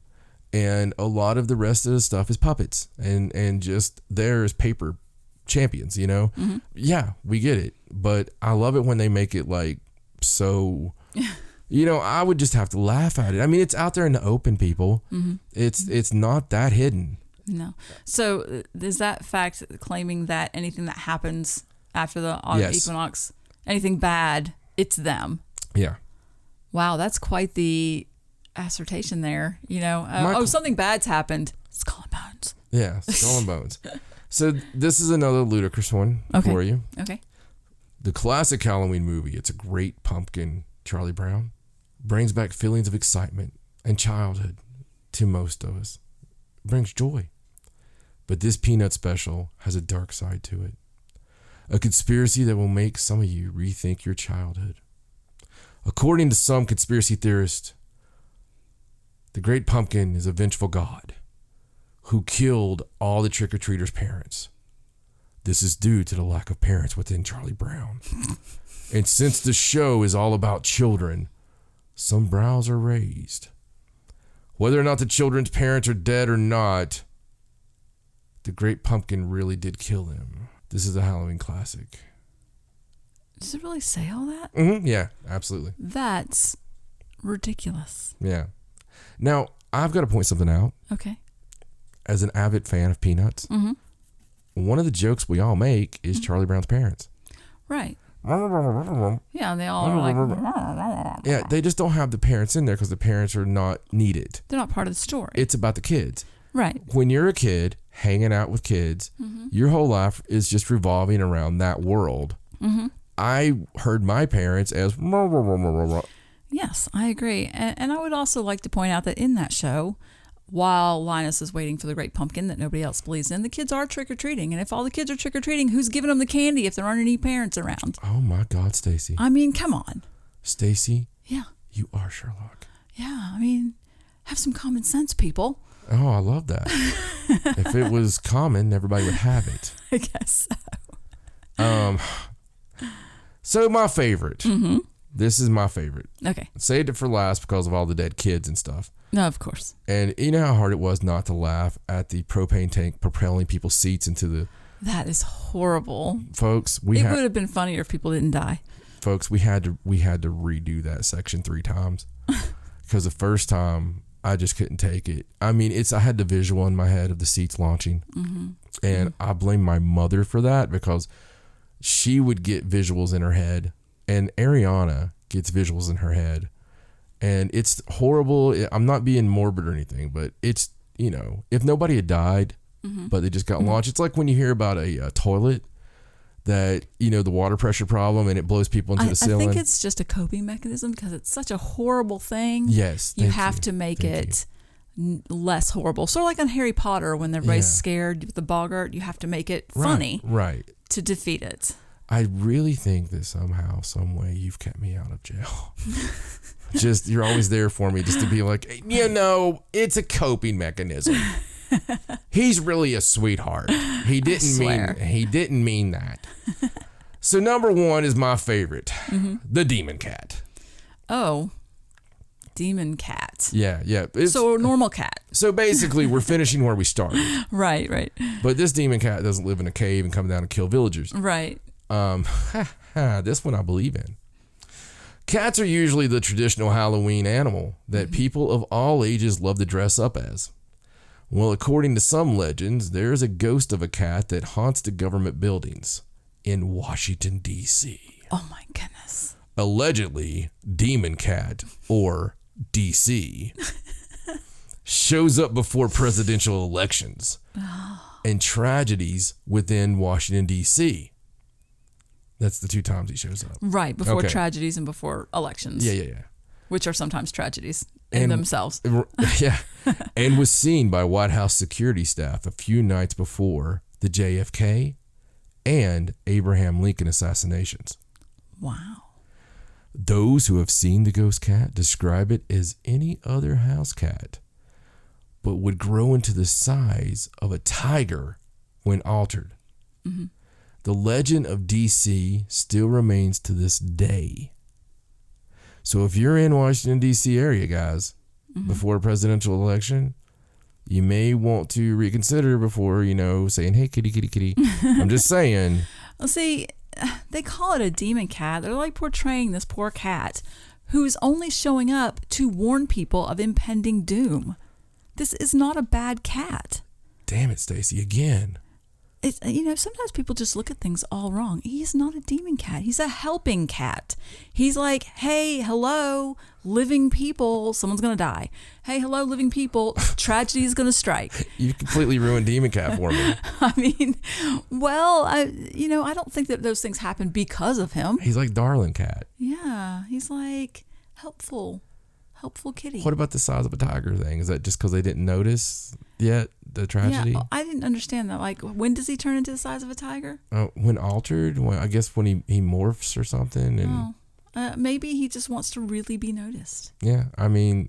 Speaker 4: and a lot of the rest of the stuff is puppets and just there as paper champions, Yeah, we get it. But I love it when they make it like so, I would just have to laugh at it. I mean, it's out there in the open, people. It's not that hidden.
Speaker 3: No. So is that fact claiming that anything that happens after the autumn equinox, anything bad, it's them?
Speaker 4: Yeah.
Speaker 3: Wow, that's quite the assertion there. Something bad's happened. Skull and Bones.
Speaker 4: Yeah, Skull and Bones. So this is another ludicrous one for you.
Speaker 3: Okay.
Speaker 4: The classic Halloween movie, It's a Great Pumpkin, Charlie Brown, brings back feelings of excitement and childhood to most of us. It brings joy. But this Peanut special has a dark side to it. A conspiracy that will make some of you rethink your childhood. According to some conspiracy theorists, the Great Pumpkin is a vengeful god who killed all the trick-or-treaters' parents. This is due to the lack of parents within Charlie Brown. And since the show is all about children, some brows are raised. Whether or not the children's parents are dead or not, the Great Pumpkin really did kill them. This is a Halloween classic.
Speaker 3: Does it really say all that?
Speaker 4: Yeah, absolutely.
Speaker 3: That's ridiculous.
Speaker 4: Yeah. Now, I've got to point something out.
Speaker 3: Okay.
Speaker 4: As an avid fan of Peanuts, one of the jokes we all make is Charlie Brown's parents.
Speaker 3: Right. Yeah, and they all are like...
Speaker 4: Yeah, they just don't have the parents in there because the parents are not needed.
Speaker 3: They're not part of the story.
Speaker 4: It's about the kids.
Speaker 3: Right.
Speaker 4: When you're a kid hanging out with kids, your whole life is just revolving around that world. I heard my parents as...
Speaker 3: Yes, I agree. And I would also like to point out that in that show, while Linus is waiting for the Great Pumpkin that nobody else believes in, the kids are trick-or-treating. And if all the kids are trick-or-treating, who's giving them the candy if there aren't any parents around?
Speaker 4: Oh my God, Stacy.
Speaker 3: I mean, come on.
Speaker 4: Stacy.
Speaker 3: Yeah.
Speaker 4: You are Sherlock.
Speaker 3: Yeah, I mean, have some common sense, people.
Speaker 4: Oh, I love that. If it was common, everybody would have it.
Speaker 3: I guess so.
Speaker 4: So my favorite. This is my favorite.
Speaker 3: Okay.
Speaker 4: Saved it for last because of all the dead kids and stuff.
Speaker 3: No, of course.
Speaker 4: And you know how hard it was not to laugh at the propane tank propelling people's seats into the...
Speaker 3: That is horrible.
Speaker 4: Folks,
Speaker 3: it would have been funnier if people didn't die.
Speaker 4: Folks, we had to redo that section 3 times because the first time I just couldn't take it. I mean, I had the visual in my head of the seats launching, and I blame my mother for that because she would get visuals in her head, and Ariana gets visuals in her head. And it's horrible. I'm not being morbid or anything, but it's, if nobody had died, but they just got launched. It's like when you hear about a toilet that, the water pressure problem and it blows people into the ceiling.
Speaker 3: I think it's just a coping mechanism because it's such a horrible thing.
Speaker 4: Yes.
Speaker 3: You have to make it less horrible. Sort of like on Harry Potter when everybody's scared with the boggart, you have to make it funny.
Speaker 4: Right.
Speaker 3: To defeat it.
Speaker 4: I really think that somehow, some way, you've kept me out of jail. You're always there for me just to be like, it's a coping mechanism. He's really a sweetheart. He didn't mean that. So number 1 is my favorite, the Demon Cat.
Speaker 3: Oh. demon cat.
Speaker 4: Yeah.
Speaker 3: So a normal cat.
Speaker 4: So basically, we're finishing where we started.
Speaker 3: Right.
Speaker 4: But this demon cat doesn't live in a cave and come down and kill villagers.
Speaker 3: Right.
Speaker 4: This one I believe in. Cats are usually the traditional Halloween animal that people of all ages love to dress up as. Well, according to some legends, there is a ghost of a cat that haunts the government buildings in Washington, D.C.
Speaker 3: Oh my goodness.
Speaker 4: Allegedly, Demon Cat, or DC, shows up before presidential elections and tragedies within Washington, D.C. That's the 2 times he shows up.
Speaker 3: Right, before
Speaker 4: Okay.
Speaker 3: tragedies and before elections.
Speaker 4: Yeah.
Speaker 3: Which are sometimes tragedies in themselves.
Speaker 4: Yeah. And was seen by White House security staff a few nights before the JFK and Abraham Lincoln assassinations.
Speaker 3: Wow.
Speaker 4: Those who have seen the ghost cat describe it as any other house cat, but would grow into the size of a tiger when altered.
Speaker 3: Mm-hmm.
Speaker 4: The legend of DC still remains to this day. So if you're in Washington, D.C. area, guys, before a presidential election, you may want to reconsider before, saying, hey, kitty, kitty, kitty. I'm just saying.
Speaker 3: Well, see, they call it a demon cat. They're like portraying this poor cat who's only showing up to warn people of impending doom. This is not a bad cat.
Speaker 4: Damn it, Stacy, again.
Speaker 3: It's, sometimes people just look at things all wrong. He's not a demon cat. He's a helping cat. He's like, hey, hello, living people, someone's going to die. Hey, hello, living people, tragedy is going to strike.
Speaker 4: You completely ruined Demon Cat for me.
Speaker 3: I mean, well, I don't think that those things happen because of him.
Speaker 4: He's like Darling Cat.
Speaker 3: Yeah, he's like helpful kitty.
Speaker 4: What about the size of a tiger thing? Is that just because they didn't notice yet the tragedy?
Speaker 3: Yeah, I didn't understand that. Like, when does he turn into the size of a tiger?
Speaker 4: When altered? I guess when he morphs or something. And
Speaker 3: maybe he just wants to really be noticed.
Speaker 4: yeah, I mean,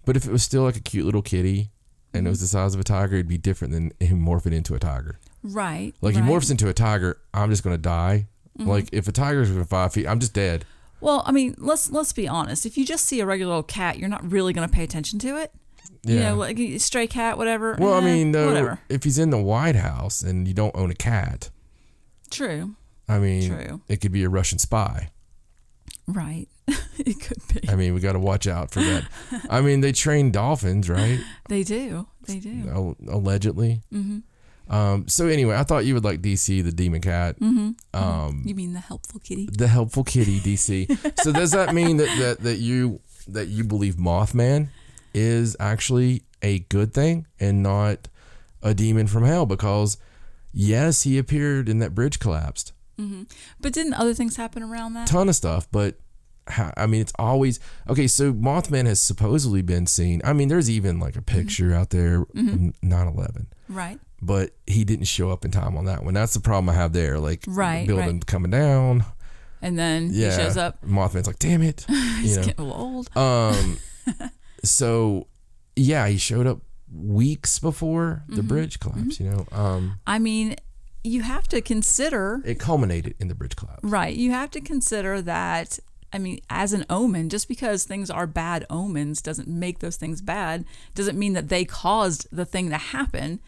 Speaker 4: but if it was still like a cute little kitty and it was the size of a tiger, it'd be different than him morphing into a tiger.
Speaker 3: Right.
Speaker 4: Like
Speaker 3: right.
Speaker 4: he morphs into a tiger, I'm just going to die. Like if a tiger's within 5 feet, I'm just dead.
Speaker 3: Well, I mean, let's be honest. If you just see a regular old cat, you're not really going to pay attention to it.
Speaker 4: Yeah.
Speaker 3: Like a stray cat, whatever.
Speaker 4: Well, I mean, though,
Speaker 3: whatever.
Speaker 4: if he's in the White House and you don't own a cat,
Speaker 3: True.
Speaker 4: I mean,
Speaker 3: True.
Speaker 4: it could be a Russian spy.
Speaker 3: Right. It could be.
Speaker 4: I mean, we got to watch out for that. I mean, they train dolphins, right?
Speaker 3: They do.
Speaker 4: Allegedly. So anyway, I thought you would like DC, the demon cat.
Speaker 3: You mean the helpful kitty?
Speaker 4: The helpful kitty, DC. So does that mean that you believe Mothman is actually a good thing and not a demon from hell? Because yes, he appeared and that bridge collapsed.
Speaker 3: But didn't other things happen around that?
Speaker 4: Ton of stuff, but I mean, it's always okay. So Mothman has supposedly been seen. I mean, there's even like a picture out there of 9/11.
Speaker 3: Right.
Speaker 4: But he didn't show up in time on that one. That's the problem I have there. Like
Speaker 3: Right,
Speaker 4: the building
Speaker 3: right.
Speaker 4: coming down.
Speaker 3: And then he shows up.
Speaker 4: Mothman's like, damn it.
Speaker 3: He's getting a little old.
Speaker 4: So yeah, he showed up weeks before the bridge collapse,
Speaker 3: I mean, you have to consider.
Speaker 4: It culminated in the bridge collapse.
Speaker 3: Right. You have to consider that. I mean, as an omen, just because things are bad omens doesn't make those things bad. Doesn't mean that they caused the thing to happen.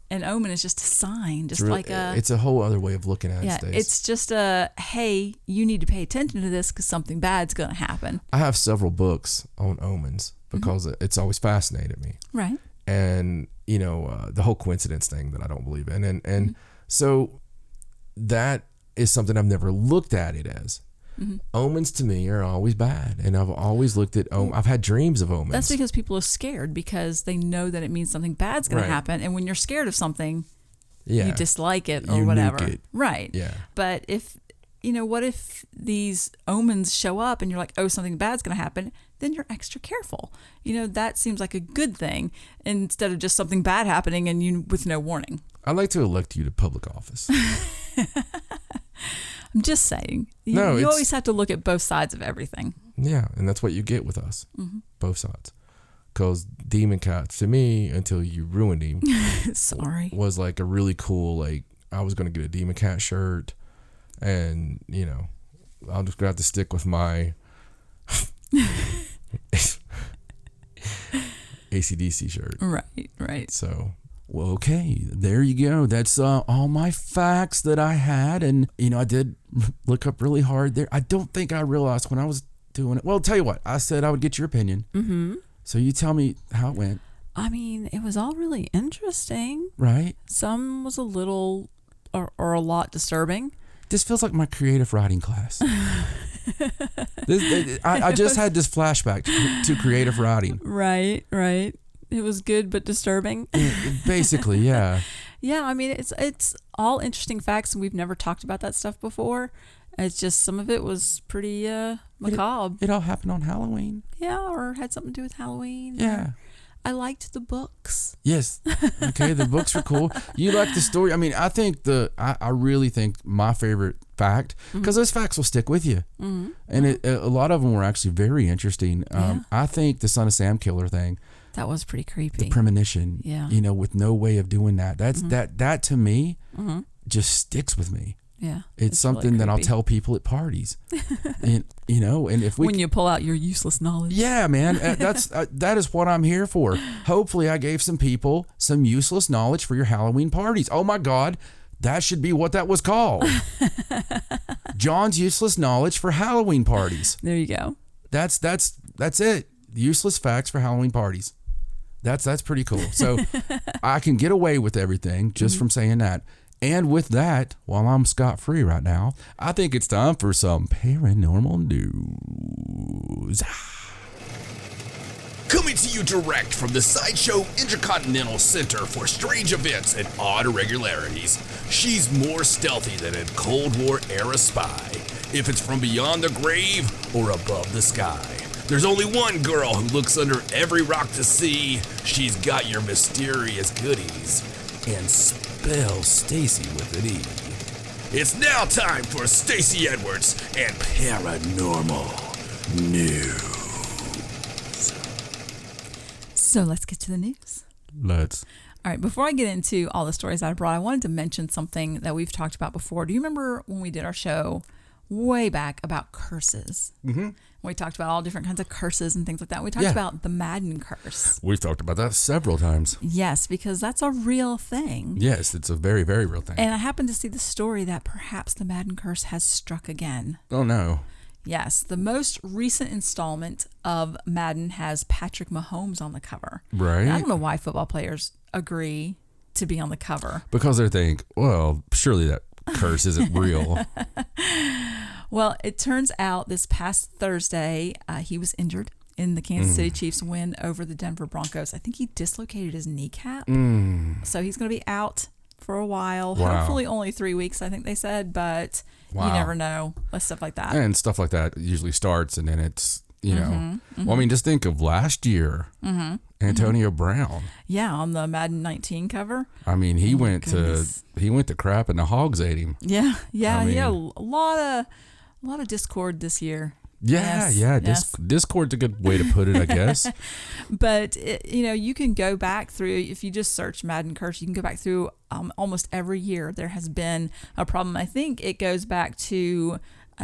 Speaker 3: An omen is just a sign, just like a.
Speaker 4: It's a whole other way of looking at it.
Speaker 3: Yeah,
Speaker 4: Stace.
Speaker 3: it's just a hey, you need to pay attention to this because something bad's going to happen.
Speaker 4: I have several books on omens because it's always fascinated me.
Speaker 3: Right.
Speaker 4: And the whole coincidence thing that I don't believe in, and so that is something I've never looked at it as. Omens to me are always bad, and I've always looked at I've had dreams of omens.
Speaker 3: That's because people are scared because they know that it means something bad's going
Speaker 4: Right.
Speaker 3: to happen, and when you're scared of something,
Speaker 4: yeah.
Speaker 3: you dislike it or
Speaker 4: You
Speaker 3: whatever.
Speaker 4: nuke it.
Speaker 3: Right.
Speaker 4: Yeah.
Speaker 3: But if what if these omens show up and you're like, oh, something bad's going to happen, then you're extra careful. That seems like a good thing instead of just something bad happening and you with no warning.
Speaker 4: I'd like to elect you to public office.
Speaker 3: I'm just saying. You
Speaker 4: it's-
Speaker 3: always have to look at both sides of everything.
Speaker 4: Yeah, and that's what you get with us, both sides. Because Demon Cat, to me, until you ruined him,
Speaker 3: Sorry.
Speaker 4: was like a really cool, like, I was going to get a Demon Cat shirt, and, I'm just going to have to stick with my
Speaker 1: AC/DC shirt.
Speaker 3: Right.
Speaker 1: So, well, okay, there you go. That's all my facts that I had. And, I did look up really hard there. I don't think I realized when I was doing it. Well, I'll tell you what. I said I would get your opinion. Mm-hmm. So you tell me how it went.
Speaker 3: I mean, it was all really interesting.
Speaker 1: Right?
Speaker 3: Some was a little or a lot disturbing.
Speaker 1: This feels like my creative writing class. I just had this flashback to creative writing.
Speaker 3: Right. It was good but disturbing.
Speaker 1: Basically, yeah.
Speaker 3: Yeah, I mean, it's all interesting facts, and we've never talked about that stuff before. It's just some of it was pretty macabre.
Speaker 1: It all happened on Halloween.
Speaker 3: Yeah, or had something to do with Halloween.
Speaker 1: Yeah.
Speaker 3: I liked the books.
Speaker 1: Yes. Okay, the books were cool. You like the story. I mean, I think I really think my favorite fact, because those facts will stick with you. Mm-hmm. And a lot of them were actually very interesting. I think the Son of Sam killer thing.
Speaker 3: That was pretty creepy.
Speaker 1: The premonition.
Speaker 3: Yeah.
Speaker 1: With no way of doing that. That's that to me just sticks with me.
Speaker 3: Yeah.
Speaker 1: It's something really that I'll tell people at parties. And and if
Speaker 3: when you pull out your useless knowledge.
Speaker 1: Yeah, man, that is what I'm here for. Hopefully I gave some people some useless knowledge for your Halloween parties. Oh my God, that should be what that was called. John's useless knowledge for Halloween parties.
Speaker 3: There you go.
Speaker 1: That's it. Useless facts for Halloween parties. That's pretty cool. So I can get away with everything just from saying that. And with that, while I'm scot-free right now, I think it's time for some paranormal news.
Speaker 2: Coming to you direct from the Sideshow Intercontinental Center for Strange Events and Odd Irregularities, she's more stealthy than a Cold War era spy. If it's from beyond the grave or above the sky, there's only one girl who looks under every rock to see. She's got your mysterious goodies and spell Stacy with an E. It's now time for Stacy Edwards and Paranormal News.
Speaker 3: So let's get to the news.
Speaker 1: Let's.
Speaker 3: All right, before I get into all the stories that I brought, I wanted to mention something that we've talked about before. Do you remember when we did our show way back about curses? Mm-hmm. We talked about all different kinds of curses and things like that. We talked about the Madden curse.
Speaker 1: We've talked about that several times.
Speaker 3: Yes, because that's a real thing.
Speaker 1: Yes, it's a very, very real thing.
Speaker 3: And I happened to see the story that perhaps the Madden curse has struck again.
Speaker 1: Oh, no.
Speaker 3: Yes, the most recent installment of Madden has Patrick Mahomes on the cover.
Speaker 1: Right.
Speaker 3: Now, I don't know why football players agree to be on the cover.
Speaker 1: Because they think, well, surely that curse isn't real.
Speaker 3: Well, it turns out this past Thursday, he was injured in the Kansas City Chiefs win over the Denver Broncos. I think he dislocated his kneecap. So he's going to be out for a while.
Speaker 1: Wow.
Speaker 3: Hopefully only 3 weeks, I think they said, but you never know. Stuff like that.
Speaker 1: And stuff like that usually starts and then it's, well, I mean, just think of last year, Antonio Brown.
Speaker 3: Yeah, on the Madden 19 cover.
Speaker 1: I mean, he went to crap and the hogs ate him.
Speaker 3: Yeah.
Speaker 1: I mean,
Speaker 3: he had a lot of discord this year.
Speaker 1: Yeah,
Speaker 3: yes.
Speaker 1: Discord's a good way to put it, I guess.
Speaker 3: But, you can go back through, if you just search Madden Curse, you can go back through almost every year. There has been a problem. I think it goes back to,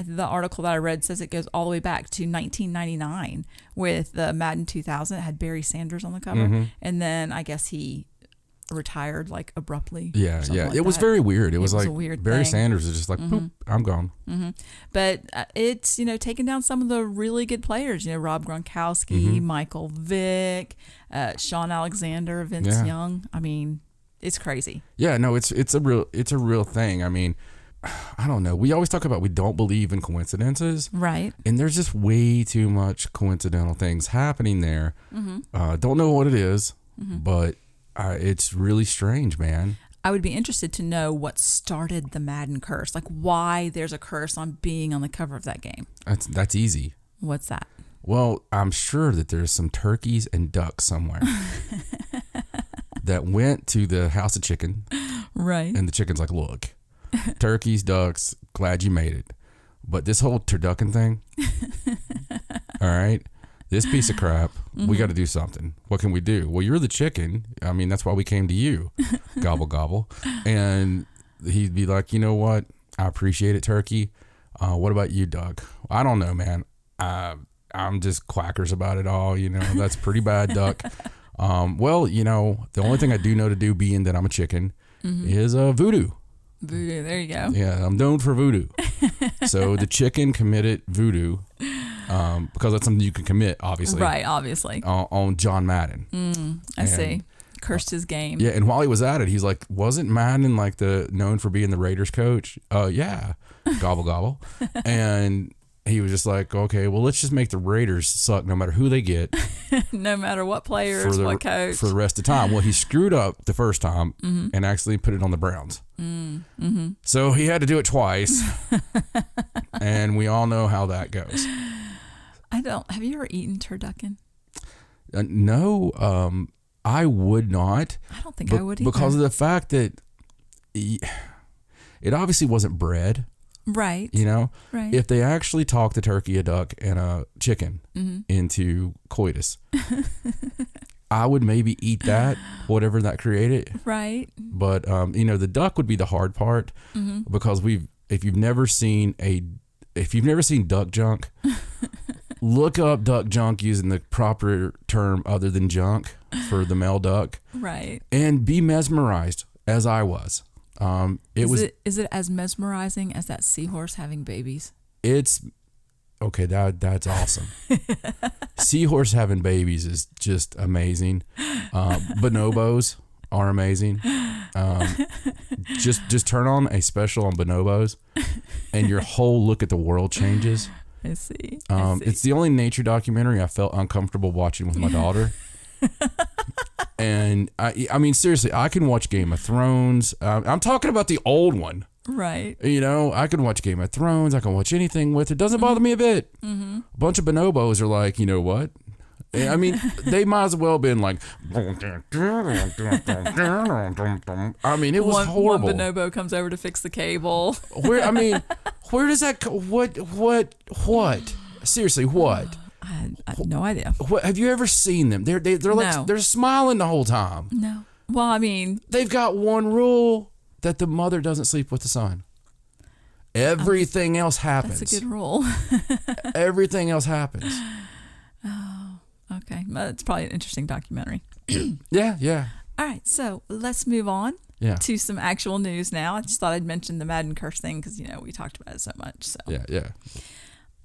Speaker 3: the article that I read says it goes all the way back to 1999 with the Madden 2000. It had Barry Sanders on the cover. And then I guess he retired abruptly.
Speaker 1: Yeah. It was very weird. It was like
Speaker 3: a weird
Speaker 1: Barry
Speaker 3: thing.
Speaker 1: Sanders is just like, boop, I'm gone.
Speaker 3: But it's, taking down some of the really good players, Rob Gronkowski, Michael Vick, Sean Alexander, Vince Young. I mean, it's crazy.
Speaker 1: Yeah, no, it's a real thing. I mean, I don't know. We always talk about we don't believe in coincidences.
Speaker 3: Right.
Speaker 1: And there's just way too much coincidental things happening there. Don't know what it is, but it's really strange, man.
Speaker 3: I would be interested to know what started the Madden curse, why there's a curse on being on the cover of that game.
Speaker 1: That's easy.
Speaker 3: What's that?
Speaker 1: Well, I'm sure that there's some turkeys and ducks somewhere that went to the house of chicken.
Speaker 3: Right.
Speaker 1: And the chicken's like, look, turkeys, ducks, glad you made it. But this whole turducken thing, all right, this piece of crap, we got to do something. What can we do? Well, you're the chicken. I mean, that's why we came to you. Gobble, gobble. And he'd be like, you know what? I appreciate it, turkey. What about you, duck? I don't know, man. I'm just quackers about it all. That's pretty bad, duck. Well, the only thing I do know to do, being that I'm a chicken, is voodoo.
Speaker 3: Voodoo, there you go.
Speaker 1: Yeah, I'm known for voodoo. So the chicken committed voodoo because that's something you can commit, obviously.
Speaker 3: Right, obviously.
Speaker 1: On John Madden.
Speaker 3: I see. Cursed his game.
Speaker 1: Yeah, and while he was at it, he's like, wasn't Madden like known for being the Raiders coach? Yeah, gobble gobble. And he was just like, okay, well, let's just make the Raiders suck no matter who they get.
Speaker 3: No matter what players, what coach.
Speaker 1: For the rest of the time. Well, he screwed up the first time and actually put it on the Browns. So he had to do it twice. And we all know how that goes.
Speaker 3: Have you ever eaten turducken?
Speaker 1: No, I would not.
Speaker 3: I don't think I would either.
Speaker 1: Because of the fact that it obviously wasn't bred.
Speaker 3: Right. Right.
Speaker 1: If they actually talk the turkey, a duck, and a chicken into coitus, I would maybe eat that, whatever that created.
Speaker 3: Right.
Speaker 1: But the duck would be the hard part because if you've never seen duck junk, look up duck junk using the proper term other than junk for the male duck.
Speaker 3: Right.
Speaker 1: And be mesmerized as I was.
Speaker 3: Is it as mesmerizing as that seahorse having babies?
Speaker 1: It's okay. That's awesome. Seahorse having babies is just amazing. Bonobos are amazing. Just turn on a special on bonobos, and your whole look at the world changes.
Speaker 3: I see.
Speaker 1: It's the only nature documentary I felt uncomfortable watching with my daughter. And I mean, seriously, I can watch Game of Thrones. I'm talking about the old one.
Speaker 3: Right.
Speaker 1: I can watch Game of Thrones. I can watch anything with it. Doesn't bother me a bit. A bunch of bonobos are like, you know what? I mean, they might as well have been like. I mean, it was horrible.
Speaker 3: One bonobo comes over to fix the cable.
Speaker 1: Where does that? What? Seriously, what?
Speaker 3: I have no idea.
Speaker 1: What, have you ever seen them? They're like they're smiling the whole time.
Speaker 3: No. Well, I mean,
Speaker 1: they've got one rule that the mother doesn't sleep with the son. Everything else happens.
Speaker 3: That's a good rule.
Speaker 1: Everything else happens.
Speaker 3: Oh, okay. Well, it's probably an interesting documentary.
Speaker 1: Yeah.
Speaker 3: All right, so let's move on to some actual news now. I just thought I'd mention the Madden curse thing because we talked about it so much. So
Speaker 1: yeah.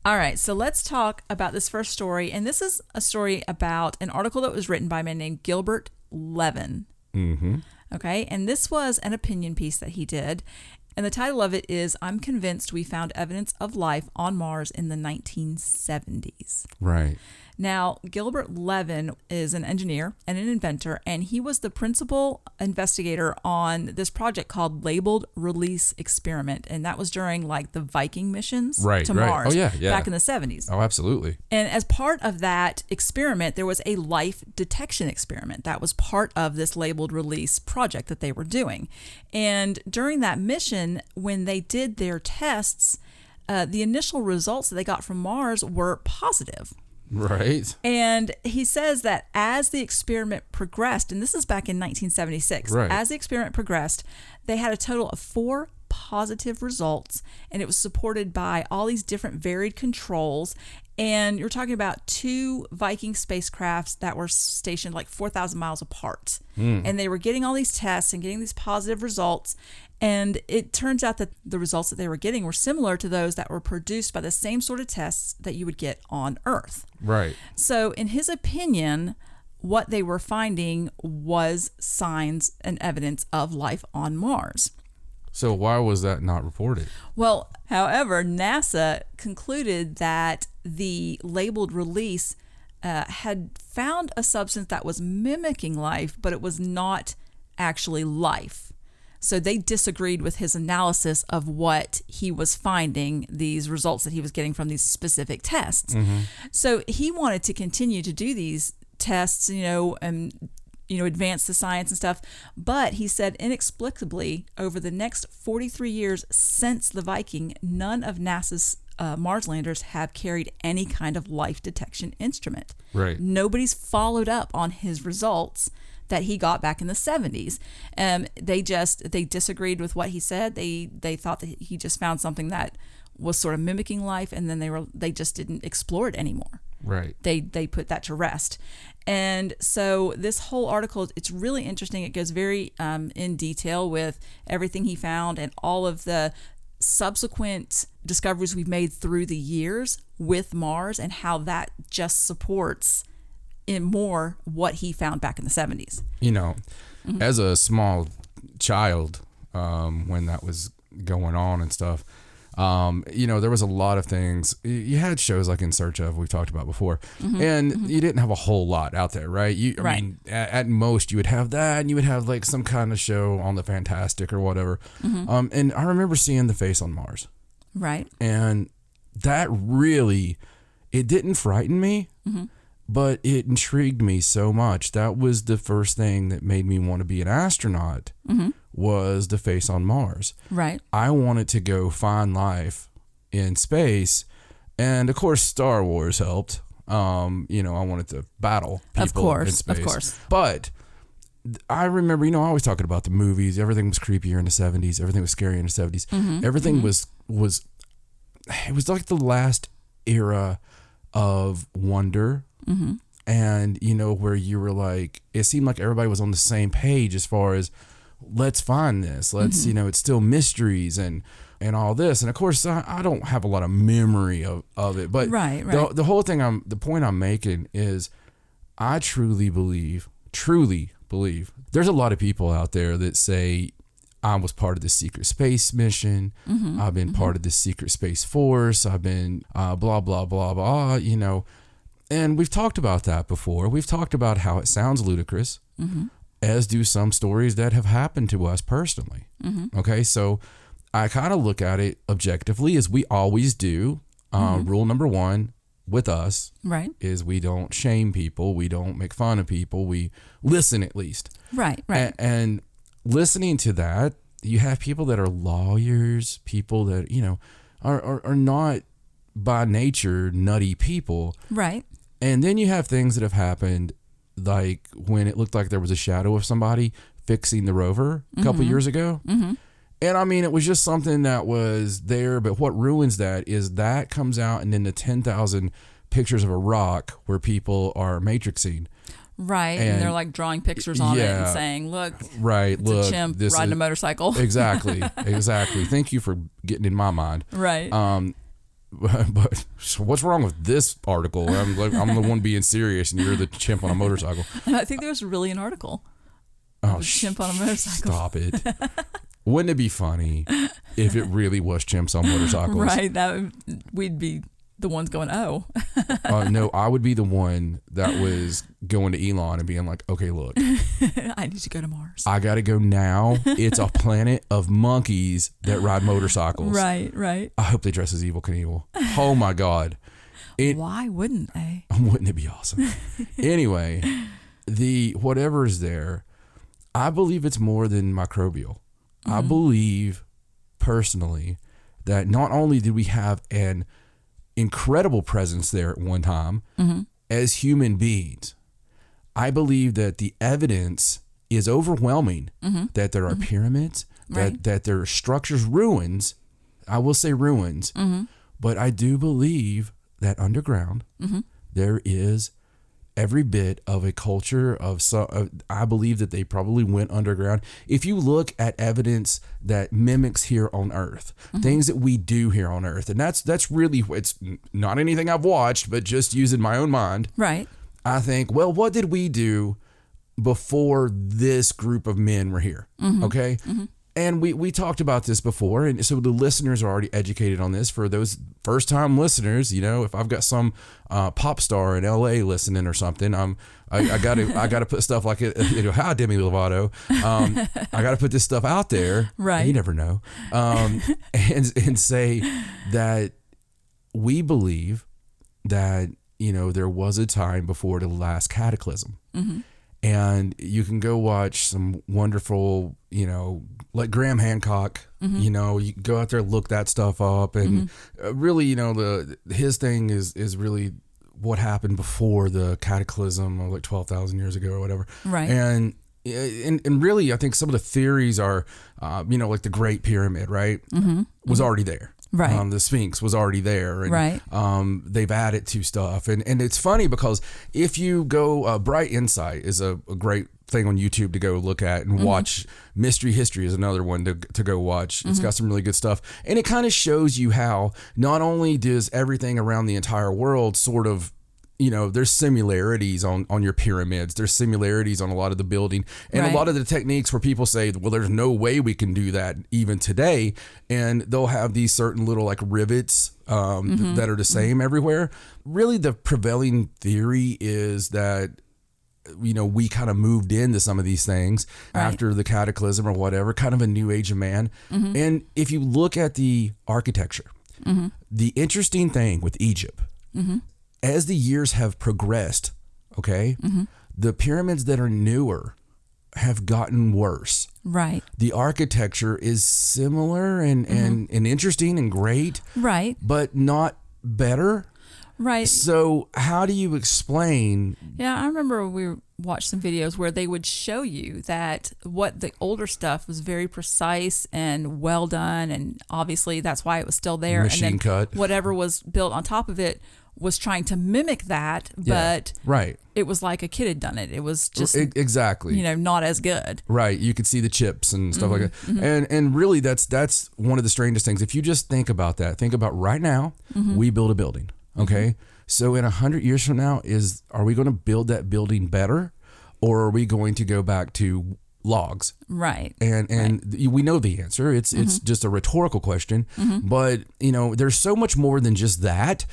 Speaker 3: All right, so let's talk about this first story. And this is a story about an article that was written by a man named Gilbert Levin.
Speaker 1: Mm-hmm.
Speaker 3: Okay, and this was an opinion piece that he did. And the title of it is, I'm convinced we found evidence of life on Mars in the 1970s.
Speaker 1: Right.
Speaker 3: Now, Gilbert Levin is an engineer and an inventor, and he was the principal investigator on this project called Labeled Release Experiment. And that was during like the Viking missions to Mars back in the 70s.
Speaker 1: Oh, absolutely.
Speaker 3: And as part of that experiment, there was a life detection experiment. That was part of this Labeled Release project that they were doing. And during that mission, when they did their tests, the initial results that they got from Mars were positive.
Speaker 1: Right.
Speaker 3: And he says that as the experiment progressed, and this is back in 1976, as the experiment progressed, they had a total of 4 positive results, and it was supported by all these different varied controls. And you're talking about 2 Viking spacecrafts that were stationed like 4,000 miles apart. And they were getting all these tests and getting these positive results. And it turns out that the results that they were getting were similar to those that were produced by the same sort of tests that you would get on Earth.
Speaker 1: Right.
Speaker 3: So in his opinion, what they were finding was signs and evidence of life on Mars.
Speaker 1: So why was that not reported?
Speaker 3: Well, however, NASA concluded that the labeled release had found a substance that was mimicking life, but it was not actually life. So they disagreed with his analysis of what he was finding, these results that he was getting from these specific tests. So he wanted to continue to do these tests, and advance the science and stuff. But he said inexplicably, over the next 43 years since the Viking, none of NASA's Mars landers have carried any kind of life detection instrument.
Speaker 1: Right.
Speaker 3: Nobody's followed up on his results that he got back in the 70s. They disagreed with what he said. They thought that he just found something that was sort of mimicking life, and then they just didn't explore it anymore.
Speaker 4: Right.
Speaker 3: They put that to rest. And so this whole article, it's really interesting. It goes very in detail with everything he found and all of the subsequent discoveries we've made through the years with Mars, and how that just supports in more what he found back in the 70s.
Speaker 1: You know, as a small child, when that was going on and stuff, you know, there was a lot of things. You had shows like In Search Of, we've talked about before, and you didn't have a whole lot out there, right? I mean, at most you would have that, and you would have like some kind of show on the Fantastic or whatever. And I remember seeing The Face on Mars.
Speaker 3: Right.
Speaker 1: And that really, it didn't frighten me, but it intrigued me so much. That was the first thing that made me want to be an astronaut, was The Face on Mars.
Speaker 3: Right.
Speaker 1: I wanted to go find life in space. And of course, Star Wars helped. You know, I wanted to battle people in space.
Speaker 3: Of course.
Speaker 1: But I remember, you know, always talking about the movies. Everything was creepier in the 70s. Everything was scarier in the 70s. Everything was, it was like the last era of wonder. And, you know, where you were like, it seemed like everybody was on the same page as far as, let's find this. Let's, you know, it's still mysteries and all this. And of course, I don't have a lot of memory of it. But the whole thing, the point I'm making is, I truly believe, there's a lot of people out there that say, I was part of the secret space mission. I've been part of the secret space force. I've been blah, blah, blah, blah, you know. And we've talked about that before. We've talked about how it sounds ludicrous, as do some stories that have happened to us personally. Okay, so I kind of look at it objectively, as we always do. Rule number one with us is we don't shame people. We don't make fun of people. We listen, at least.
Speaker 3: Right.
Speaker 1: And listening to that, you have people that are lawyers, people that, you know, are not by nature nutty people.
Speaker 3: Right.
Speaker 1: And then you have things that have happened, like when it looked like there was a shadow of somebody fixing the rover a couple years ago. And I mean, it was just something that was there, but what ruins that is that comes out, and then the 10,000 pictures of a rock where people are matrixing.
Speaker 3: Right, and they're like drawing pictures on it and saying, "Look, it's a chimp riding a motorcycle." Exactly.
Speaker 1: Thank you for getting in my mind.
Speaker 3: Right.
Speaker 1: But so what's wrong with this article? I'm the one being serious, and you're the chimp on a motorcycle.
Speaker 3: And I think there was really an article.
Speaker 1: Oh,
Speaker 3: chimp on a motorcycle.
Speaker 1: Stop it! Wouldn't it be funny if it really was chimps on motorcycles?
Speaker 3: Right. We'd be the ones going, oh.
Speaker 1: No, I would be the one that was going to Elon and being like, okay, look.
Speaker 3: I need to go to Mars.
Speaker 1: I got to go now. It's a planet of monkeys that ride motorcycles.
Speaker 3: Right.
Speaker 1: I hope they dress as Evel Knievel. Oh, my God.
Speaker 3: Why wouldn't they?
Speaker 1: Wouldn't it be awesome? Anyway, whatever is there, I believe it's more than microbial. I believe, personally, that not only did we have an incredible presence there at one time as human beings, I believe that the evidence is overwhelming that there are pyramids, that there are structures, ruins. I will say ruins, but I do believe that underground there is every bit of a culture of I believe that they probably went underground. If you look at evidence that mimics here on Earth, things that we do here on Earth, and that's really, it's not anything I've watched, but just using my own mind.
Speaker 3: Right.
Speaker 1: I think, well, what did we do before this group of men were here? Okay. And we talked about this before, and so the listeners are already educated on this. For those first-time listeners, you know, if I've got some pop star in LA listening or something, I gotta put stuff like it. You know, hi Demi Lovato. I gotta put this stuff out there.
Speaker 3: Right.
Speaker 1: You never know. And say that we believe that, you know, there was a time before the last cataclysm. And you can go watch some wonderful, you know, like Graham Hancock, you know, you go out there, look that stuff up, and really, you know, his thing is really what happened before the cataclysm of like 12,000 years ago or whatever.
Speaker 3: Right.
Speaker 1: And really, I think some of the theories are, you know, like the Great Pyramid, right? Was already there.
Speaker 3: Right.
Speaker 1: The Sphinx was already there. And,
Speaker 3: Right.
Speaker 1: They've added to stuff. And it's funny because if you go, Bright Insight is a great thing on YouTube to go look at and watch. Mystery History is another one to go watch. It's got some really good stuff. And it kind of shows you how not only does everything around the entire world sort of, there's similarities on your pyramids. There's similarities on a lot of the building and a lot of the techniques where people say, well, there's no way we can do that even today. And they'll have these certain little like rivets that are the same everywhere. Really, the prevailing theory is that, we kind of moved into some of these things after the cataclysm or whatever, kind of a new age of man. And if you look at the architecture, the interesting thing with Egypt, as the years have progressed, the pyramids that are newer have gotten worse.
Speaker 3: Right.
Speaker 1: The architecture is similar and interesting and great.
Speaker 3: Right.
Speaker 1: But not better.
Speaker 3: Right.
Speaker 1: So how do you explain?
Speaker 3: Yeah, I remember we watched some videos where they would show you that what the older stuff was very precise and well done, and obviously that's why it was still there.
Speaker 1: Machine
Speaker 3: and then
Speaker 1: cut.
Speaker 3: Whatever was built on top of it was trying to mimic that, but it was like a kid had done it. It was just
Speaker 1: exactly
Speaker 3: not as good.
Speaker 1: Right. You could see the chips and stuff like that. And really that's one of the strangest things. If you just think about that, think about right now, we build a building. Okay. So in 100 years from now, are we going to build that building better, or are we going to go back to logs?
Speaker 3: Right.
Speaker 1: And we know the answer. It's just a rhetorical question, but there's so much more than just that.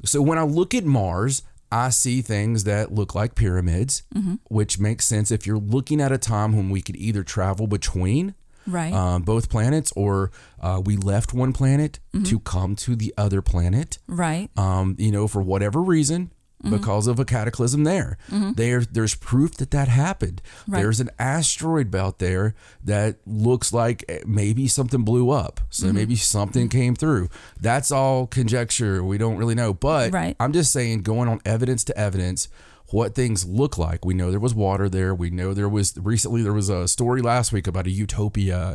Speaker 1: So when I look at Mars, I see things that look like pyramids, which makes sense if you're looking at a time when we could either travel between both planets, or we left one planet to come to the other planet.
Speaker 3: Right.
Speaker 1: For whatever reason, because of a cataclysm there. There's proof that happened.
Speaker 3: Right.
Speaker 1: There's an asteroid belt there that looks like maybe something blew up. So maybe something came through. That's all conjecture. We don't really know. But I'm just saying, going on evidence to evidence, what things look like. We know there was water there. We know there was a story last week about a utopia.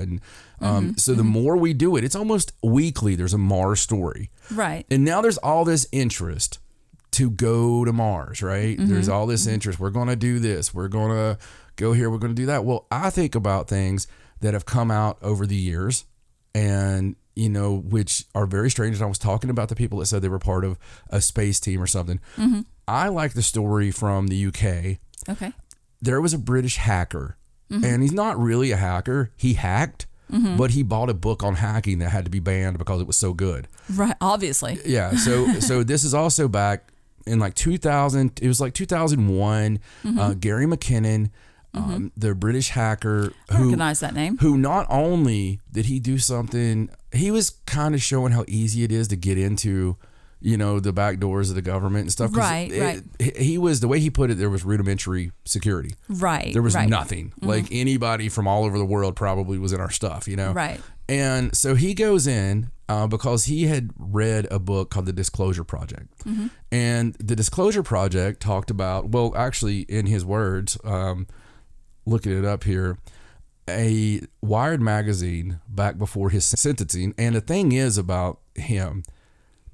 Speaker 1: And so the more we do it, it's almost weekly, there's a Mars story.
Speaker 3: Right.
Speaker 1: And now there's all this interest to go to Mars, right? There's all this interest. We're going to do this. We're going to go here. We're going to do that. Well, I think about things that have come out over the years and, which are very strange. And I was talking about the people that said they were part of a space team or something. I like the story from the UK.
Speaker 3: Okay.
Speaker 1: There was a British hacker, and he's not really a hacker. He hacked, but he bought a book on hacking that had to be banned because it was so good.
Speaker 3: Right. Obviously.
Speaker 1: Yeah. So this is also back in like 2000. It was like 2001. Gary McKinnon, the British hacker,
Speaker 3: I recognize that name.
Speaker 1: Who not only did he do something, he was kind of showing how easy it is to get into the back doors of the government and stuff.
Speaker 3: Right.
Speaker 1: He was, the way he put it, there was rudimentary security.
Speaker 3: Right.
Speaker 1: There was nothing. Like anybody from all over the world probably was in our stuff,
Speaker 3: Right.
Speaker 1: And so he goes in because he had read a book called The Disclosure Project. And The Disclosure Project talked about, well, actually in his words, looking it up here, a Wired magazine back before his sentencing. And the thing is about him,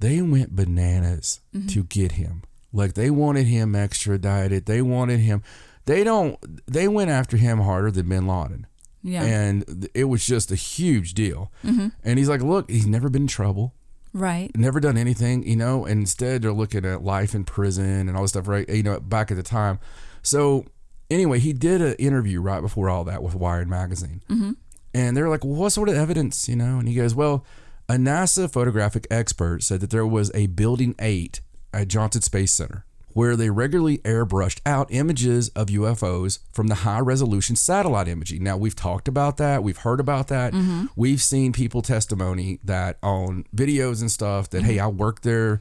Speaker 1: they went bananas to get him. Like they wanted him extradited. They wanted him. They went after him harder than bin Laden.
Speaker 3: Yeah.
Speaker 1: And it was just a huge deal. And he's like, look, he's never been in trouble.
Speaker 3: Right.
Speaker 1: Never done anything, and instead they're looking at life in prison and all this stuff, right? Back at the time. So anyway, he did an interview right before all that with Wired magazine. And they're like, well, what sort of evidence, And he goes, well, a NASA photographic expert said that there was a Building 8 at Johnson Space Center where they regularly airbrushed out images of UFOs from the high-resolution satellite imaging. Now, we've talked about that. We've heard about that. We've seen people testimony that on videos and stuff that, hey, I worked there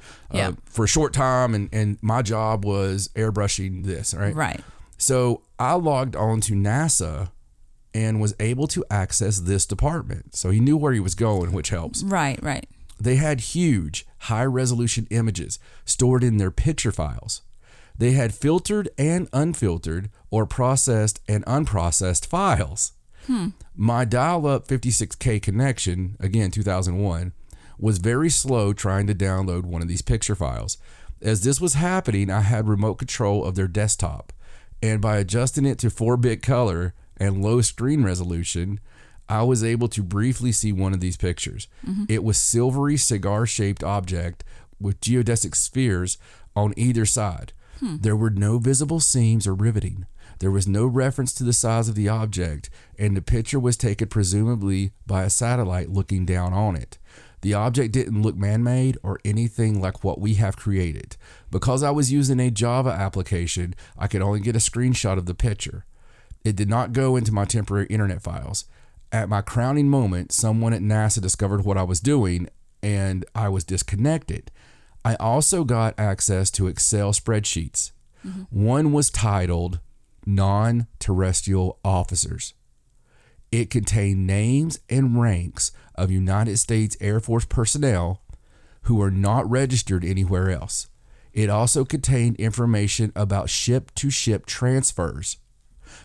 Speaker 1: for a short time, and my job was airbrushing this, right?
Speaker 3: Right.
Speaker 1: So I logged on to NASA and was able to access this department. So he knew where he was going, which helps.
Speaker 3: Right.
Speaker 1: They had huge, high-resolution images stored in their picture files. They had filtered and unfiltered, or processed and unprocessed files. My dial-up 56K connection, again, 2001, was very slow trying to download one of these picture files. As this was happening, I had remote control of their desktop, and by adjusting it to 4-bit color and low screen resolution, I was able to briefly see one of these pictures. It was silvery cigar-shaped object with geodesic spheres on either side. There were no visible seams or riveting. There was no reference to the size of the object, and the picture was taken presumably by a satellite looking down on it. The object didn't look man-made or anything like what we have created. Because I was using a Java application, I could only get a screenshot of the picture. It did not go into my temporary internet files. At my crowning moment, someone at NASA discovered what I was doing, and I was disconnected. I also got access to Excel spreadsheets. One was titled Non-Terrestrial Officers. It contained names and ranks of United States Air Force personnel who are not registered anywhere else. It also contained information about ship-to-ship transfers,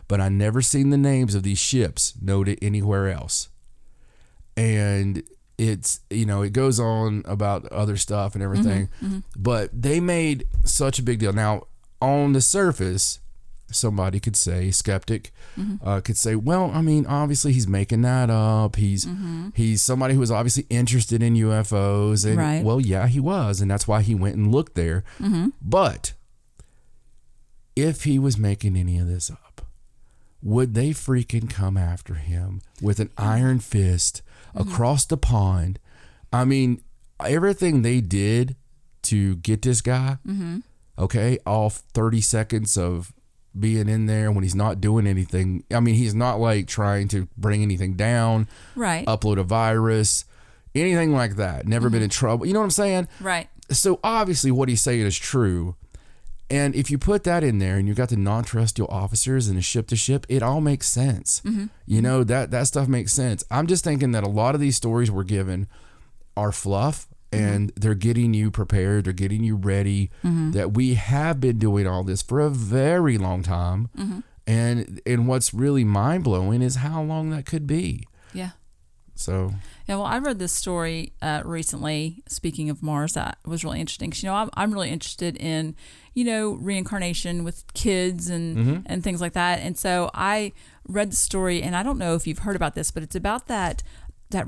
Speaker 1: but I never seen the names of these ships noted anywhere else. And it's, it goes on about other stuff and everything, but they made such a big deal. Now, on the surface, somebody could say, skeptic, could say, well, I mean, obviously he's making that up. He's somebody who was obviously interested in UFOs. And
Speaker 3: Right.
Speaker 1: well, yeah, he was. And that's why he went and looked there. But if he was making any of this up, would they freaking come after him with an iron fist across the pond? I mean, everything they did to get this guy, okay, off 30 seconds of being in there when he's not doing anything. I mean, he's not like trying to bring anything down,
Speaker 3: Right.
Speaker 1: upload a virus, anything like that. Never been in trouble. You know what I'm saying?
Speaker 3: Right.
Speaker 1: So obviously what he's saying is true. And if you put that in there and you got the non-terrestrial officers and the ship to ship, it all makes sense. That stuff makes sense. I'm just thinking that a lot of these stories we're given are fluff, and they're getting you prepared. They're getting you ready, that we have been doing all this for a very long time. And what's really mind blowing is how long that could be.
Speaker 3: Yeah.
Speaker 1: So,
Speaker 3: Yeah, well, I read this story recently, speaking of Mars, that was really interesting. 'Cause, I'm really interested in, reincarnation with kids and things like that. And so I read the story, and I don't know if you've heard about this, but it's about that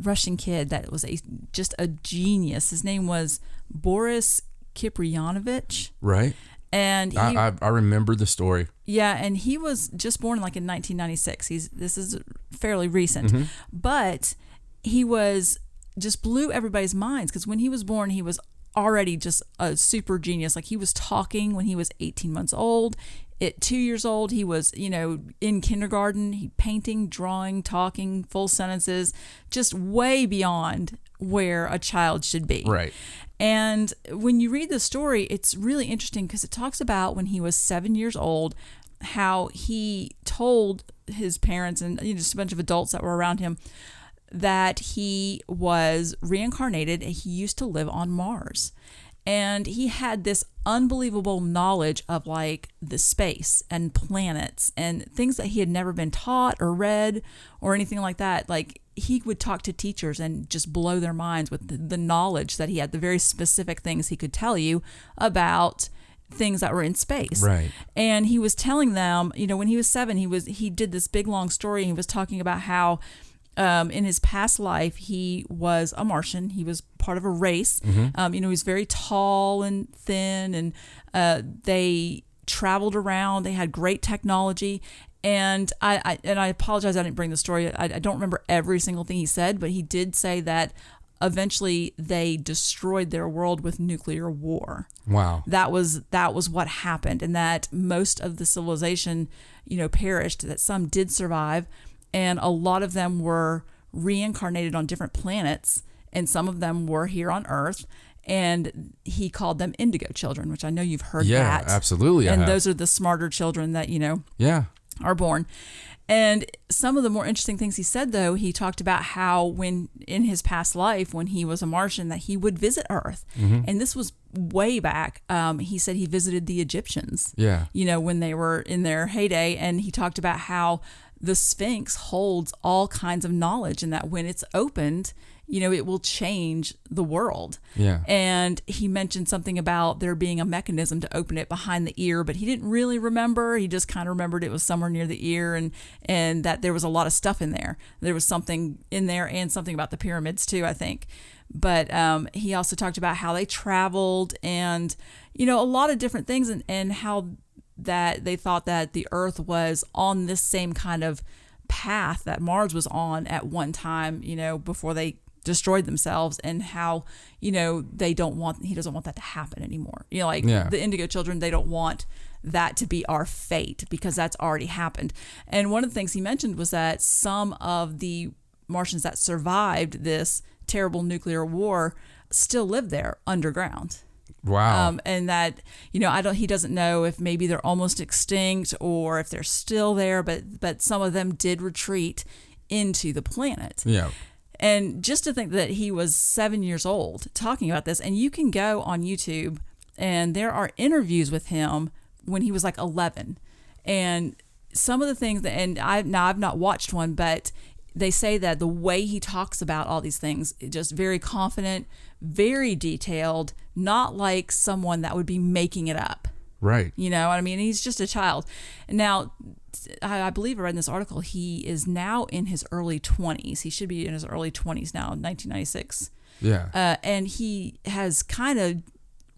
Speaker 3: Russian kid that was just a genius. His name was Boris Kiprianovich.
Speaker 1: right.
Speaker 3: And he,
Speaker 1: I remember the story.
Speaker 3: yeah, and he was just born in 1996. This is fairly recent, but he was just blew everybody's minds because when he was born, he was already just a super genius. Like, he was talking when he was 18 months old. At 2 years old, he was, in kindergarten, he painting, drawing, talking, full sentences, just way beyond where a child should be.
Speaker 1: Right.
Speaker 3: And when you read the story, it's really interesting because it talks about when he was 7 years old, how he told his parents and just a bunch of adults that were around him that he was reincarnated and he used to live on Mars. And he had this unbelievable knowledge of the space and planets and things that he had never been taught or read or anything like that. Like, he would talk to teachers and just blow their minds with the knowledge that he had, the very specific things he could tell you about things that were in space.
Speaker 1: Right.
Speaker 3: And he was telling them, when he was 7, he did this big long story. He was talking about how in his past life, he was a Martian. He was part of a race. He was very tall and thin, and they traveled around. They had great technology. And I apologize, I didn't bring the story. I don't remember every single thing he said, but he did say that eventually they destroyed their world with nuclear war.
Speaker 1: Wow.
Speaker 3: That was what happened, and that most of the civilization, perished, that some did survive. And a lot of them were reincarnated on different planets, and some of them were here on Earth. And he called them indigo children, which I know you've heard that.
Speaker 1: Yeah, absolutely.
Speaker 3: And those are the smarter children that, are born. And some of the more interesting things he said, though, he talked about how when in his past life, when he was a Martian, that he would visit Earth. And this was way back. He said he visited the Egyptians, when they were in their heyday. And he talked about how the Sphinx holds all kinds of knowledge, and that when it's opened, it will change the world.
Speaker 1: Yeah.
Speaker 3: And he mentioned something about there being a mechanism to open it behind the ear, but he didn't really remember. He just kind of remembered it was somewhere near the ear, and that there was a lot of stuff in there. There was something in there, and something about the pyramids too, I think. But he also talked about how they traveled, and a lot of different things, and how that they thought that the Earth was on this same kind of path that Mars was on at one time, before they destroyed themselves, and how he doesn't want that to happen anymore. The Indigo Children, they don't want that to be our fate, because that's already happened. And one of the things he mentioned was that some of the Martians that survived this terrible nuclear war still live there underground.
Speaker 1: Wow.
Speaker 3: And that, he doesn't know if maybe they're almost extinct or if they're still there, but some of them did retreat into the planet.
Speaker 1: Yeah.
Speaker 3: And just to think that he was 7 years old talking about this, and you can go on YouTube and there are interviews with him when he was like 11. And some of the things that, and I've not watched one, but they say that the way he talks about all these things, just very confident, very detailed, not like someone that would be making it up.
Speaker 1: Right.
Speaker 3: You know what I mean? He's just a child. Now, I believe I read in this article, he is now in his early 20s. He should be in his early 20s now, 1996.
Speaker 1: Yeah.
Speaker 3: And he has kind of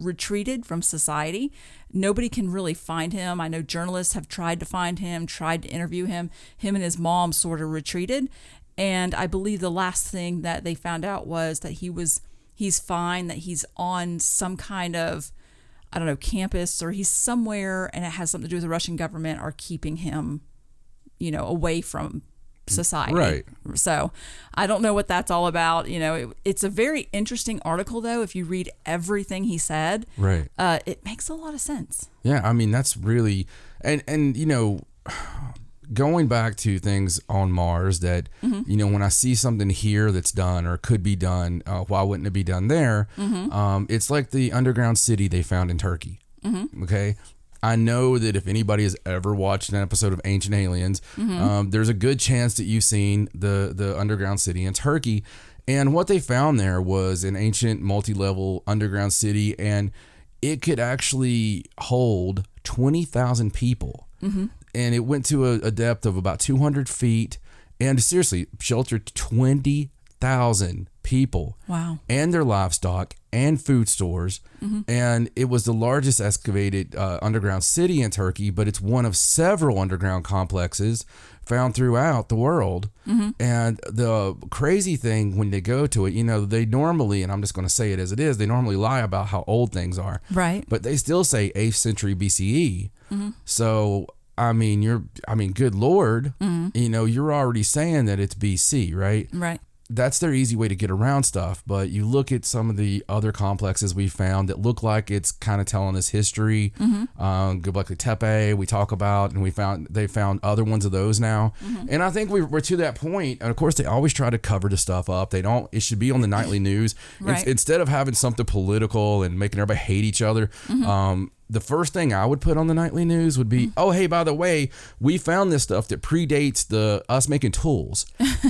Speaker 3: retreated from society. Nobody can really find him. I know journalists have tried to find him, tried to interview him. Him and his mom sort of retreated. And I believe the last thing that they found out was that he's fine, that he's on some kind of, I don't know, campus, or he's somewhere, and it has something to do with the Russian government are keeping him, away from society.
Speaker 1: Right.
Speaker 3: So I don't know what that's all about. It's a very interesting article, though. If you read everything he said,
Speaker 1: right,
Speaker 3: it makes a lot of sense.
Speaker 1: Yeah, I mean, that's really, and going back to things on Mars that, when I see something here that's done or could be done, why wouldn't it be done there? It's like the underground city they found in Turkey. Okay. I know that if anybody has ever watched an episode of Ancient Aliens, there's a good chance that you've seen the underground city in Turkey. And what they found there was an ancient multi-level underground city, and it could actually hold 20,000 people. And it went to a depth of about 200 feet, and seriously sheltered 20,000 people.
Speaker 3: Wow.
Speaker 1: And their livestock and food stores. And it was the largest excavated underground city in Turkey, but it's one of several underground complexes found throughout the world. And the crazy thing when they go to it, they normally, and I'm just going to say it as it is, they normally lie about how old things are.
Speaker 3: Right.
Speaker 1: But they still say 8th century BCE. So good Lord, you're already saying that it's BC, right?
Speaker 3: Right.
Speaker 1: That's their easy way to get around stuff. But you look at some of the other complexes we found that look like it's kind of telling us history. Göbekli Tepe we talk about, and they found other ones of those now. And I think we're to that point. And of course, they always try to cover the stuff up. It should be on the nightly news.
Speaker 3: Right.
Speaker 1: Instead of having something political and making everybody hate each other. The first thing I would put on the nightly news would be, oh, hey, by the way, we found this stuff that predates us making tools.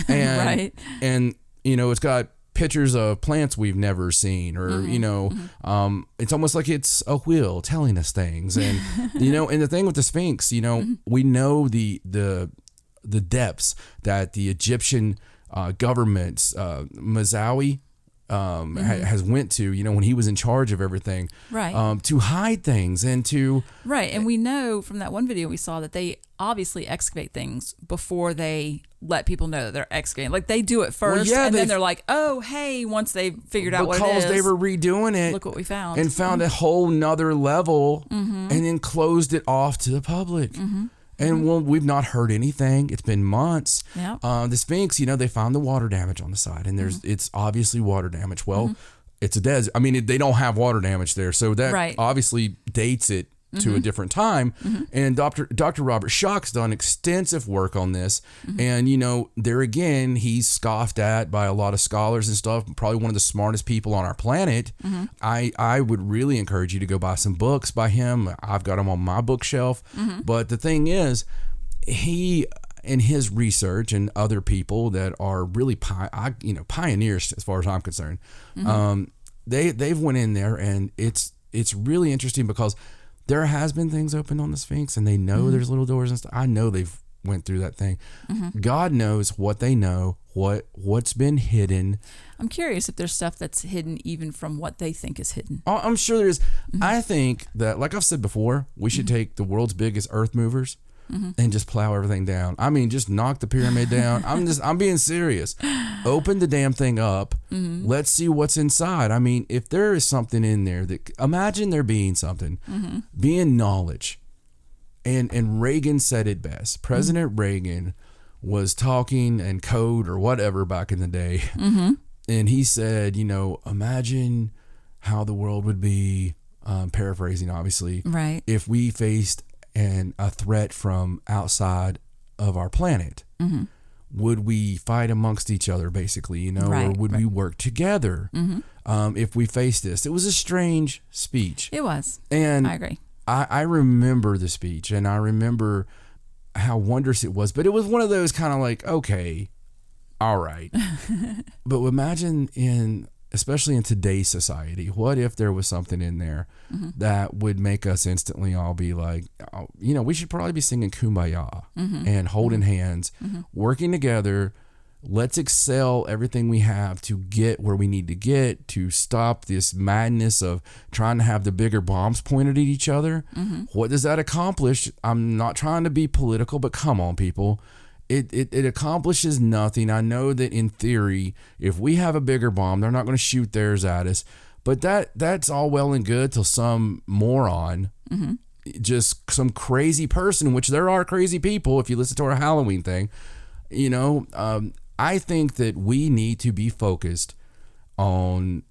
Speaker 1: And,
Speaker 3: right.
Speaker 1: And, it's got pictures of plants we've never seen, or, it's almost like it's a wheel telling us things. And, and the thing with the Sphinx, we know the depths that the Egyptian government's Mazawi has went to, when he was in charge of everything,
Speaker 3: right,
Speaker 1: to hide things and to
Speaker 3: right. And we know from that one video we saw that they obviously excavate things before they let people know that they're excavating. Like, they do it first, and then they're like, oh, hey, once they figured out what it is,
Speaker 1: because they were redoing it,
Speaker 3: look what we found,
Speaker 1: and found a whole nother level, and then closed it off to the public. And we've not heard anything. It's been months.
Speaker 3: Yep.
Speaker 1: The Sphinx, they found the water damage on the side, and it's obviously water damage. Well, it's a desert. I mean, they don't have water damage there, so that obviously dates it to a different time. And Dr. Robert Schoch's done extensive work on this. And, there again, he's scoffed at by a lot of scholars and stuff, probably one of the smartest people on our planet. I would really encourage you to go buy some books by him. I've got them on my bookshelf. But the thing is, he in his research and other people that are really pioneers as far as I'm concerned, they've went in there, and it's really interesting because there has been things opened on the Sphinx, and they know there's little doors and stuff. I know they've went through that thing. God knows what they know, what's been hidden.
Speaker 3: I'm curious if there's stuff that's hidden even from what they think is hidden.
Speaker 1: Oh, I'm sure there is. I think that, like I've said before, we should take the world's biggest earth movers and just plow everything down. I mean, just knock the pyramid down. I'm being serious. Open the damn thing up. Let's see what's inside. I mean, if there is something in there imagine there being something, being knowledge. And Reagan said it best. President Reagan was talking in code or whatever back in the day. And he said, imagine how the world would be, paraphrasing obviously,
Speaker 3: right,
Speaker 1: if we faced a threat from outside of our planet. Would we fight amongst each other, basically,
Speaker 3: right,
Speaker 1: or would we work together if we faced this? It was a strange speech.
Speaker 3: It was.
Speaker 1: And
Speaker 3: I agree.
Speaker 1: I remember the speech, and I remember how wondrous it was, but it was one of those kind of like, okay, all right. But imagine especially in today's society, what if there was something in there that would make us instantly all be like, we should probably be singing Kumbaya and holding hands, working together. Let's excel everything we have to get where we need to get, to stop this madness of trying to have the bigger bombs pointed at each other. What does that accomplish? I'm not trying to be political, but come on, people. It accomplishes nothing. I know that in theory, if we have a bigger bomb, they're not going to shoot theirs at us. But that's all well and good till some moron, just some crazy person, which there are crazy people if you listen to our Halloween thing, I think that we need to be focused on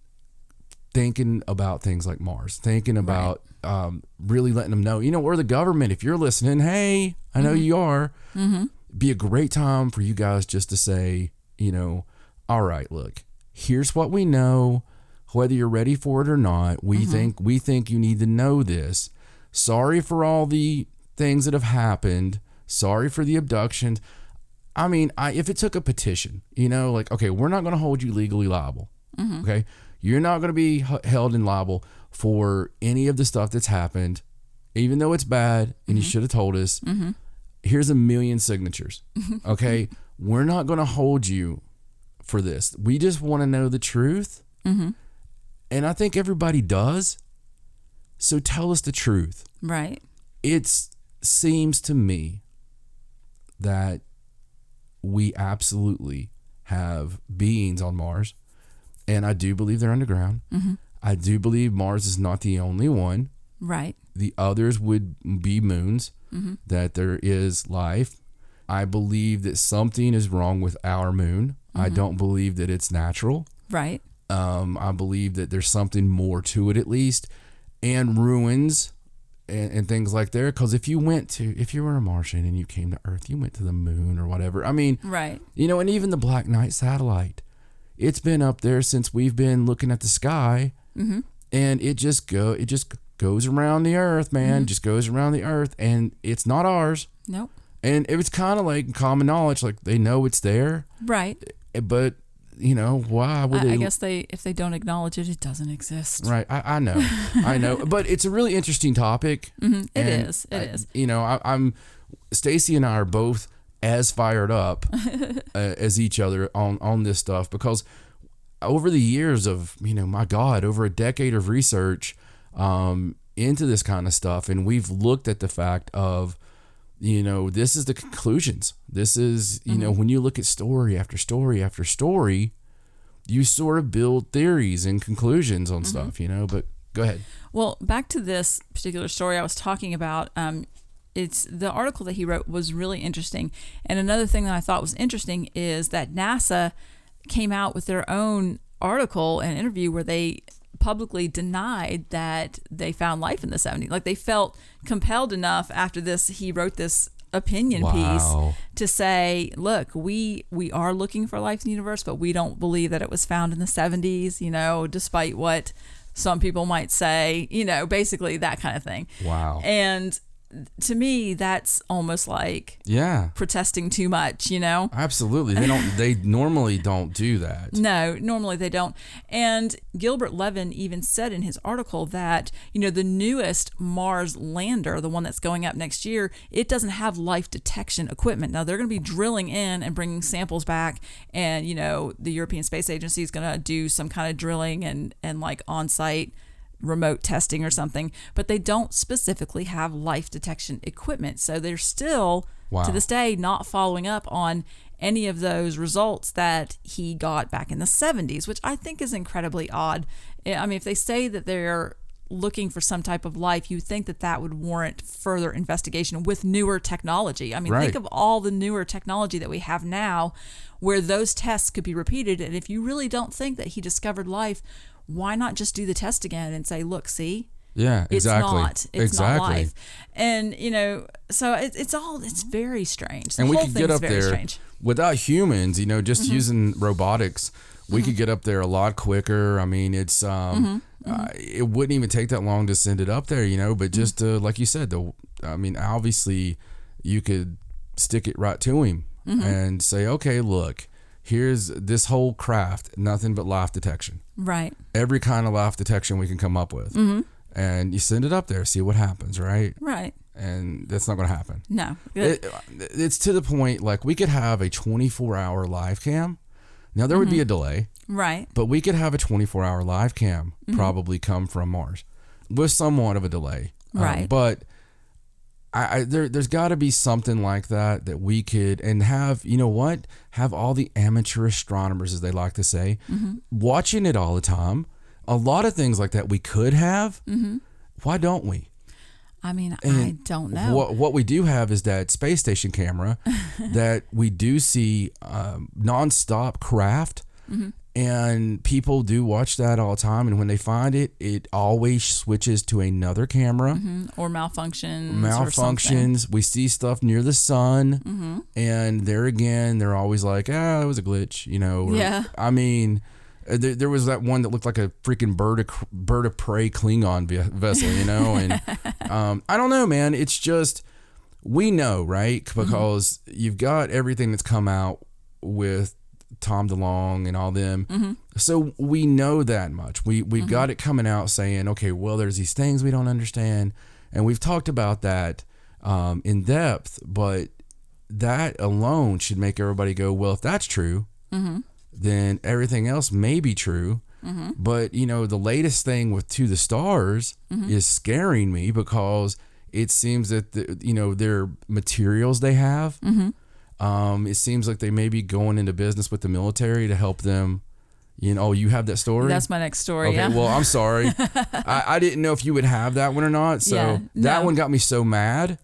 Speaker 1: thinking about things like Mars, thinking about really letting them know, or the government, if you're listening, hey, I know you are, be a great time for you guys just to say, all right, look, here's what we know, whether you're ready for it or not. We think you need to know this. Sorry for all the things that have happened. Sorry for the abductions. I mean, if it took a petition, okay, we're not going to hold you legally liable. Okay. You're not going to be held in liable for any of the stuff that's happened, even though it's bad and you should have told us. Here's 1 million signatures. Okay. We're not going to hold you for this. We just want to know the truth. And I think everybody does. So tell us the truth.
Speaker 3: Right.
Speaker 1: It seems to me that we absolutely have beings on Mars, and I do believe they're underground. I do believe Mars is not the only one.
Speaker 3: Right.
Speaker 1: The others would be moons, that there is life. I believe that something is wrong with our moon. I don't believe that it's natural.
Speaker 3: Right.
Speaker 1: I believe that there's something more to it, at least, and ruins and things like that. Because if you were a Martian and you came to Earth, you went to the moon or whatever. I mean,
Speaker 3: right.
Speaker 1: And even the Black Knight satellite, it's been up there since we've been looking at the sky, and it just goes around the Earth, man. Just goes around the Earth, and it's not ours.
Speaker 3: Nope.
Speaker 1: And it's kind of like common knowledge, like they know it's there,
Speaker 3: right?
Speaker 1: But why would they?
Speaker 3: I guess if they don't acknowledge it, it doesn't exist.
Speaker 1: Right. I know. I know. But it's a really interesting topic.
Speaker 3: It is.
Speaker 1: I'm Stacy and I are both as fired up as each other on this stuff, because over the years of, my God, over a decade of research into this kind of stuff, and we've looked at the fact of, this is the conclusions. This is, when you look at story after story after story, you sort of build theories and conclusions on stuff, but go ahead.
Speaker 3: Well, back to this particular story I was talking about, it's the article that he wrote was really interesting. And another thing that I thought was interesting is that NASA came out with their own article and interview where they publicly denied that they found life in the 70s. Like, they felt compelled enough after this, he wrote this opinion piece to say, look, we are looking for life in the universe, but we don't believe that it was found in the 70s, despite what some people might say, basically that kind of thing.
Speaker 1: Wow.
Speaker 3: And to me, that's almost like
Speaker 1: Yeah.
Speaker 3: protesting too much, you know?
Speaker 1: Absolutely. They normally don't do that.
Speaker 3: No, normally they don't. And Gilbert Levin even said in his article that, the newest Mars lander, the one that's going up next year, it doesn't have life detection equipment. Now, they're going to be drilling in and bringing samples back, and, the European Space Agency is going to do some kind of drilling and like on-site remote testing or something, but they don't specifically have life detection equipment. So they're still, to this day, not following up on any of those results that he got back in the 70s, which I think is incredibly odd. I mean, if they say that they're looking for some type of life, you think that would warrant further investigation with newer technology. I mean, think of all the newer technology that we have now where those tests could be repeated. And if you really don't think that he discovered life, why not just do the test again and say, look, see?
Speaker 1: Yeah, exactly.
Speaker 3: It's not life. And, so it's very strange. The
Speaker 1: and we
Speaker 3: whole
Speaker 1: could get up there
Speaker 3: strange.
Speaker 1: Without humans, just using robotics, we could get up there a lot quicker. I mean, it's, it wouldn't even take that long to send it up there, but just like you said, obviously you could stick it right to him and say, okay, look, here's this whole craft, nothing but life detection.
Speaker 3: Right.
Speaker 1: Every kind of life detection we can come up with. And you send it up there, see what happens, right?
Speaker 3: Right.
Speaker 1: And that's not going to happen.
Speaker 3: No.
Speaker 1: It's to the point, like, we could have a 24-hour live cam. Now, there would be a delay.
Speaker 3: Right.
Speaker 1: But we could have a 24-hour live cam probably come from Mars with somewhat of a delay.
Speaker 3: Right.
Speaker 1: But there's got to be something like that we could, and have, have all the amateur astronomers, as they like to say, watching it all the time. A lot of things like that we could have. Why don't we?
Speaker 3: I mean,
Speaker 1: And
Speaker 3: I don't know.
Speaker 1: What we do have is that space station camera that we do see nonstop craft. And people do watch that all the time, and when they find it, it always switches to another camera
Speaker 3: or malfunctions.
Speaker 1: We see stuff near the sun, and there again, they're always like, it was a glitch,
Speaker 3: Yeah.
Speaker 1: I mean, there was that one that looked like a freaking bird of prey Klingon vessel, and I don't know, man. It's just, we know, right? Because you've got everything that's come out with Tom DeLonge and all them. So we know that much. We've got it coming out saying, okay, well, there's these things we don't understand. And we've talked about that in depth, but that alone should make everybody go, well, if that's true, then everything else may be true. But, the latest thing with To the Stars is scaring me, because it seems that, their materials they have, it seems like they may be going into business with the military to help them. You have that story?
Speaker 3: That's my next story.
Speaker 1: Okay,
Speaker 3: yeah.
Speaker 1: well, I'm sorry. I didn't know if you would have that one or not. So that one got me so mad.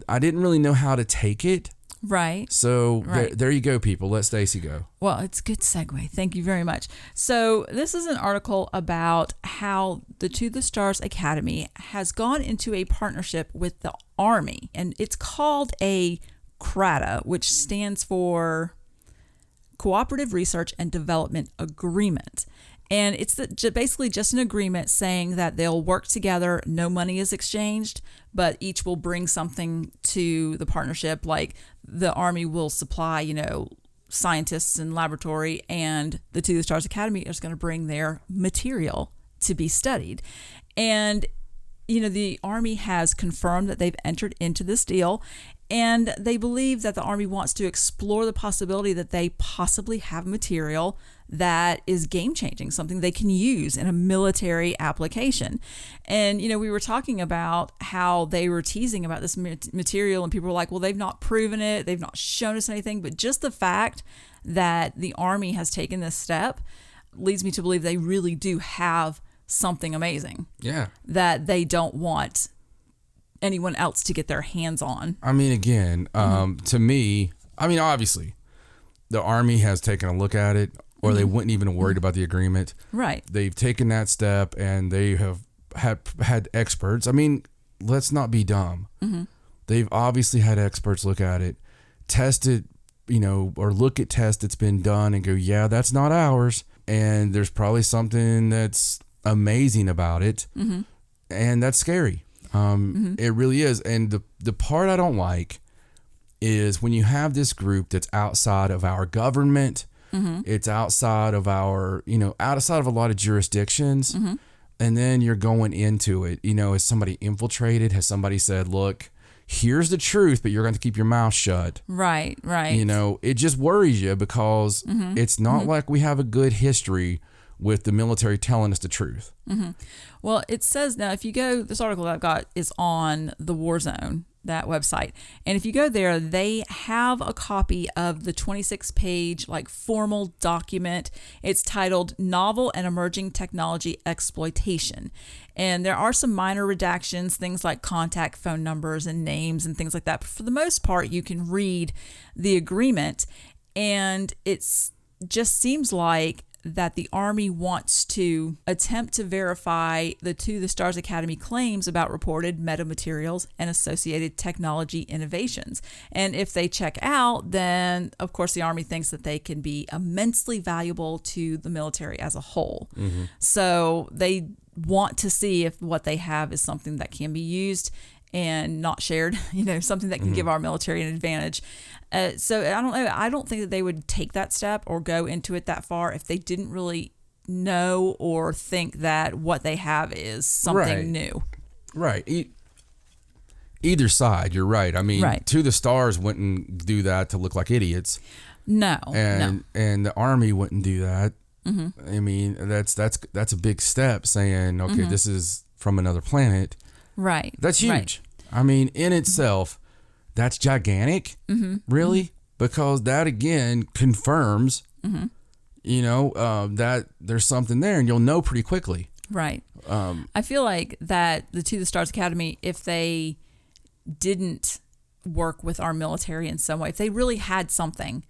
Speaker 1: I didn't really know how to take it.
Speaker 3: Right.
Speaker 1: So there you go, people. Let Stacy go.
Speaker 3: Well, it's a good segue. Thank you very much. So this is an article about how the To the Stars Academy has gone into a partnership with the Army, and it's called a CRADA, which stands for Cooperative Research and Development Agreement. And it's basically just an agreement saying that they'll work together, no money is exchanged, but each will bring something to the partnership. Like the Army will supply, scientists and laboratory, and the To the Stars Academy is going to bring their material to be studied. And the Army has confirmed that they've entered into this deal, and they believe that the Army wants to explore the possibility that they possibly have material that is game-changing, something they can use in a military application. And, we were talking about how they were teasing about this material, and people were like, well, they've not proven it, they've not shown us anything, but just the fact that the Army has taken this step leads me to believe they really do have something amazing.
Speaker 1: Yeah. That
Speaker 3: they don't want anyone else to get their hands on.
Speaker 1: I mean, again, to me, obviously, the Army has taken a look at it, or they wouldn't even have worried about the agreement.
Speaker 3: Right.
Speaker 1: They've taken that step, and they have had experts. I mean, let's not be dumb. They've obviously had experts look at it, test it, or look at tests that's been done and go, yeah, that's not ours. And there's probably something that's amazing about it. And that's scary. It really is. And the part I don't like is when you have this group that's outside of our government, it's outside of our, outside of a lot of jurisdictions. And then you're going into it, is somebody infiltrated? Has somebody said, look, here's the truth, but you're going to keep your mouth shut?
Speaker 3: Right.
Speaker 1: It just worries you because it's not like we have a good history with the military telling us the truth.
Speaker 3: Well, it says now, if you go, this article that I've got is on the War Zone, that website. And if you go there, they have a copy of the 26-page formal document. It's titled Novel and Emerging Technology Exploitation. And there are some minor redactions, things like contact phone numbers and names and things like that. But for the most part, you can read the agreement, and it's just seems like that the Army wants to attempt to verify the Stars Academy claims about reported metamaterials and associated technology innovations. And if they check out, then of course the Army thinks that they can be immensely valuable to the military as a whole. So they want to see if what they have is something that can be used and not shared, something that can give our military an advantage. So I don't know. I don't think that they would take that step or go into it that far if they didn't really know or think that what they have is something new.
Speaker 1: Right. Either side, you're right. I mean, To the Stars wouldn't do that to look like idiots.
Speaker 3: No.
Speaker 1: And the Army wouldn't do that. I mean, that's a big step saying, okay, this is from another planet.
Speaker 3: Right.
Speaker 1: That's huge.
Speaker 3: Right.
Speaker 1: I mean, in itself, that's gigantic, really, because that again confirms, that there's something there, and you'll know pretty quickly.
Speaker 3: Right. I feel like that the To the Stars Academy, if they didn't work with our military in some way, if they really had something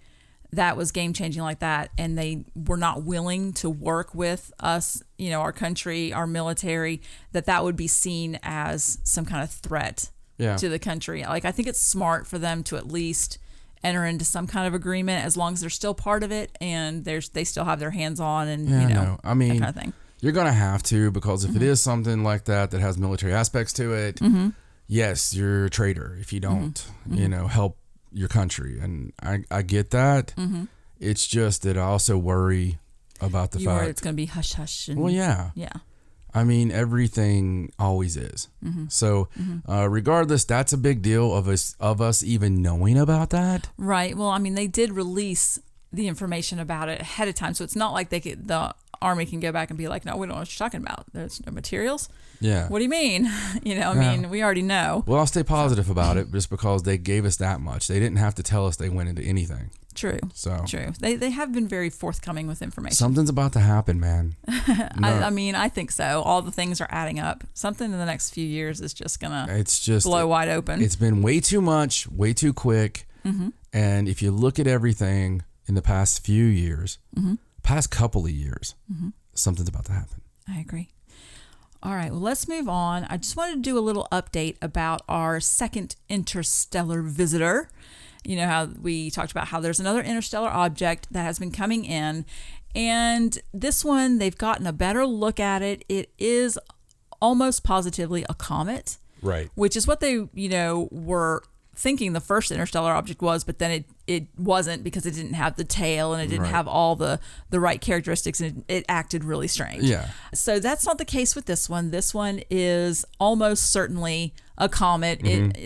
Speaker 3: that was game changing like that, and they were not willing to work with us, our country, our military, that would be seen as some kind of threat to the country. I think it's smart for them to at least enter into some kind of agreement as long as they're still part of it and they still have their hands on and
Speaker 1: I mean,
Speaker 3: that kind of thing.
Speaker 1: You're gonna have to, because if it is something like that has military aspects to it, yes, you're a traitor if you don't, help your country, and I get that. It's just that I also worry about the fact
Speaker 3: it's going to be hush hush.
Speaker 1: Well, yeah. I mean, everything always is. So, regardless, that's a big deal of us even knowing about that.
Speaker 3: Right. Well, I mean, they did release the information about it ahead of time, so it's not like the Army can go back and be like, no, we don't know what you're talking about. There's no materials.
Speaker 1: Yeah.
Speaker 3: What do you mean? I mean, we already know.
Speaker 1: Well, I'll stay positive about it just because they gave us that much. They didn't have to tell us they went into anything.
Speaker 3: True.
Speaker 1: So
Speaker 3: true. They have been very forthcoming with information.
Speaker 1: Something's about to happen, man. No.
Speaker 3: I mean, I think so. All the things are adding up. Something in the next few years is just gonna blow wide open.
Speaker 1: It's been way too much, way too quick. And if you look at everything in the past few years, past couple of years, something's about to happen.
Speaker 3: I agree. All right, well, let's move on. I just wanted to do a little update about our second interstellar visitor. How we talked about how there's another interstellar object that has been coming in, and this one, they've gotten a better look at it. It is almost positively a comet.
Speaker 1: Right.
Speaker 3: Which is what they, were thinking the first interstellar object was, but then it wasn't, because it didn't have the tail and it didn't have all the right characteristics, and it acted really strange.
Speaker 1: Yeah.
Speaker 3: So that's not the case with this one. This one is almost certainly a comet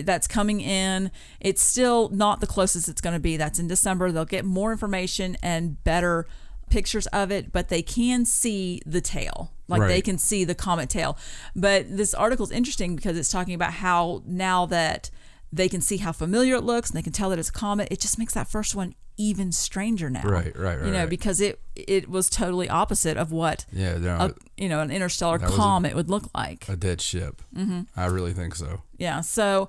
Speaker 3: that's coming in. It's still not the closest it's going to be. That's in December. They'll get more information and better pictures of it, but they can see the tail. They can see the comet tail. But this article is interesting because it's talking about how now that they can see how familiar it looks and they can tell that it's a comet, it just makes that first one even stranger now. Right. Because it was totally opposite of what an interstellar comet would look like.
Speaker 1: A dead ship. I really think so.
Speaker 3: Yeah. So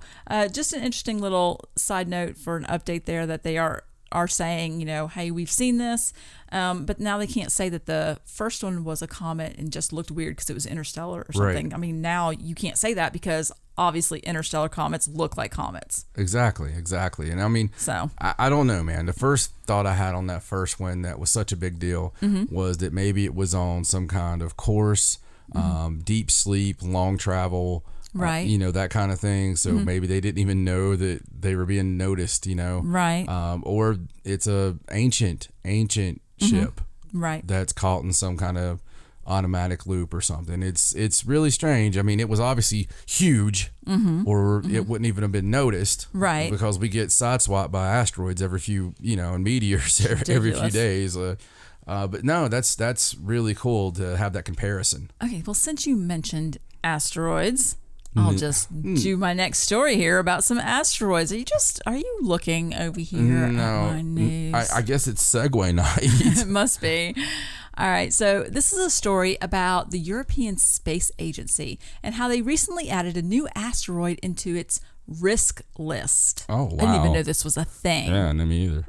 Speaker 3: just an interesting little side note for an update there, that they are saying, hey, we've seen this, but now they can't say that the first one was a comet and just looked weird because it was interstellar or something.
Speaker 1: Right.
Speaker 3: I mean, now you can't say that because obviously interstellar comets look like comets.
Speaker 1: Exactly. And I mean,
Speaker 3: so
Speaker 1: I don't know, man. The first thought I had on that first one that was such a big deal was that maybe it was on some kind of course, deep sleep, long travel,
Speaker 3: Right.
Speaker 1: That kind of thing. So maybe they didn't even know that they were being noticed,
Speaker 3: Right.
Speaker 1: Or it's a ancient ship
Speaker 3: Right.
Speaker 1: that's caught in some kind of automatic loop or something. It's really strange. I mean, it was obviously huge, or it wouldn't even have been noticed,
Speaker 3: Right.
Speaker 1: Because we get sideswiped by asteroids every few, and meteors every few days. But no, that's really cool to have that comparison.
Speaker 3: Okay, well, since you mentioned asteroids, I'll just do my next story here about some asteroids. Are you looking over here at my news?
Speaker 1: I guess it's Segway night.
Speaker 3: It must be. All right, so this is a story about the European Space Agency and how they recently added a new asteroid into its risk list.
Speaker 1: Oh, wow.
Speaker 3: I didn't even know this was a thing.
Speaker 1: Yeah, no, me either.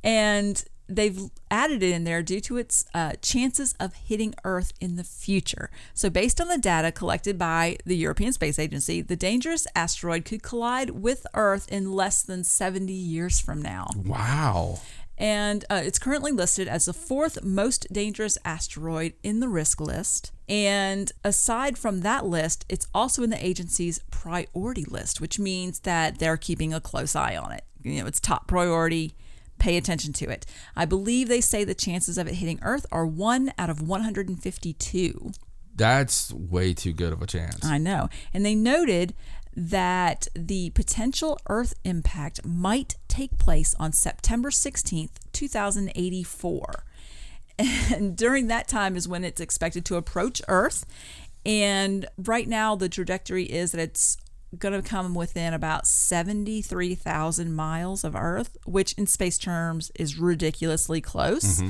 Speaker 3: And they've added it in there due to its chances of hitting Earth in the future. So based on the data collected by the European Space Agency, the dangerous asteroid could collide with Earth in less than 70 years from now.
Speaker 1: Wow.
Speaker 3: And it's currently listed as the 4th most dangerous asteroid in the risk list. And aside from that list, it's also in the agency's priority list, which means that they're keeping a close eye on it. It's top priority. Pay attention to it. I believe they say the chances of it hitting Earth are 1 out of 152.
Speaker 1: That's way too good of a chance.
Speaker 3: I know. And they noted that the potential Earth impact might take place on September 16th, 2084. And during that time is when it's expected to approach Earth. And right now, the trajectory is that it's going to come within about 73,000 miles of Earth, which in space terms is ridiculously close.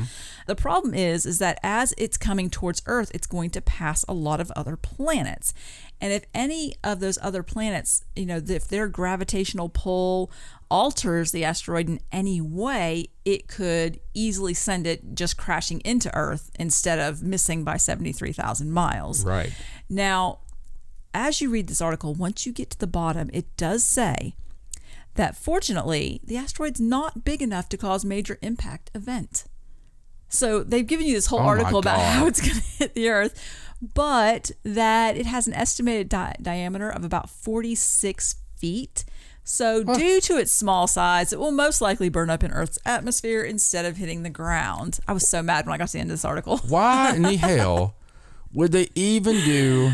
Speaker 3: The problem is that as it's coming towards Earth, it's going to pass a lot of other planets. And if any of those other planets, if their gravitational pull alters the asteroid in any way, it could easily send it just crashing into Earth instead of missing by 73,000 miles.
Speaker 1: Right.
Speaker 3: Now, as you read this article, once you get to the bottom, it does say that fortunately, the asteroid's not big enough to cause major impact event. So they've given you this whole article about how it's going to hit the Earth, but that it has an estimated diameter of about 46 feet. So due to its small size, it will most likely burn up in Earth's atmosphere instead of hitting the ground. I was so mad when I got to the end of this article.
Speaker 1: Why in the hell would they even do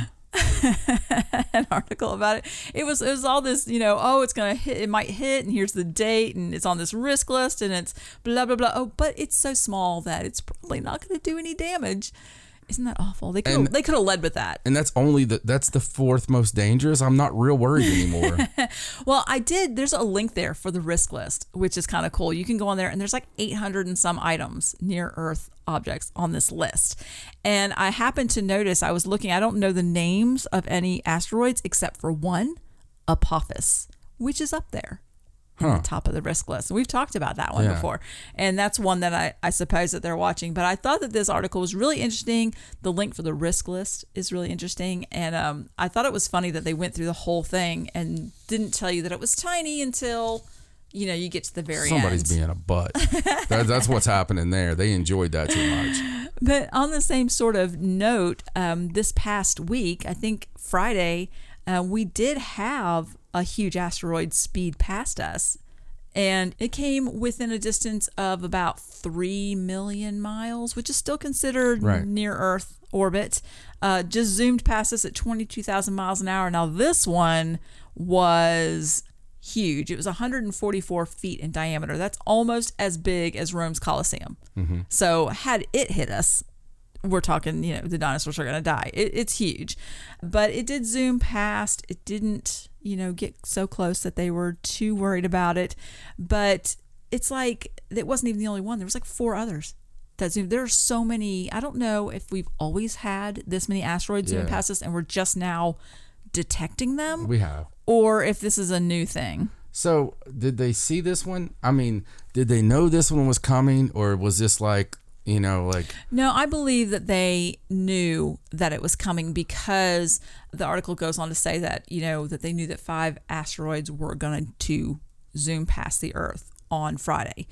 Speaker 3: an article about it? It was all this, it's gonna hit, it might hit, and here's the date, and it's on this risk list, and it's blah blah blah. Oh, but it's so small that it's probably not gonna do any damage. Isn't that awful? They could have led with that.
Speaker 1: And that's that's the 4th most dangerous. I'm not real worried anymore.
Speaker 3: Well, there's a link there for the risk list, which is kind of cool. You can go on there and there's like 800 and some items near Earth objects on this list. And I happened to notice, I was looking, I don't know the names of any asteroids except for one, Apophis, which is up there. On the top of the risk list. And we've talked about that one before. And that's one that I suppose that they're watching. But I thought that this article was really interesting. The link for the risk list is really interesting. And I thought it was funny that they went through the whole thing and didn't tell you that it was tiny until, you get to the very end.
Speaker 1: Somebody's being a butt. That's what's happening there. They enjoyed that too much.
Speaker 3: But on the same sort of note, this past week, I think Friday, we did have a huge asteroid speed past us, and it came within a distance of about 3 million miles, which is still considered near Earth orbit. Just zoomed past us at 22,000 miles an hour. Now this one was huge. It was 144 feet in diameter. That's almost as big as Rome's Colosseum. So had it hit us, we're talking, the dinosaurs are going to die. It's huge. But it did zoom past. It didn't, get so close that they were too worried about it. But it's like, it wasn't even the only one. There was like 4 others that zoomed. There are so many. I don't know if we've always had this many asteroids zooming past us and we're just now detecting them.
Speaker 1: We have.
Speaker 3: Or if this is a new thing.
Speaker 1: So did they see this one? I mean, did they know this one was coming, or was this like, No,
Speaker 3: I believe that they knew that it was coming because the article goes on to say that, that they knew that 5 asteroids were going to zoom past the Earth on Friday.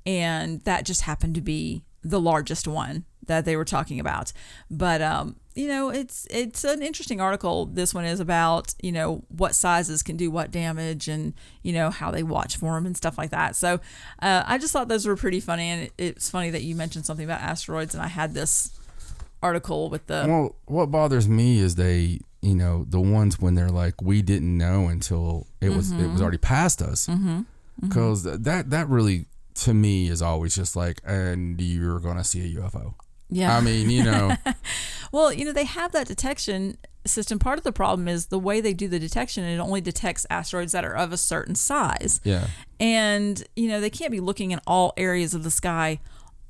Speaker 3: And that just happened to be the largest one that they were talking about. But it's an interesting article. This one is about, what sizes can do what damage and, how they watch for them and stuff like that. So I just thought those were pretty funny. And it's funny that you mentioned something about asteroids, and I had this article with the...
Speaker 1: Well, what bothers me is they, the ones when they're like, we didn't know until it was already past us. Because that really, to me, is always just like, and you're going to see a UFO.
Speaker 3: Yeah.
Speaker 1: I mean,
Speaker 3: Well, they have that detection system. Part of the problem is the way they do the detection. It only detects asteroids that are of a certain size.
Speaker 1: Yeah.
Speaker 3: And, they can't be looking in all areas of the sky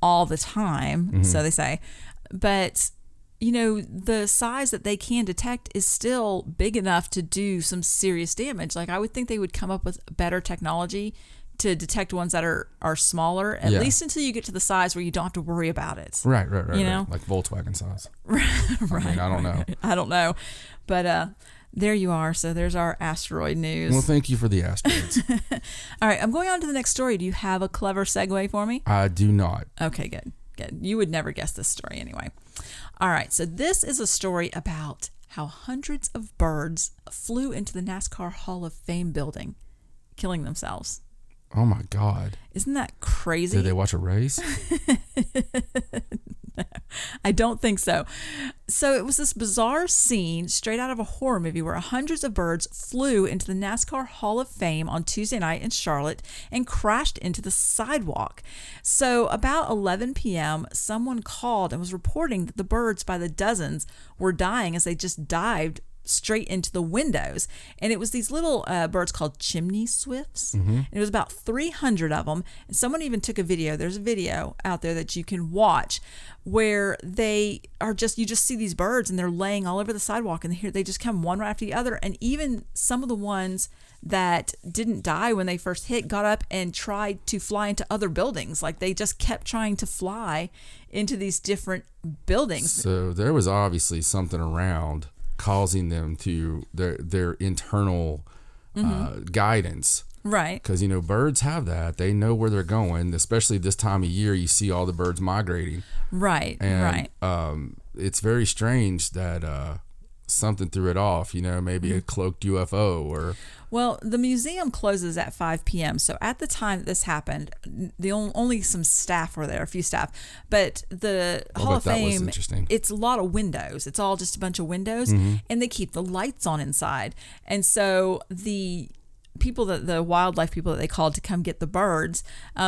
Speaker 3: all the time, so they say. But, the size that they can detect is still big enough to do some serious damage. Like, I would think they would come up with better technology to detect ones that are smaller, at least until you get to the size where you don't have to worry about it.
Speaker 1: Right. Like Volkswagen size.
Speaker 3: Right.
Speaker 1: I mean, I don't know.
Speaker 3: I don't know. But there you are. So there's our asteroid news.
Speaker 1: Well, thank you for the asteroids.
Speaker 3: All right, I'm going on to the next story. Do you have a clever segue for me?
Speaker 1: I do not.
Speaker 3: Okay, good. You would never guess this story anyway. All right, so this is a story about how hundreds of birds flew into the NASCAR Hall of Fame building, killing themselves.
Speaker 1: Oh my God.
Speaker 3: Isn't that crazy?
Speaker 1: Did they watch a race?
Speaker 3: No, I don't think so. So it was this bizarre scene straight out of a horror movie where hundreds of birds flew into the NASCAR Hall of Fame on Tuesday night in Charlotte and crashed into the sidewalk. So about 11 p.m., someone called and was reporting that the birds by the dozens were dying as they just dived straight into the windows. And it was these little birds called chimney swifts. And it was about 300 of them. And someone even took a video. There's a video out there that you can watch where they are you just see these birds and they're laying all over the sidewalk, and they just come one right after the other. And even some of the ones that didn't die when they first hit got up and tried to fly into other buildings. Like, they just kept trying to fly into these different buildings.
Speaker 1: So there was obviously something around causing them to their internal guidance.
Speaker 3: Right.
Speaker 1: Because, birds have that. They know where they're going, especially this time of year. You see all the birds migrating.
Speaker 3: Right.
Speaker 1: And it's very strange that something threw it off, maybe a cloaked UFO or...
Speaker 3: Well, the museum closes at 5 p.m. So at the time that this happened, only some staff were there, a few staff. But the Hall of Fame, it's a lot of windows. It's all just a bunch of windows, and they keep the lights on inside. And so the wildlife people that they called to come get the birds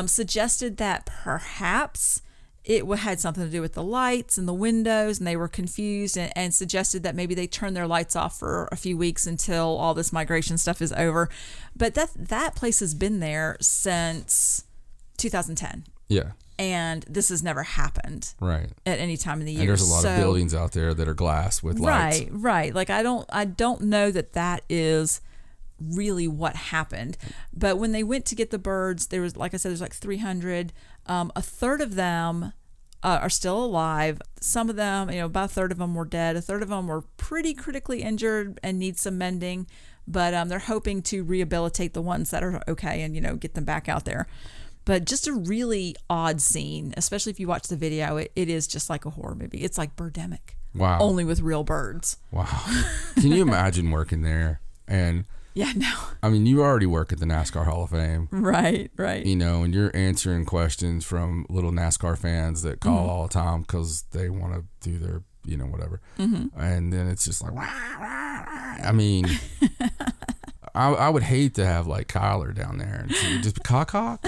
Speaker 3: suggested that perhaps it had something to do with the lights and the windows, and they were confused and suggested that maybe they turn their lights off for a few weeks until all this migration stuff is over. But that place has been there since 2010.
Speaker 1: Yeah.
Speaker 3: And this has never happened.
Speaker 1: Right.
Speaker 3: At any time in the year.
Speaker 1: And there's a lot of buildings out there that are glass with lights.
Speaker 3: Right. Like, I don't know that is really what happened. But when they went to get the birds, there was, like I said, there's like 300. A third of them are still alive. Some of them, about a third of them were dead. A third of them were pretty critically injured and need some mending. But they're hoping to rehabilitate the ones that are okay and, get them back out there. But just a really odd scene, especially if you watch the video. It is just like a horror movie. It's like Birdemic.
Speaker 1: Wow.
Speaker 3: Only with real birds.
Speaker 1: Wow. Can you imagine working there? And
Speaker 3: yeah, no.
Speaker 1: I mean, you already work at the NASCAR Hall of Fame.
Speaker 3: Right.
Speaker 1: And you're answering questions from little NASCAR fans that call all the time because they want to do their, whatever. And then it's just like, rah, rah, rah. I mean, I would hate to have like Kyler down there and just caw.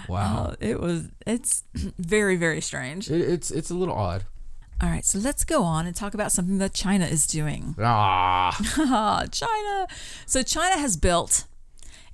Speaker 1: Wow.
Speaker 3: It's very, very strange.
Speaker 1: It's a little odd.
Speaker 3: All right, so let's go on and talk about something that China is doing. China. So China has built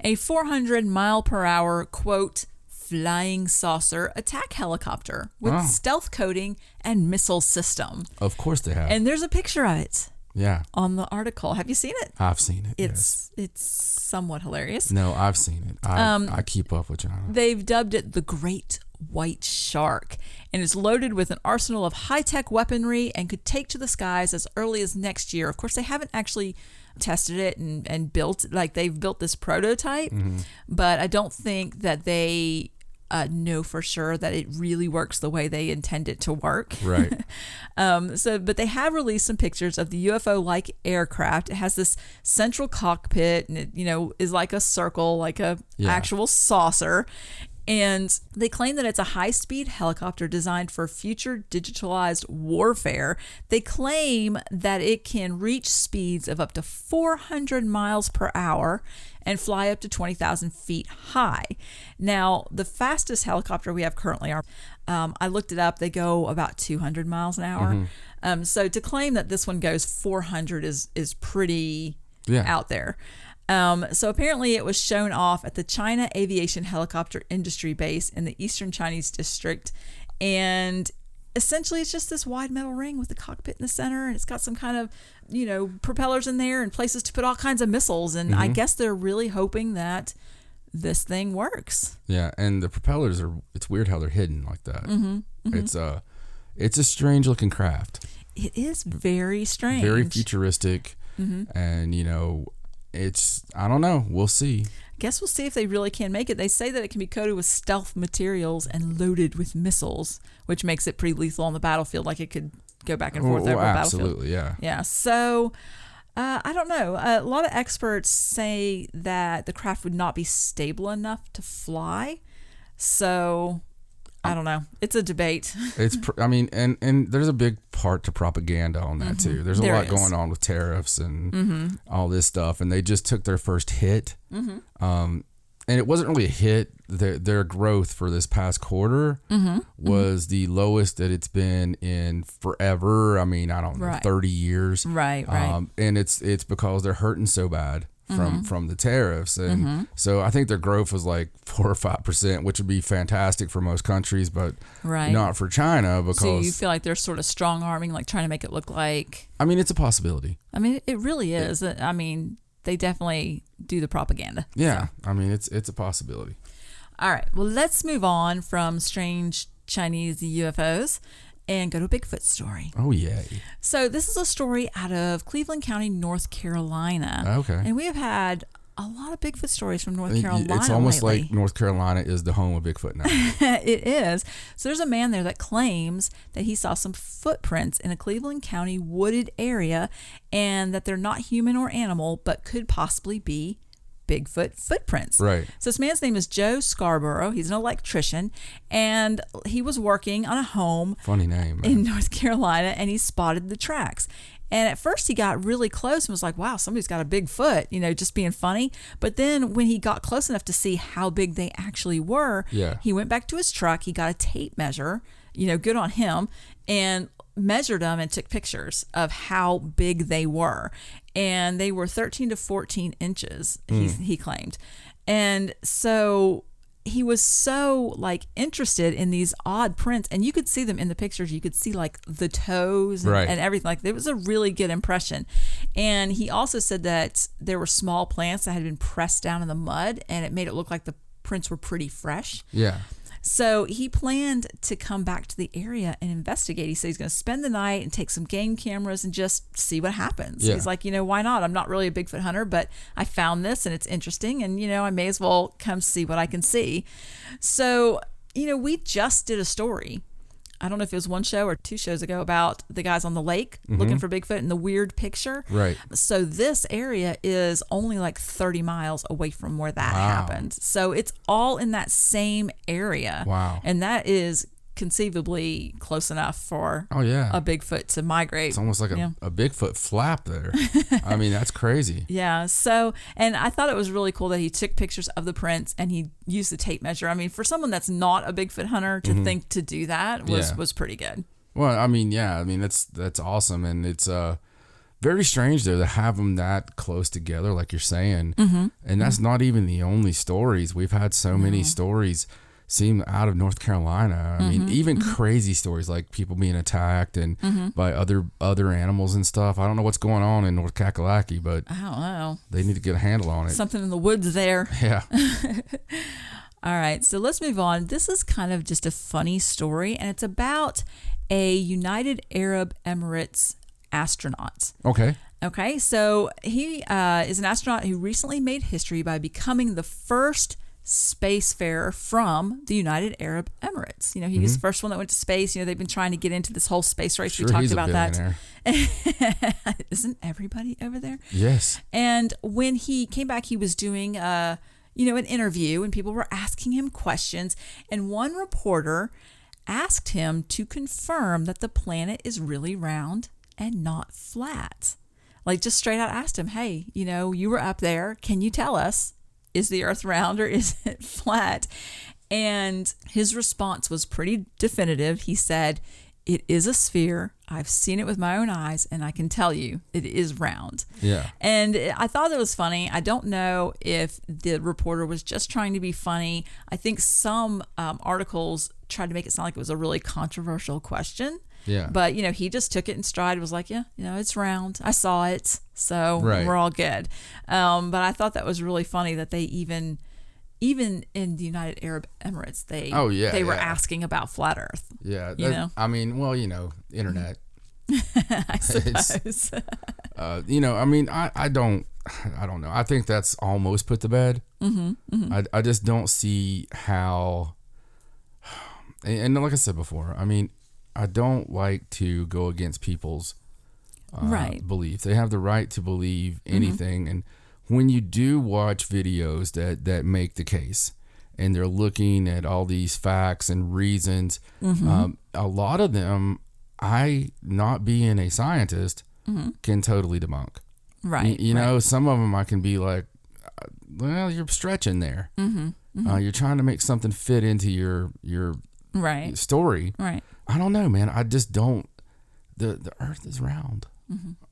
Speaker 3: a 400-mile-per-hour, quote, flying saucer attack helicopter with stealth coating and missile system.
Speaker 1: Of course they have.
Speaker 3: And there's a picture of it.
Speaker 1: Yeah.
Speaker 3: On the article. Have you seen it?
Speaker 1: I've seen it.
Speaker 3: It's somewhat hilarious.
Speaker 1: No, I've seen it. I keep up with China.
Speaker 3: They've dubbed it the Great White Shark, and it's loaded with an arsenal of high-tech weaponry and could take to the skies as early as next year. Of course, they haven't actually tested it and built, like, they've built this prototype, but I don't think that they know for sure that it really works the way they intend it to work.
Speaker 4: Right.
Speaker 3: But they have released some pictures of the UFO-like aircraft. It has this central cockpit, and it, is like a circle, like a actual saucer. And they claim that it's a high-speed helicopter designed for future digitalized warfare. They claim that it can reach speeds of up to 400 miles per hour and fly up to 20,000 feet high. Now, the fastest helicopter we have currently I looked it up, they go about 200 miles an hour. So to claim that this one goes 400 is pretty out there. So apparently it was shown off at the China Aviation Helicopter Industry Base in the Eastern Chinese district. And essentially it's just this wide metal ring with the cockpit in the center, and it's got some kind of, propellers in there and places to put all kinds of missiles. And I guess they're really hoping that this thing works.
Speaker 1: Yeah, and the propellers it's weird how they're hidden like that. It's a strange looking craft.
Speaker 3: It is very strange.
Speaker 1: Very futuristic. And, I don't know. We'll see.
Speaker 3: Guess we'll see if they really can make it. They say that it can be coated with stealth materials and loaded with missiles, which makes it pretty lethal on the battlefield. Like it could go back and forth over a battlefield.
Speaker 1: Absolutely, yeah.
Speaker 3: Yeah. So I don't know. A lot of experts say that the craft would not be stable enough to fly. So I don't know. It's a debate.
Speaker 1: And there's a big part to propaganda on that too. There's a lot going on with tariffs and all this stuff, and they just took their first hit. And it wasn't really a hit. Their growth for this past quarter was the lowest that it's been in forever. I don't know, 30 years.
Speaker 3: Right.
Speaker 1: And it's because they're hurting so bad from the tariffs, and so I think their growth was like 4 or 5%, which would be fantastic for most countries, but not for China. Because
Speaker 3: so you feel like they're sort of strong arming, like trying to make it look like.
Speaker 1: It's a possibility.
Speaker 3: It really is. They definitely do the propaganda.
Speaker 1: Yeah, so. It's a possibility.
Speaker 3: All right, well, let's move on from strange Chinese UFOs and go to a Bigfoot story.
Speaker 1: Oh, yay.
Speaker 3: So this is a story out of Cleveland County, North Carolina.
Speaker 1: Okay.
Speaker 3: And we have had a lot of Bigfoot stories from North Carolina.
Speaker 1: It's almost
Speaker 3: lately.
Speaker 1: like North Carolina is the home of Bigfoot now.
Speaker 3: It is. So there's a man there that claims that he saw some footprints in a Cleveland County wooded area, and that they're not human or animal, but could possibly be Bigfoot footprints.
Speaker 1: Right.
Speaker 3: So this man's name is Joe Scarborough. He's an electrician, and he was working on a home.
Speaker 1: Funny name, man.
Speaker 3: In North Carolina, and he spotted the tracks. And at first he got really close and was like, wow, somebody's got a big foot, just being funny. But then when he got close enough to see how big they actually were, he went back to his truck. He got a tape measure, good on him, and measured them and took pictures of how big they were. And they were 13 to 14 inches, he claimed. And so he was so interested in these odd prints, and you could see them in the pictures. You could see the toes and everything. It was a really good impression. And he also said that there were small plants that had been pressed down in the mud, and it made it look like the prints were pretty fresh.
Speaker 1: Yeah.
Speaker 3: So he planned to come back to the area and investigate. He said he's going to spend the night and take some game cameras and just see what happens.
Speaker 1: Yeah.
Speaker 3: He's like, why not? I'm not really a Bigfoot hunter, but I found this and it's interesting, and, I may as well come see what I can see. So, we just did a story. I don't know if it was one show or 2 shows ago about the guys on the lake looking for Bigfoot and the weird picture.
Speaker 1: Right.
Speaker 3: So this area is only 30 miles away from where that happened. So it's all in that same area.
Speaker 1: Wow.
Speaker 3: And that is conceivably close enough for a Bigfoot to migrate.
Speaker 1: It's almost like a Bigfoot flap there. That's crazy.
Speaker 3: Yeah. So, and I thought it was really cool that he took pictures of the prints and he used the tape measure. For someone that's not a Bigfoot hunter to think to do that was pretty good.
Speaker 1: Well, that's awesome. And it's very strange though to have them that close together, like you're saying. And that's not even the only stories. We've had so many stories seem out of North Carolina. Even crazy stories like people being attacked and by other animals and stuff. I don't know what's going on in North Kakalaki, but
Speaker 3: I don't know.
Speaker 1: They need to get a handle on it.
Speaker 3: Something in the woods there.
Speaker 1: Yeah.
Speaker 3: All right, so let's move on. This is kind of just a funny story, and it's about a United Arab Emirates astronaut. Okay, so he is an astronaut who recently made history by becoming the first spacefarer from the United Arab Emirates. You know, he was the first one that went to space. You know, they've been trying to get into this whole space race.
Speaker 1: Sure,
Speaker 3: we talked
Speaker 1: he's
Speaker 3: about
Speaker 1: a
Speaker 3: that.
Speaker 1: billionaire.
Speaker 3: Isn't everybody over there?
Speaker 1: Yes.
Speaker 3: And when he came back, he was doing an interview, and people were asking him questions. And one reporter asked him to confirm that the planet is really round and not flat. Like, just straight out asked him, hey, you know, you were up there. Can you tell us, is the earth round or is it flat? And his response was pretty definitive. He said, it is a sphere. I've seen it with my own eyes, and I can tell you it is round.
Speaker 1: Yeah.
Speaker 3: And I thought it was funny. I don't know if the reporter was just trying to be funny. I think some articles tried to make it sound like it was a really controversial question.
Speaker 1: Yeah.
Speaker 3: But, you know, he just took it in stride. It was like, yeah, you know, it's round. I saw it. So
Speaker 1: Right.
Speaker 3: we're all good. But I thought that was really funny that they even in the United Arab Emirates, they were asking about flat Earth.
Speaker 1: Yeah.
Speaker 3: You know?
Speaker 1: I mean, well, you know, internet.
Speaker 3: I suppose.
Speaker 1: You know, I mean, I don't know. I think that's almost put to bed. I just don't see how, and like I said before, I mean, I don't like to go against people's
Speaker 3: Right.
Speaker 1: belief. They have the right to believe anything. And when you do watch videos that make the case, and they're looking at all these facts and reasons, a lot of them, I, not being a scientist, can totally debunk.
Speaker 3: Right.
Speaker 1: You know, some of them I can be like, well, you're stretching there. You're trying to make something fit into your
Speaker 3: Right.
Speaker 1: story.
Speaker 3: Right.
Speaker 1: I don't know, man. I just don't. The Earth is round.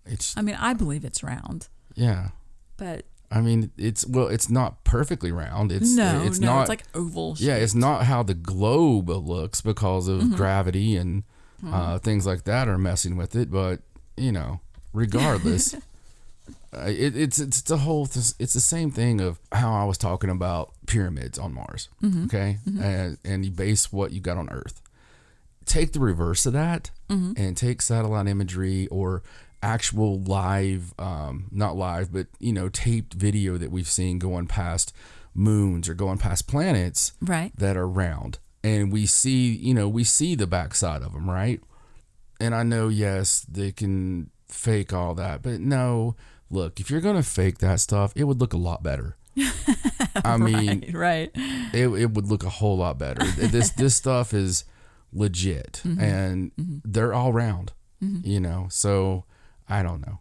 Speaker 1: It's
Speaker 3: I mean, I believe it's round,
Speaker 1: yeah.
Speaker 3: but
Speaker 1: I mean, it's not perfectly round. It's
Speaker 3: no,
Speaker 1: it's not.
Speaker 3: it's like oval.
Speaker 1: Yeah, it's
Speaker 3: shaped.
Speaker 1: not how the globe looks because of gravity and things like that are messing with it. But you know, regardless, it's the whole. It's the same thing of how I was talking about pyramids on Mars. Okay, and you base what you got on Earth. Take the reverse of that and take satellite imagery or actual live, not live, but you know, taped video that we've seen going past moons or going past planets
Speaker 3: Right.
Speaker 1: that are round, and we see the backside of them, right? And I know, yes, they can fake all that, but no, look, if you're gonna fake that stuff, it would look a lot better. I mean,
Speaker 3: right.
Speaker 1: it would look a whole lot better. This stuff is legit, and they're all round, you know, so I don't know.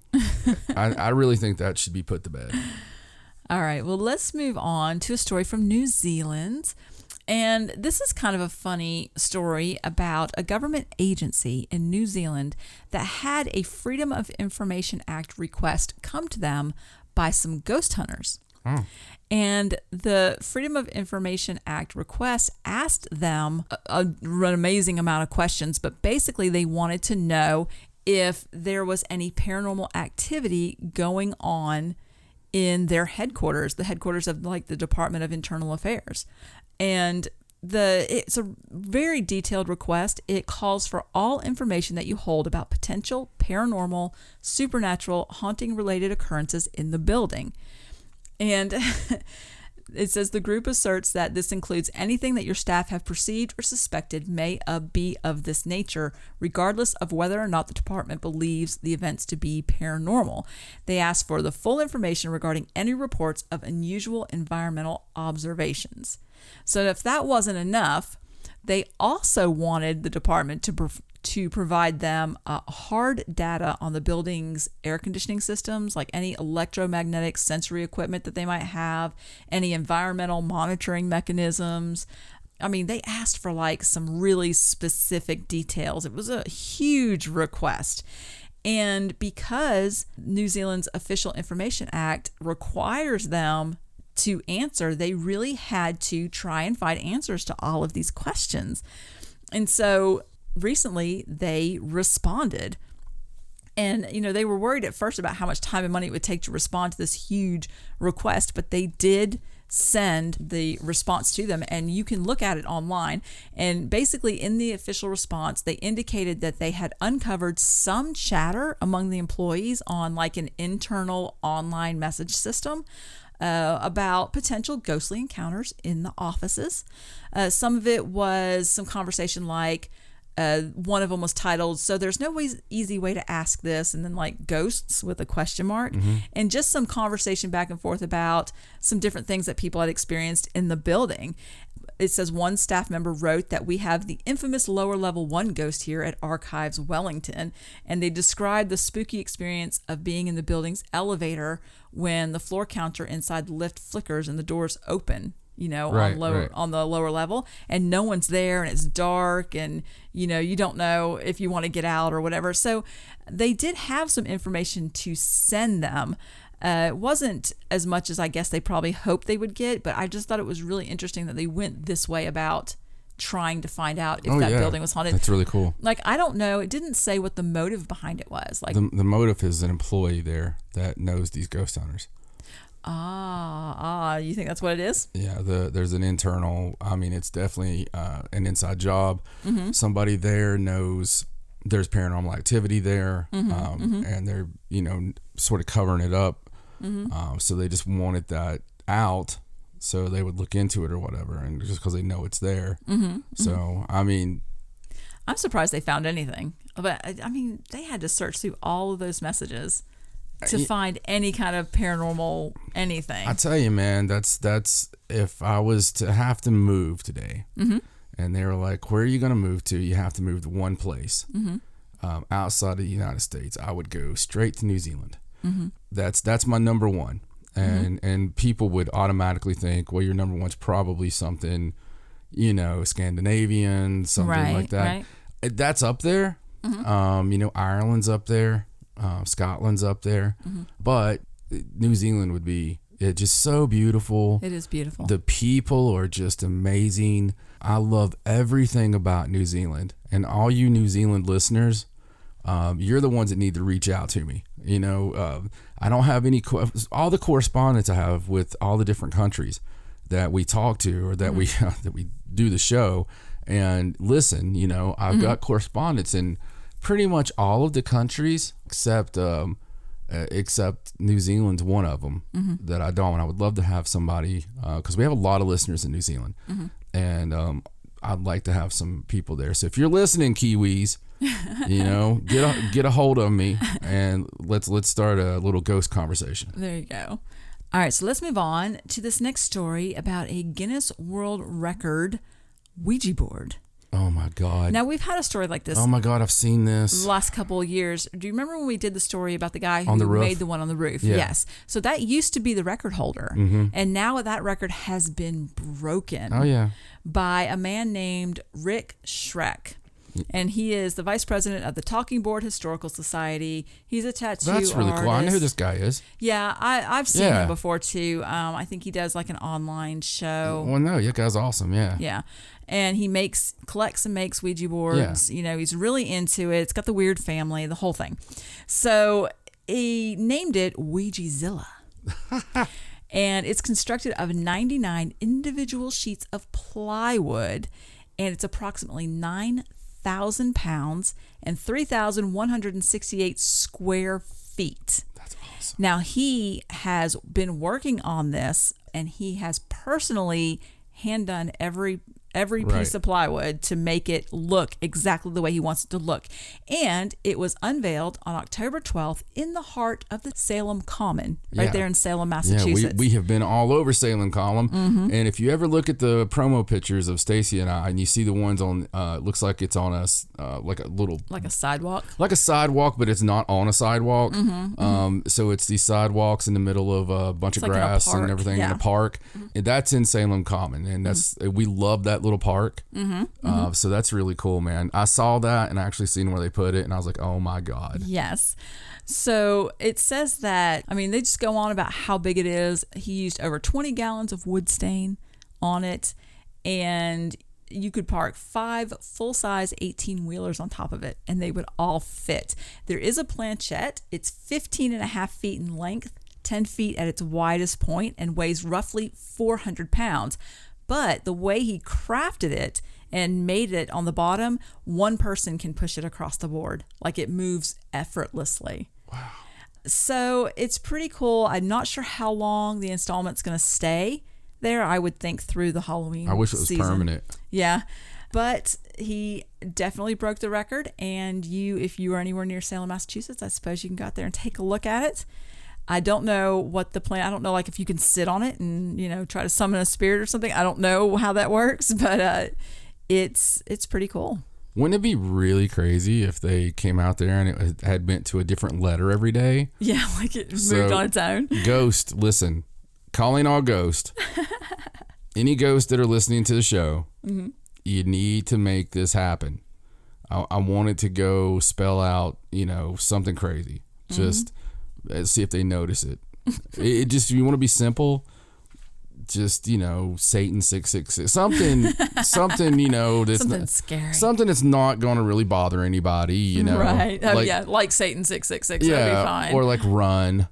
Speaker 1: I really think that should be put to bed.
Speaker 3: All right. Well, let's move on to a story from New Zealand. And this is kind of a funny story about a government agency in New Zealand that had a Freedom of Information Act request come to them by some ghost hunters. And the Freedom of Information Act request asked them an amazing amount of questions, but basically they wanted to know if there was any paranormal activity going on in their headquarters, the headquarters of like the Department of Internal Affairs. And it's a very detailed request. It calls for all information that you hold about potential paranormal, supernatural, haunting related occurrences in the building. And it says the group asserts that this includes anything that your staff have perceived or suspected may be of this nature, regardless of whether or not the department believes the events to be paranormal. They ask for the full information regarding any reports of unusual environmental observations. So if that wasn't enough, they also wanted the department to provide them hard data on the building's air conditioning systems, like any electromagnetic sensory equipment that they might have, any environmental monitoring mechanisms. I mean, they asked for like some really specific details. It was a huge request. And because New Zealand's Official Information Act requires them to answer, they really had to try and find answers to all of these questions. And so recently they responded, and you know, they were worried at first about how much time and money it would take to respond to this huge request, but they did send the response to them, and you can look at it online. And basically in the official response, they indicated that they had uncovered some chatter among the employees on like an internal online message system about potential ghostly encounters in the offices. Some of it was some conversation like, one of them was titled, "So there's no easy way to ask this," and then like ghosts with a question mark, and just some conversation back and forth about some different things that people had experienced in the building. It says one staff member wrote that we have the infamous lower level 1 ghost here at Archives Wellington, and they described the spooky experience of being in the building's elevator when the floor counter inside the lift flickers and the doors open. On the lower level, and no one's there, and it's dark, and you don't know if you want to get out or whatever. So they did have some information to send them. It wasn't as much as I guess they probably hoped they would get, but I just thought it was really interesting that they went this way about trying to find out if building was haunted.
Speaker 1: That's really cool.
Speaker 3: Like, I don't know. It didn't say what the motive behind it was. Like
Speaker 1: the motive is an employee there that knows these ghost hunters.
Speaker 3: You think that's what it is?
Speaker 1: Yeah, there's an internal, it's definitely an inside job. Somebody there knows there's paranormal activity there, and they're, sort of covering it up. So they just wanted that out so they would look into it or whatever, and just because they know it's there. So, I'm
Speaker 3: surprised they found anything. But, they had to search through all of those messages to find any kind of paranormal anything.
Speaker 1: I tell you, man, that's if I was to have to move today, and they were like, "Where are you going to move to? You have to move to one place outside of the United States." I would go straight to New Zealand. That's my number one, and people would automatically think, "Well, your number one's probably something, Scandinavian, something like that." Right. That's up there. Ireland's up there. Scotland's up there, but New Zealand would be just so beautiful.
Speaker 3: It is beautiful.
Speaker 1: The people are just amazing. I love everything about New Zealand, and all you New Zealand listeners, you're the ones that need to reach out to me. I don't have all the correspondence I have with all the different countries that we talk to or that we do the show, and listen, I've got correspondence in pretty much all of the countries except New Zealand's one of them that I don't. And I would love to have somebody, because we have a lot of listeners in New Zealand, and I'd like to have some people there. So if you're listening, Kiwis, get a hold of me, and let's start a little ghost conversation.
Speaker 3: There you go. All right, so let's move on to this next story about a Guinness World Record Ouija board.
Speaker 1: Oh my God.
Speaker 3: Now, we've had a story like this.
Speaker 1: Oh my God, I've seen this.
Speaker 3: The last couple of years. Do you remember when we did the story about the guy
Speaker 1: on the
Speaker 3: who
Speaker 1: roof?
Speaker 3: made the one on the roof?
Speaker 1: Yeah.
Speaker 3: Yes. So that used to be the record holder. And now that record has been broken.
Speaker 1: Oh, yeah.
Speaker 3: By a man named Rick Schreck. And he is the vice president of the Talking Board Historical Society. He's a tattoo artist.
Speaker 1: That's really cool. I know who this guy is.
Speaker 3: Yeah, I've seen him before too. I think he does like an online show.
Speaker 1: Well, no, that guy's awesome. Yeah.
Speaker 3: Yeah. And he collects and makes Ouija boards.
Speaker 1: Yeah.
Speaker 3: He's really into it. It's got the weird family, the whole thing. So he named it Ouijazilla. And it's constructed of 99 individual sheets of plywood, and it's approximately 9,000 pounds and 3,168 square feet.
Speaker 1: That's awesome.
Speaker 3: Now, he has been working on this, and he has personally hand done every piece of plywood to make it look exactly the way he wants it to look. And it was unveiled on October 12th in the heart of the Salem Common, right there in Salem, Massachusetts.
Speaker 1: Yeah, we have been all over Salem Common. And if you ever look at the promo pictures of Stacy and I, and you see the ones on, it looks like it's on like a little...
Speaker 3: Like a sidewalk?
Speaker 1: Like a sidewalk, but it's not on a sidewalk. So it's these sidewalks in the middle of a bunch of grass and everything in a park. And that's in Salem Common. And we love that little park. So that's really cool, man. I saw that and I actually seen where they put it, and I was like, oh my God.
Speaker 3: Yes. So it says that, they just go on about how big it is. He used over 20 gallons of wood stain on it, and you could park 5 full-size 18-wheelers on top of it, and they would all fit. There is a planchette. It's 15 and a half feet in length, 10 feet at its widest point, and weighs roughly 400 pounds. But the way he crafted it and made it on the bottom, one person can push it across the board. Like, it moves effortlessly.
Speaker 1: Wow.
Speaker 3: So it's pretty cool. I'm not sure how long the installment's going to stay there. I would think through the Halloween
Speaker 1: I wish it was
Speaker 3: season.
Speaker 1: permanent.
Speaker 3: Yeah. But he definitely broke the record. And if you are anywhere near Salem, Massachusetts, I suppose you can go out there and take a look at it. I don't know what the plan. I don't know, like if you can sit on it and try to summon a spirit or something. I don't know how that works, but it's pretty cool.
Speaker 1: Wouldn't it be really crazy if they came out there and it had bent to a different letter every day?
Speaker 3: Yeah, like it moved on its own.
Speaker 1: Ghost, listen, calling all ghosts. Any ghosts that are listening to the show, you need to make this happen. I want it to go spell out, something crazy. Just see if they notice it. It just, if you want to be simple, just Satan 666, something that's
Speaker 3: Something scary,
Speaker 1: something that's not going to really bother anybody,
Speaker 3: right? Like Satan 666.
Speaker 1: Yeah,
Speaker 3: that'd be fine.
Speaker 1: or like run,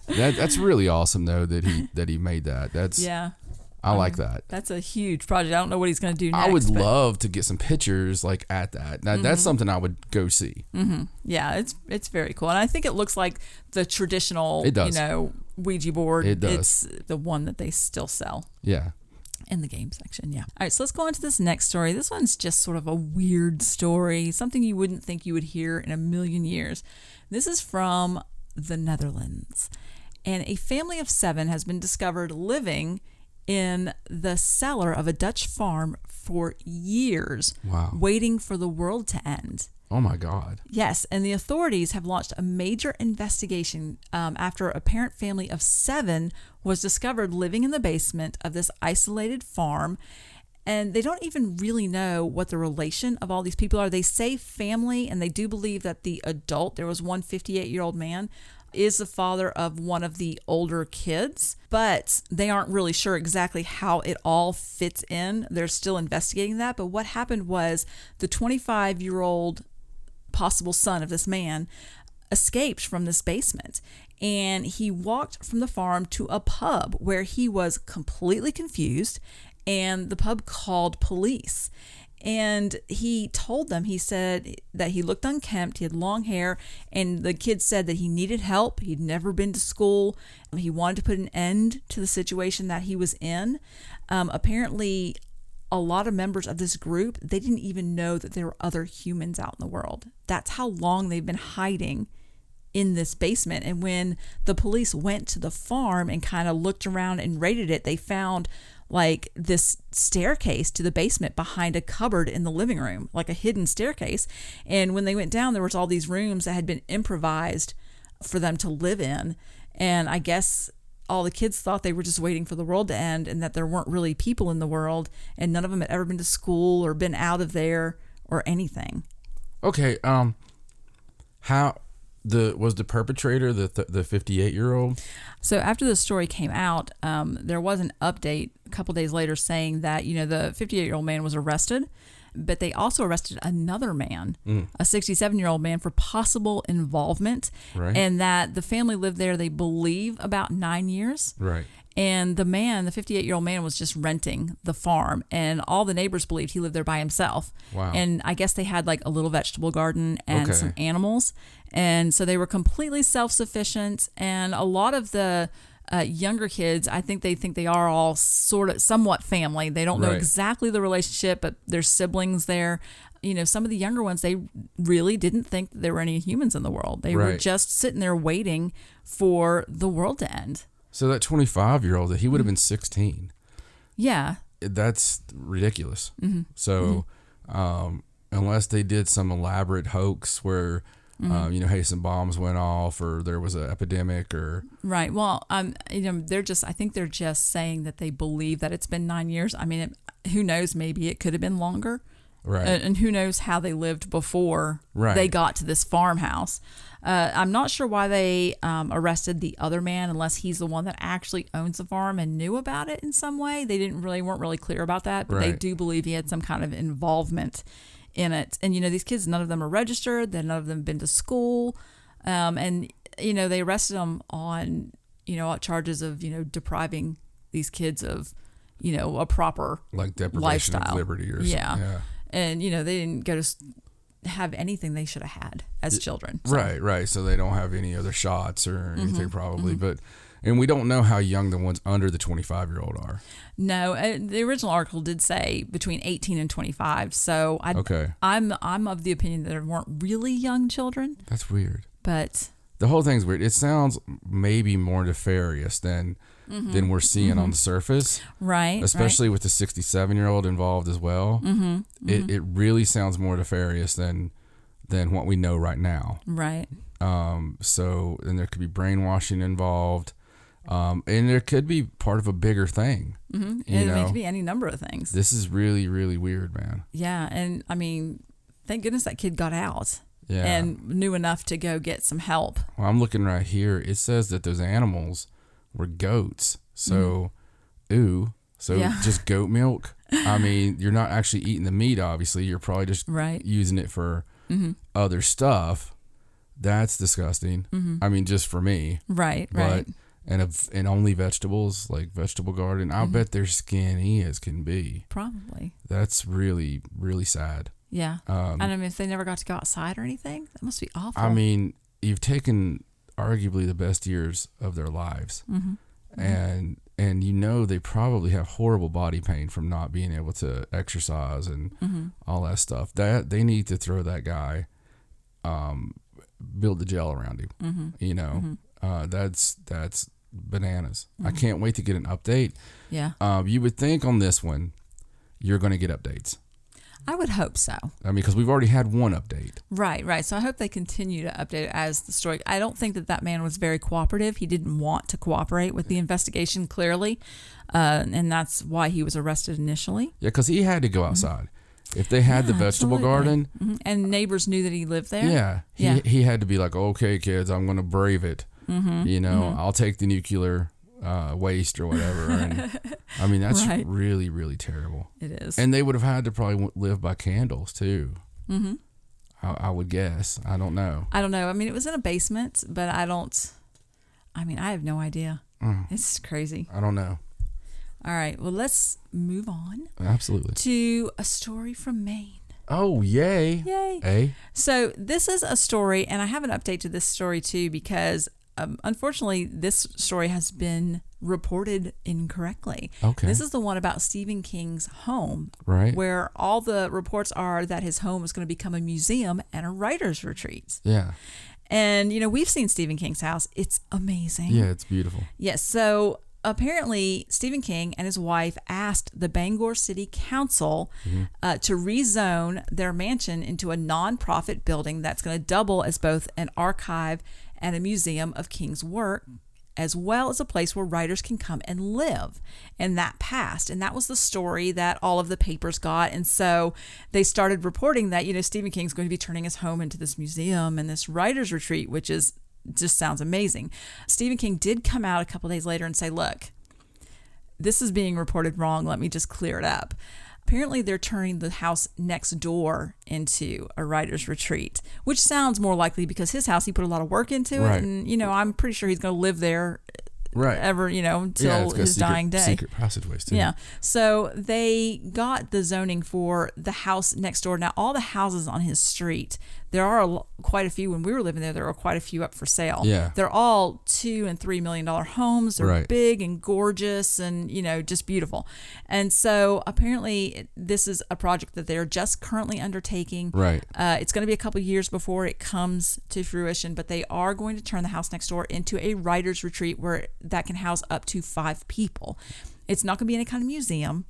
Speaker 1: That's really awesome though that he made that. That's I like that.
Speaker 3: That's a huge project. I don't know what he's going to do next.
Speaker 1: I would love to get some pictures like at that. That's something I would go see.
Speaker 3: Yeah, it's very cool, and I think it looks like the traditional,
Speaker 1: it does.
Speaker 3: Ouija board.
Speaker 1: It does.
Speaker 3: It's the one that they still sell.
Speaker 1: Yeah.
Speaker 3: In the game section, yeah. All right, so let's go on to this next story. This one's just sort of a weird story, something you wouldn't think you would hear in a million years. This is from the Netherlands, and a family of 7 has been discovered living in the cellar of a Dutch farm for years, waiting for the world to end.
Speaker 1: Oh my God.
Speaker 3: Yes, and the authorities have launched a major investigation after a parent family of 7 was discovered living in the basement of this isolated farm. And they don't even really know what the relation of all these people are. They say family, and they do believe that the adult, there was one 58-year-old man, is the father of one of the older kids, but they aren't really sure exactly how it all fits in. They're still investigating that. But what happened was the 25-year-old possible son of this man escaped from this basement, and he walked from the farm to a pub where he was completely confused, and the pub called police. And he told them, he said that he looked unkempt, he had long hair, and the kid said that he needed help. He'd never been to school. He wanted to put an end to the situation that he was in. Apparently, a lot of members of this group, they didn't even know that there were other humans out in the world. That's how long they've been hiding in this basement. And when the police went to the farm and kind of looked around and raided it, they found like this staircase to the basement behind a cupboard in the living room, like a hidden staircase. And when they went down, there was all these rooms that had been improvised for them to live in. And I guess all the kids thought they were just waiting for the world to end, and that there weren't really people in the world, and none of them had ever been to school or been out of there or anything.
Speaker 1: Okay, was the perpetrator the 58-year-old?
Speaker 3: So after the story came out, there was an update a couple days later saying that, the 58-year-old man was arrested, but they also arrested another man, a 67-year-old man, for possible involvement.
Speaker 1: Right.
Speaker 3: And that the family lived there, they believe, about 9 years.
Speaker 1: Right.
Speaker 3: And the 58-year-old man, was just renting the farm, and all the neighbors believed he lived there by himself.
Speaker 1: Wow.
Speaker 3: And I guess they had like a little vegetable garden and some animals. And so they were completely self-sufficient. And a lot of the younger kids, I think they are all somewhat family. They don't know exactly the relationship, but there's siblings there. Some of the younger ones, they really didn't think that there were any humans in the world. They were just sitting there waiting for the world to end.
Speaker 1: So that 25-year-old, he would have been 16.
Speaker 3: Yeah.
Speaker 1: That's ridiculous. So unless they did some elaborate hoax where, some bombs went off or there was an epidemic or...
Speaker 3: Right. Well, they're just saying that they believe that it's been 9 years. I mean, who knows? Maybe it could have been longer.
Speaker 1: Right.
Speaker 3: And who knows how they lived before they got to this farmhouse. I'm not sure why they arrested the other man, unless he's the one that actually owns the farm and knew about it in some way. They weren't really clear about that, but they do believe he had some kind of involvement in it. And, these kids, none of them are registered. None of them have been to school. And, they arrested them on, charges of, depriving these kids of, a proper
Speaker 1: like deprivation
Speaker 3: lifestyle.
Speaker 1: of liberty or something. Yeah.
Speaker 3: And, they didn't go to have anything they should have had as children. So.
Speaker 1: Right. So they don't have any other shots or anything probably. And we don't know how young the ones under the 25-year-old are.
Speaker 3: No, the original article did say between 18 and 25. So I'm of the opinion that there weren't really young children.
Speaker 1: That's weird.
Speaker 3: But
Speaker 1: the whole thing's weird. It sounds maybe more nefarious than we're seeing on the surface.
Speaker 3: Right.
Speaker 1: Especially with the 67-year-old involved as well. It really sounds more nefarious than what we know right now.
Speaker 3: Right.
Speaker 1: So then there could be brainwashing involved. And there could be part of a bigger thing.
Speaker 3: And it could be any number of things.
Speaker 1: This is really, really weird, man.
Speaker 3: Yeah. And I mean, thank goodness that kid got out.
Speaker 1: Yeah.
Speaker 3: And knew enough to go get some help.
Speaker 1: Well, I'm looking right here. It says that those animals were goats. So, just goat milk. I mean, you're not actually eating the meat, obviously. You're probably just using it for other stuff. That's disgusting. I mean, just for me.
Speaker 3: Right.
Speaker 1: And only vegetables, like vegetable garden. I'll bet they're skinny as can be.
Speaker 3: Probably.
Speaker 1: That's really, really sad.
Speaker 3: Yeah. And I mean, if they never got to go outside or anything, that must be awful.
Speaker 1: I mean, you've taken arguably the best years of their lives. And they probably have horrible body pain from not being able to exercise and all that stuff. That they need to throw that guy, build the jail around him. That's bananas. I can't wait to get an update.
Speaker 3: Yeah.
Speaker 1: You would think on this one, you're going to get updates.
Speaker 3: I would hope so.
Speaker 1: I mean, because we've already had one update.
Speaker 3: Right. So I hope they continue to update it as the story. I don't think that man was very cooperative. He didn't want to cooperate with the investigation, clearly. And that's why he was arrested initially.
Speaker 1: Yeah, because he had to go outside. If they had the vegetable garden.
Speaker 3: And neighbors knew that he lived there.
Speaker 1: Yeah. He had to be like, okay, kids, I'm going to brave it. I'll take the nuclear waste or whatever. And I mean, that's really, really terrible.
Speaker 3: It is.
Speaker 1: And they would have had to probably live by candles too. I would guess. I don't know.
Speaker 3: I mean, it was in a basement, but I have no idea. It's crazy.
Speaker 1: I don't know.
Speaker 3: All right. Well, let's move on.
Speaker 1: Absolutely.
Speaker 3: To a story from Maine.
Speaker 1: Oh, yay. Hey.
Speaker 3: So this is a story, and I have an update to this story too, because unfortunately, this story has been reported incorrectly.
Speaker 1: Okay.
Speaker 3: This is the one about Stephen King's home,
Speaker 1: right?
Speaker 3: Where all the reports are that his home is going to become a museum and a writer's retreat.
Speaker 1: Yeah.
Speaker 3: And, we've seen Stephen King's house. It's amazing.
Speaker 1: Yeah, it's beautiful.
Speaker 3: Yes. So apparently, Stephen King and his wife asked the Bangor City Council to rezone their mansion into a nonprofit building that's going to double as both an archive and a museum of King's work, as well as a place where writers can come and live. And that passed. And that was the story that all of the papers got. And so they started reporting that, Stephen King's going to be turning his home into this museum and this writer's retreat, which just sounds amazing. Stephen King did come out a couple days later and say, look, this is being reported wrong. Let me just clear it up. Apparently, they're turning the house next door into a writer's retreat, which sounds more likely because his house, he put a lot of work into it. And, I'm pretty sure he's going to live there ever, until his dying day.
Speaker 1: Secret passageways too.
Speaker 3: Yeah. So they got the zoning for the house next door. Now, all the houses on his street, there are quite a few. When we were living there were quite a few up for sale.
Speaker 1: Yeah.
Speaker 3: They're all $2 and $3 million homes. They're big and gorgeous and, just beautiful. And so apparently this is a project that they're just currently undertaking.
Speaker 1: Right.
Speaker 3: It's going to be a couple years before it comes to fruition, but they are going to turn the house next door into a writer's retreat where that can house up to 5 people. It's not going to be any kind of museum.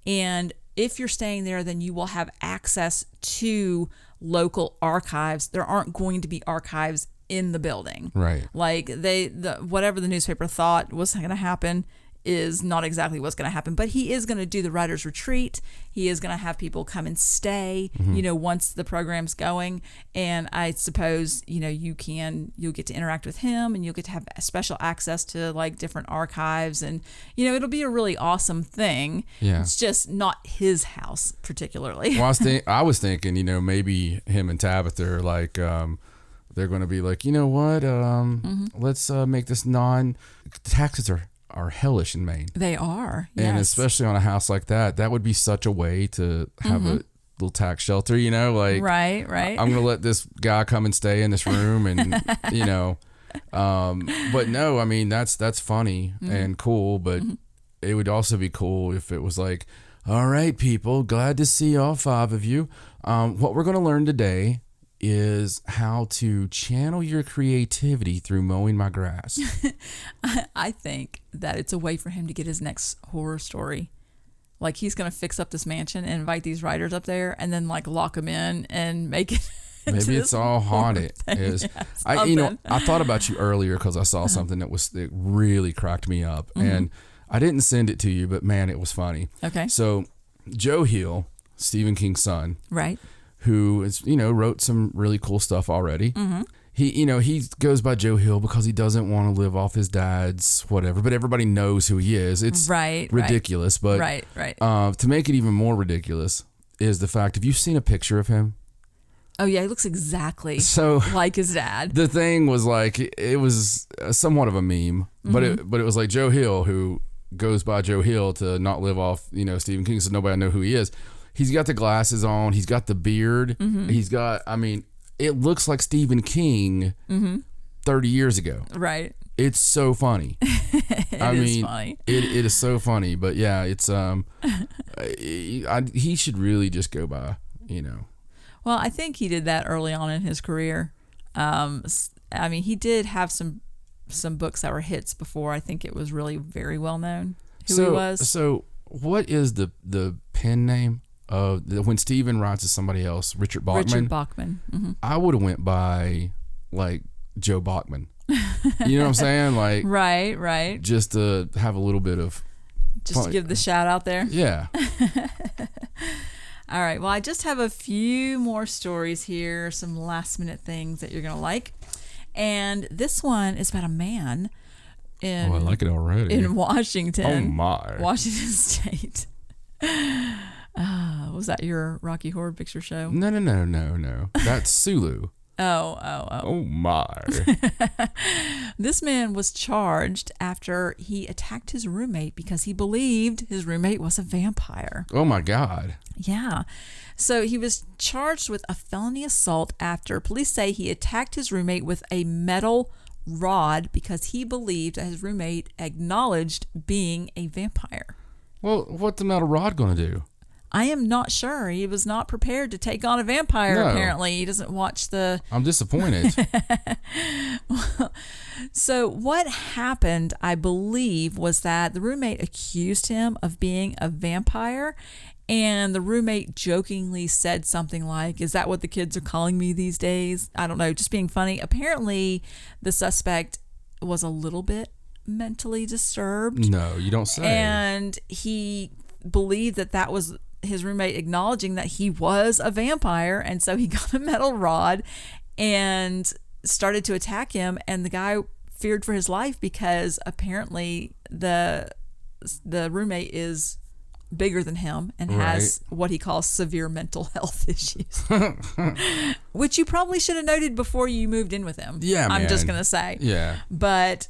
Speaker 3: And if you're staying there, then you will have access to local archives. There aren't going to be archives in the building.
Speaker 1: Right.
Speaker 3: Like whatever the newspaper thought was going to happen is not exactly what's going to happen, but he is going to do the writer's retreat. He is going to have people come and stay, once the program's going. And I suppose, you'll get to interact with him and you'll get to have special access to like different archives and, it'll be a really awesome thing.
Speaker 1: Yeah.
Speaker 3: It's just not his house particularly.
Speaker 1: Well, I was thinking, maybe him and Tabitha are like, they're going to be like, you know what? Let's make this taxes are hellish in Maine.
Speaker 3: They are. Yes.
Speaker 1: And especially on a house like that would be such a way to have little tax shelter, you know, like
Speaker 3: right.
Speaker 1: I'm gonna let this guy come and stay in this room, and you know, but no, I mean that's funny and cool, but it would also be cool if it was like, all right, people, glad to see all 5 of you. What we're gonna learn today is how to channel your creativity through mowing my grass.
Speaker 3: I think that it's a way for him to get his next horror story. Like he's going to fix up this mansion and invite these writers up there and then like lock them in and make it.
Speaker 1: Maybe it's all haunted. I thought about you earlier because I saw something that really cracked me up, and I didn't send it to you, but man, it was funny.
Speaker 3: Okay.
Speaker 1: So Joe Hill, Stephen King's son,
Speaker 3: right,
Speaker 1: who is, wrote some really cool stuff already. He goes by Joe Hill because he doesn't want to live off his dad's whatever, but everybody knows who he is. It's ridiculous. But to make it even more ridiculous is the fact, have you seen a picture of him?
Speaker 3: Oh yeah, he looks exactly like his dad.
Speaker 1: The thing was like, it was somewhat of a meme, but it was like Joe Hill, who goes by Joe Hill to not live off, Stephen King, so nobody know who he is. He's got the glasses on. He's got the beard. He's got, it looks like Stephen King 30 years ago.
Speaker 3: Right.
Speaker 1: It's so funny.
Speaker 3: It is funny.
Speaker 1: It is so funny. But yeah, it's he should really just go by,
Speaker 3: Well, I think he did that early on in his career. He did have some books that were hits before. I think it was really very well known who he was.
Speaker 1: So what is the pen name of when Steven writes to somebody else? Richard Bachman.
Speaker 3: Richard Bachman.
Speaker 1: I would have went by like Joe Bachman. You know what I'm saying? Like
Speaker 3: right.
Speaker 1: Just to have a little bit of
Speaker 3: to give the shout out there.
Speaker 1: Yeah.
Speaker 3: All right. Well, I just have a few more stories here, some last minute things that you're gonna like, and this one is about a man in.
Speaker 1: Oh, I like it already.
Speaker 3: In Washington.
Speaker 1: Oh my.
Speaker 3: Washington State. Was that your Rocky Horror Picture Show?
Speaker 1: No. That's Sulu.
Speaker 3: Oh
Speaker 1: my.
Speaker 3: This man was charged after he attacked his roommate because he believed his roommate was a vampire.
Speaker 1: Oh my God.
Speaker 3: Yeah. So he was charged with a felony assault after police say he attacked his roommate with a metal rod because he believed that his roommate acknowledged being a vampire.
Speaker 1: Well, what's the metal rod going to do?
Speaker 3: I am not sure. He was not prepared to take on a vampire,
Speaker 1: No.
Speaker 3: apparently. He doesn't watch the...
Speaker 1: I'm disappointed.
Speaker 3: So what happened, I believe, was that the roommate accused him of being a vampire, and the roommate jokingly said something like, "Is that what the kids are calling me these days?" I don't know, just being funny. Apparently, the suspect was a little bit mentally disturbed.
Speaker 1: No, you don't say.
Speaker 3: And he believed that was his roommate acknowledging that he was a vampire, and so he got a metal rod and started to attack him, and the guy feared for his life because apparently the roommate is bigger than him and has what he calls severe mental health issues. Which you probably should have noted before you moved in with him.
Speaker 1: Yeah,
Speaker 3: I'm
Speaker 1: man.
Speaker 3: just going to say.
Speaker 1: Yeah.
Speaker 3: But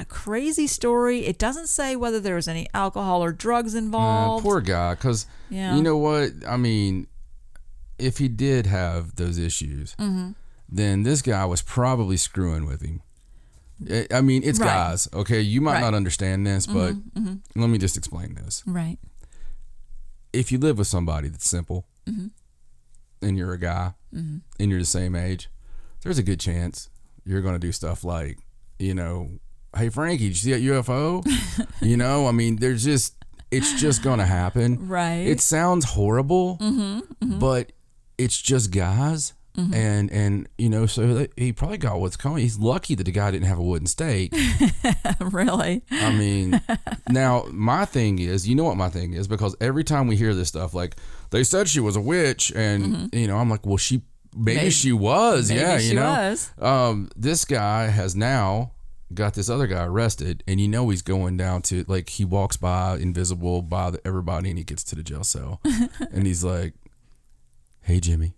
Speaker 3: crazy story. It doesn't say whether there was any alcohol or drugs involved.
Speaker 1: Poor guy, because you know what? I mean, if he did have those issues, then this guy was probably screwing with him. I mean, it's guys, okay? You might not understand this, but let me just explain this.
Speaker 3: Right.
Speaker 1: If you live with somebody that's simple and you're a guy and you're the same age, there's a good chance you're going to do stuff like, hey, Frankie, did you see that UFO? I mean, it's just going to happen.
Speaker 3: Right.
Speaker 1: It sounds horrible, but it's just guys. And so he probably got what's coming. He's lucky that the guy didn't have a wooden stake.
Speaker 3: Really?
Speaker 1: I mean, now my thing is, you know what my thing is? Because every time we hear this stuff, like they said she was a witch, and I'm like, well, maybe she was.
Speaker 3: Maybe she was.
Speaker 1: This guy has now got this other guy arrested, and he's going down to, like, he walks by invisible by everybody, and he gets to the jail cell, and he's like, "Hey, Jimmy.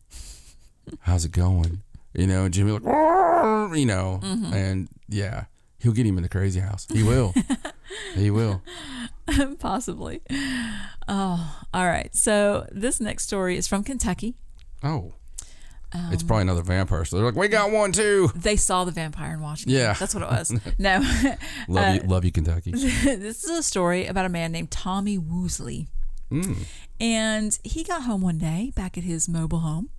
Speaker 1: How's it going?" And Jimmy like, and yeah, he'll get him in the crazy house. He will. He will.
Speaker 3: Possibly. Oh, all right. So this next story is from Kentucky.
Speaker 1: Oh. It's probably another vampire. So they're like, we got one too.
Speaker 3: They saw the vampire in Washington.
Speaker 1: Yeah.
Speaker 3: That's what it was. No.
Speaker 1: Love you, Kentucky.
Speaker 3: This is a story about a man named Tommy Woosley. And he got home one day back at his mobile home.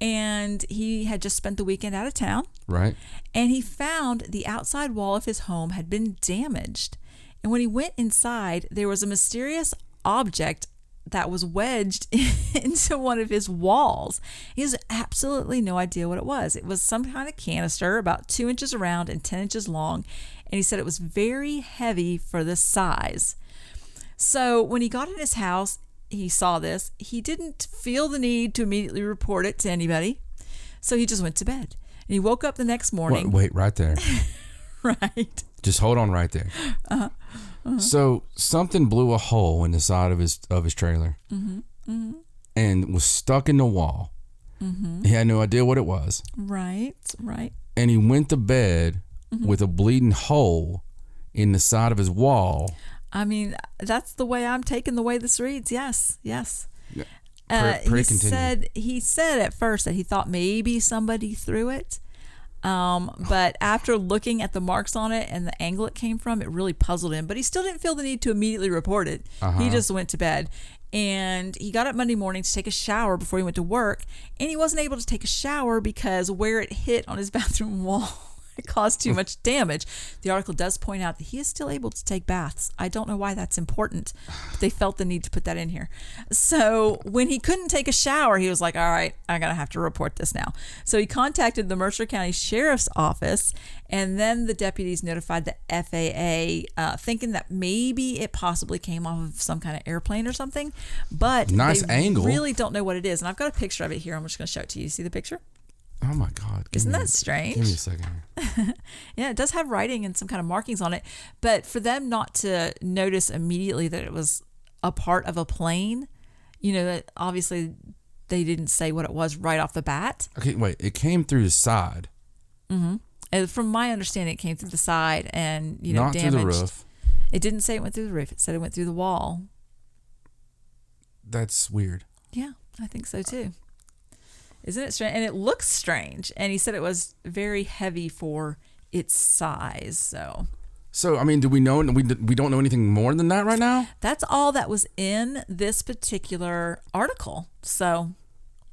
Speaker 3: And he had just spent the weekend out of town.
Speaker 1: Right.
Speaker 3: And he found the outside wall of his home had been damaged. And when he went inside, there was a mysterious object that was wedged into one of his walls. He has absolutely no idea what it was. It was some kind of canister about 2 inches around and 10 inches long. And he said it was very heavy for the size. So when he got in his house, he saw this. He didn't feel the need to immediately report it to anybody. So he just went to bed. And he woke up the next morning.
Speaker 1: Wait, right there.
Speaker 3: Right.
Speaker 1: Just hold on right there. So something blew a hole in the side of his trailer and was stuck in the wall. He had no idea what it was.
Speaker 3: Right.
Speaker 1: And he went to bed with a bleeding hole in the side of his wall.
Speaker 3: I mean, that's the way I'm taking the way this reads. Yes. He said at first that he thought maybe somebody threw it. But after looking at the marks on it and the angle it came from, it really puzzled him. But he still didn't feel the need to immediately report it. He just went to bed. And he got up Monday morning to take a shower before he went to work. And he wasn't able to take a shower because where it hit on his bathroom wall, it caused too much damage. The article does point out that he is still able to take baths. I don't know why that's important, but they felt the need to put that in here. So when he couldn't take a shower, he was like, all right, I'm going to have to report this now. So he contacted the Mercer County Sheriff's Office, and then the deputies notified the FAA, thinking that maybe it possibly came off of some kind of airplane or something. But
Speaker 1: nice
Speaker 3: they
Speaker 1: angle.
Speaker 3: Really don't know what it is. And I've got a picture of it here. I'm just going to show it to you. See the picture?
Speaker 1: Oh my God.
Speaker 3: Isn't that strange?
Speaker 1: Give me a second here.
Speaker 3: Yeah, it does have writing and some kind of markings on it. But for them not to notice immediately that it was a part of a plane, that obviously they didn't say what it was right off the bat.
Speaker 1: Okay, wait. It came through the side.
Speaker 3: And from my understanding, it came through the side and,
Speaker 1: not
Speaker 3: damaged.
Speaker 1: through the roof.
Speaker 3: It didn't say it went through the roof. It said it went through the wall.
Speaker 1: That's weird.
Speaker 3: Yeah, I think so too. Isn't it strange? And it looks strange. And he said it was very heavy for its size. So
Speaker 1: I mean, do we know? We don't know anything more than that right now?
Speaker 3: that's all that was in this particular article. So,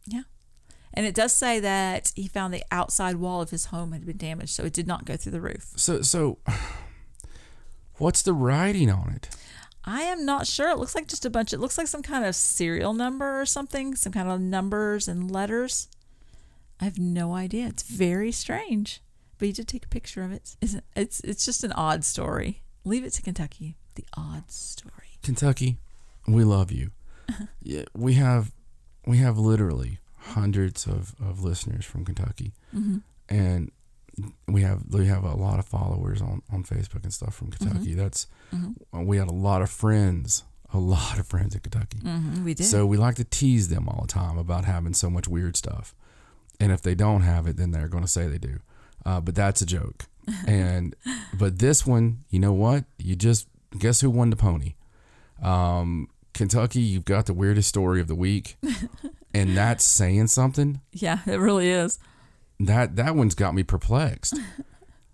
Speaker 3: yeah. And it does say that he found the outside wall of his home had been damaged, so it did not go through the roof.
Speaker 1: So what's the writing on it?
Speaker 3: I am not sure. It looks like just it looks like some kind of serial number or something, some kind of numbers and letters. I have no idea. It's very strange. But you did take a picture of it. It's just an odd story. Leave it to Kentucky. The odd story.
Speaker 1: Kentucky, we love you. Yeah, we have literally hundreds of listeners from Kentucky. And we have a lot of followers on Facebook and stuff from Kentucky. We had a lot of friends in Kentucky.
Speaker 3: We did.
Speaker 1: So we like to tease them all the time about having so much weird stuff. And if they don't have it, then they're going to say they do. But that's a joke. But this one, you know what? You just guess who won the pony? Kentucky, you've got the weirdest story of the week, and that's saying something.
Speaker 3: Yeah, it really is.
Speaker 1: That one's got me perplexed.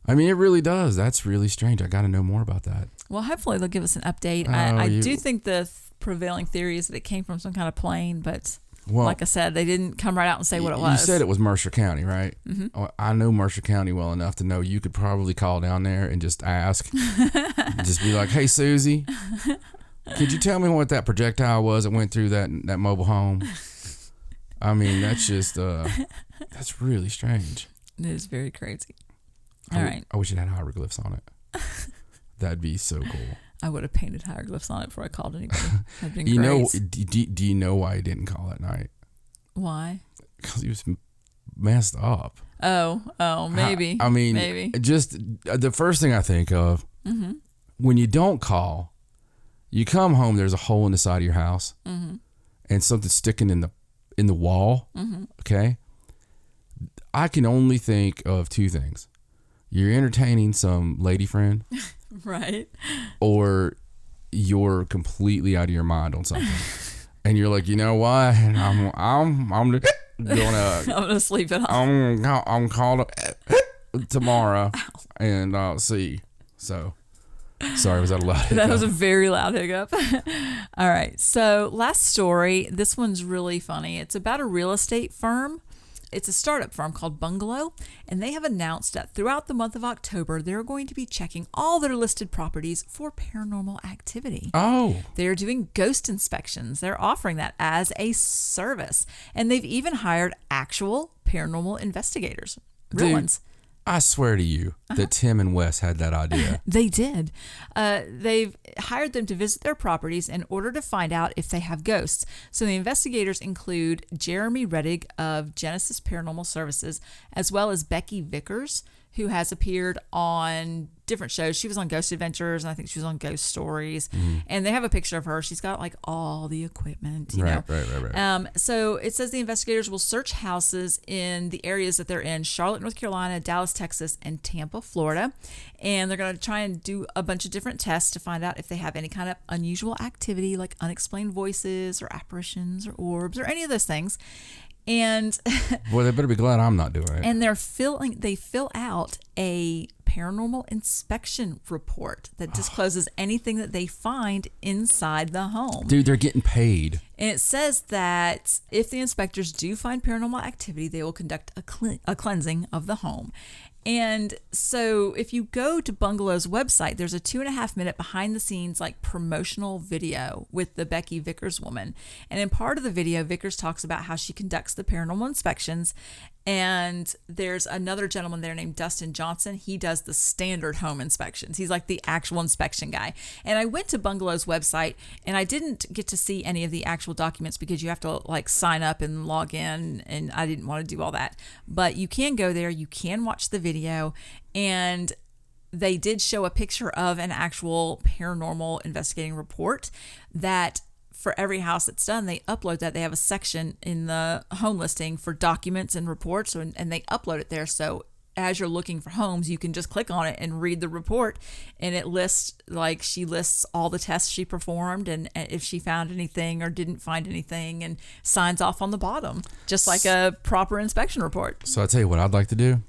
Speaker 1: I mean, it really does. That's really strange. I got to know more about that.
Speaker 3: Well, hopefully they'll give us an update. I do think the prevailing theory is that it came from some kind of plane, but like I said, they didn't come right out and say what it was.
Speaker 1: You said it was Mercer County, right? I know Mercer County well enough to know you could probably call down there and just ask. Just be like, hey, Susie, could you tell me what that projectile was that went through that mobile home? I mean, that's just... that's really strange.
Speaker 3: It is very crazy. All right.
Speaker 1: I wish it had hieroglyphs on it. That'd be so cool.
Speaker 3: I would have painted hieroglyphs on it before I called anybody. That'd been
Speaker 1: great. Do you know why he didn't call that night?
Speaker 3: Why?
Speaker 1: Because he was messed up.
Speaker 3: Oh, maybe.
Speaker 1: I mean,
Speaker 3: maybe.
Speaker 1: Just the first thing I think of when you don't call, you come home. There's a hole in the side of your house, and something sticking in the wall. Okay. I can only think of two things. You're entertaining some lady friend
Speaker 3: Right.
Speaker 1: or you're completely out of your mind on something. And you're like, you know what? And I'm gonna
Speaker 3: I'm gonna sleep it off.
Speaker 1: I'm called tomorrow and see. So sorry, was that a loud hiccup?
Speaker 3: That was a very loud hiccup. All right. So last story. This one's really funny. It's about a real estate firm. It's a startup firm called Bungalow, and they have announced that throughout the month of October, they're going to be checking all their listed properties for paranormal activity.
Speaker 1: Oh.
Speaker 3: They're doing ghost inspections. They're offering that as a service, and they've even hired actual paranormal investigators, real
Speaker 1: Dude,
Speaker 3: ones.
Speaker 1: I swear to you that Tim and Wes had that idea.
Speaker 3: They did. They've hired them to visit their properties in order to find out if they have ghosts. So the investigators include Jeremy Reddig of Genesis Paranormal Services, as well as Becky Vickers, who has appeared on different shows. She was on Ghost Adventures, and I think she was on Ghost Stories. And they have a picture of her. She's got like all the equipment, you know.
Speaker 1: Right.
Speaker 3: So it says the investigators will search houses in the areas that they're in: Charlotte, North Carolina, Dallas, Texas, and Tampa, Florida. And they're going to try and do a bunch of different tests to find out if they have any kind of unusual activity, like unexplained voices or apparitions or orbs or any of those things. And
Speaker 1: Boy, they better be glad I'm not doing it.
Speaker 3: and they fill out a paranormal inspection report that discloses anything that they find inside the home.
Speaker 1: Dude, they're getting paid.
Speaker 3: And it says that if the inspectors do find paranormal activity, they will conduct a cleansing of the home. And so if you go to Bungalow's website, there's a 2.5 minute behind the scenes like promotional video with the Becky Vickers woman. And in part of the video, Vickers talks about how she conducts the paranormal inspections. And there's another gentleman there named Dustin Johnson. He does the standard home inspections. He's like the actual inspection guy. And I went to Bungalow's website and I didn't get to see any of the actual documents because you have to like sign up and log in, and I didn't want to do all that. But you can go there, you can watch the video, and they did show a picture of an actual paranormal investigating report that for every house that's done, they upload that. They have a section in the home listing for documents and reports, and they upload it there. So as you're looking for homes, you can just click on it and read the report, and it lists, like, she lists all the tests she performed and if she found anything or didn't find anything, and signs off on the bottom, just like a proper inspection report.
Speaker 1: So I tell you what I'd like to do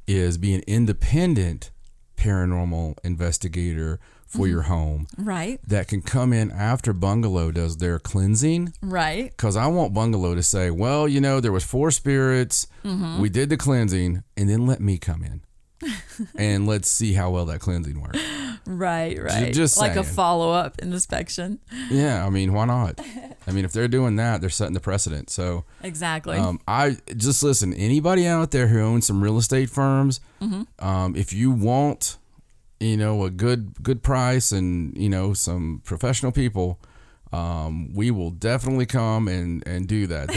Speaker 1: is be an independent paranormal investigator for your home.
Speaker 3: Right.
Speaker 1: That can come in after Bungalow does their cleansing.
Speaker 3: Right.
Speaker 1: Because I want Bungalow to say, well, you know, there was 4 spirits. We did the cleansing, and then let me come in. And let's see how well that cleansing worked.
Speaker 3: Right.
Speaker 1: Just
Speaker 3: like a
Speaker 1: saying.
Speaker 3: follow-up inspection.
Speaker 1: Yeah, I mean, why not? I mean, if they're doing that, they're setting the precedent. So
Speaker 3: Exactly.
Speaker 1: I just listen, anybody out there who owns some real estate firms, if you want, you know, a good price and, you know, some professional people, we will definitely come and do that.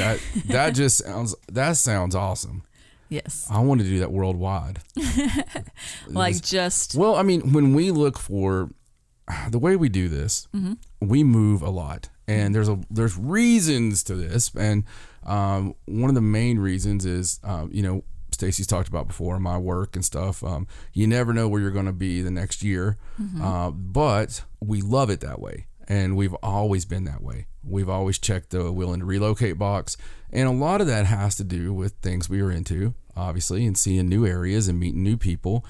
Speaker 1: That sounds awesome.
Speaker 3: Yes.
Speaker 1: I want to do that worldwide. Well, I mean, when we look for the way we do this, we move a lot, and there's reasons to this, and one of the main reasons is, you know, Stacy's talked about before, my work and stuff. You never know where you're going to be the next year, but we love it that way, and we've always been that way. We've always checked the willing to relocate box, and a lot of that has to do with things we were into, obviously, and seeing new areas and meeting new people.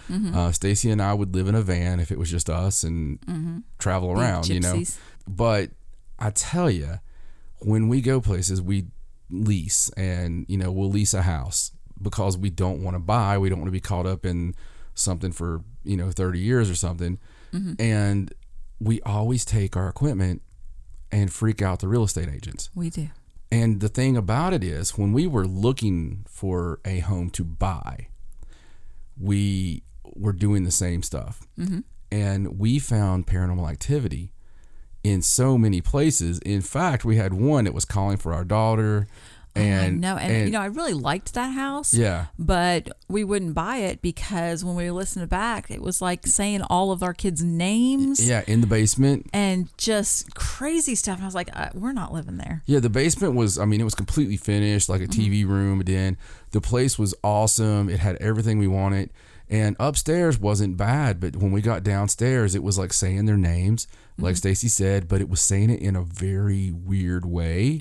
Speaker 1: Stacy and I would live in a van if it was just us and travel around, you know. But I tell you, when we go places, we lease, and, you know, we'll lease a house because we don't want to buy. We don't want to be caught up in something for, you know, 30 years or something. And we always take our equipment and freak out the real estate agents.
Speaker 3: We do.
Speaker 1: And the thing about it is, when we were looking for a home to buy, we were doing the same stuff. And we found paranormal activity in so many places. In fact, we had one that was calling for our daughter. And
Speaker 3: no, and you know, I really liked that house.
Speaker 1: Yeah.
Speaker 3: But we wouldn't buy it because when we listened back, it was like saying all of our kids' names.
Speaker 1: Yeah, in the basement.
Speaker 3: And just crazy stuff. And I was like, we're not living there.
Speaker 1: Yeah, the basement was, I mean, it was completely finished, like a TV room. The place was awesome. It had everything we wanted. And upstairs wasn't bad, but when we got downstairs, it was like saying their names, like Stacy said, but it was saying it in a very weird way.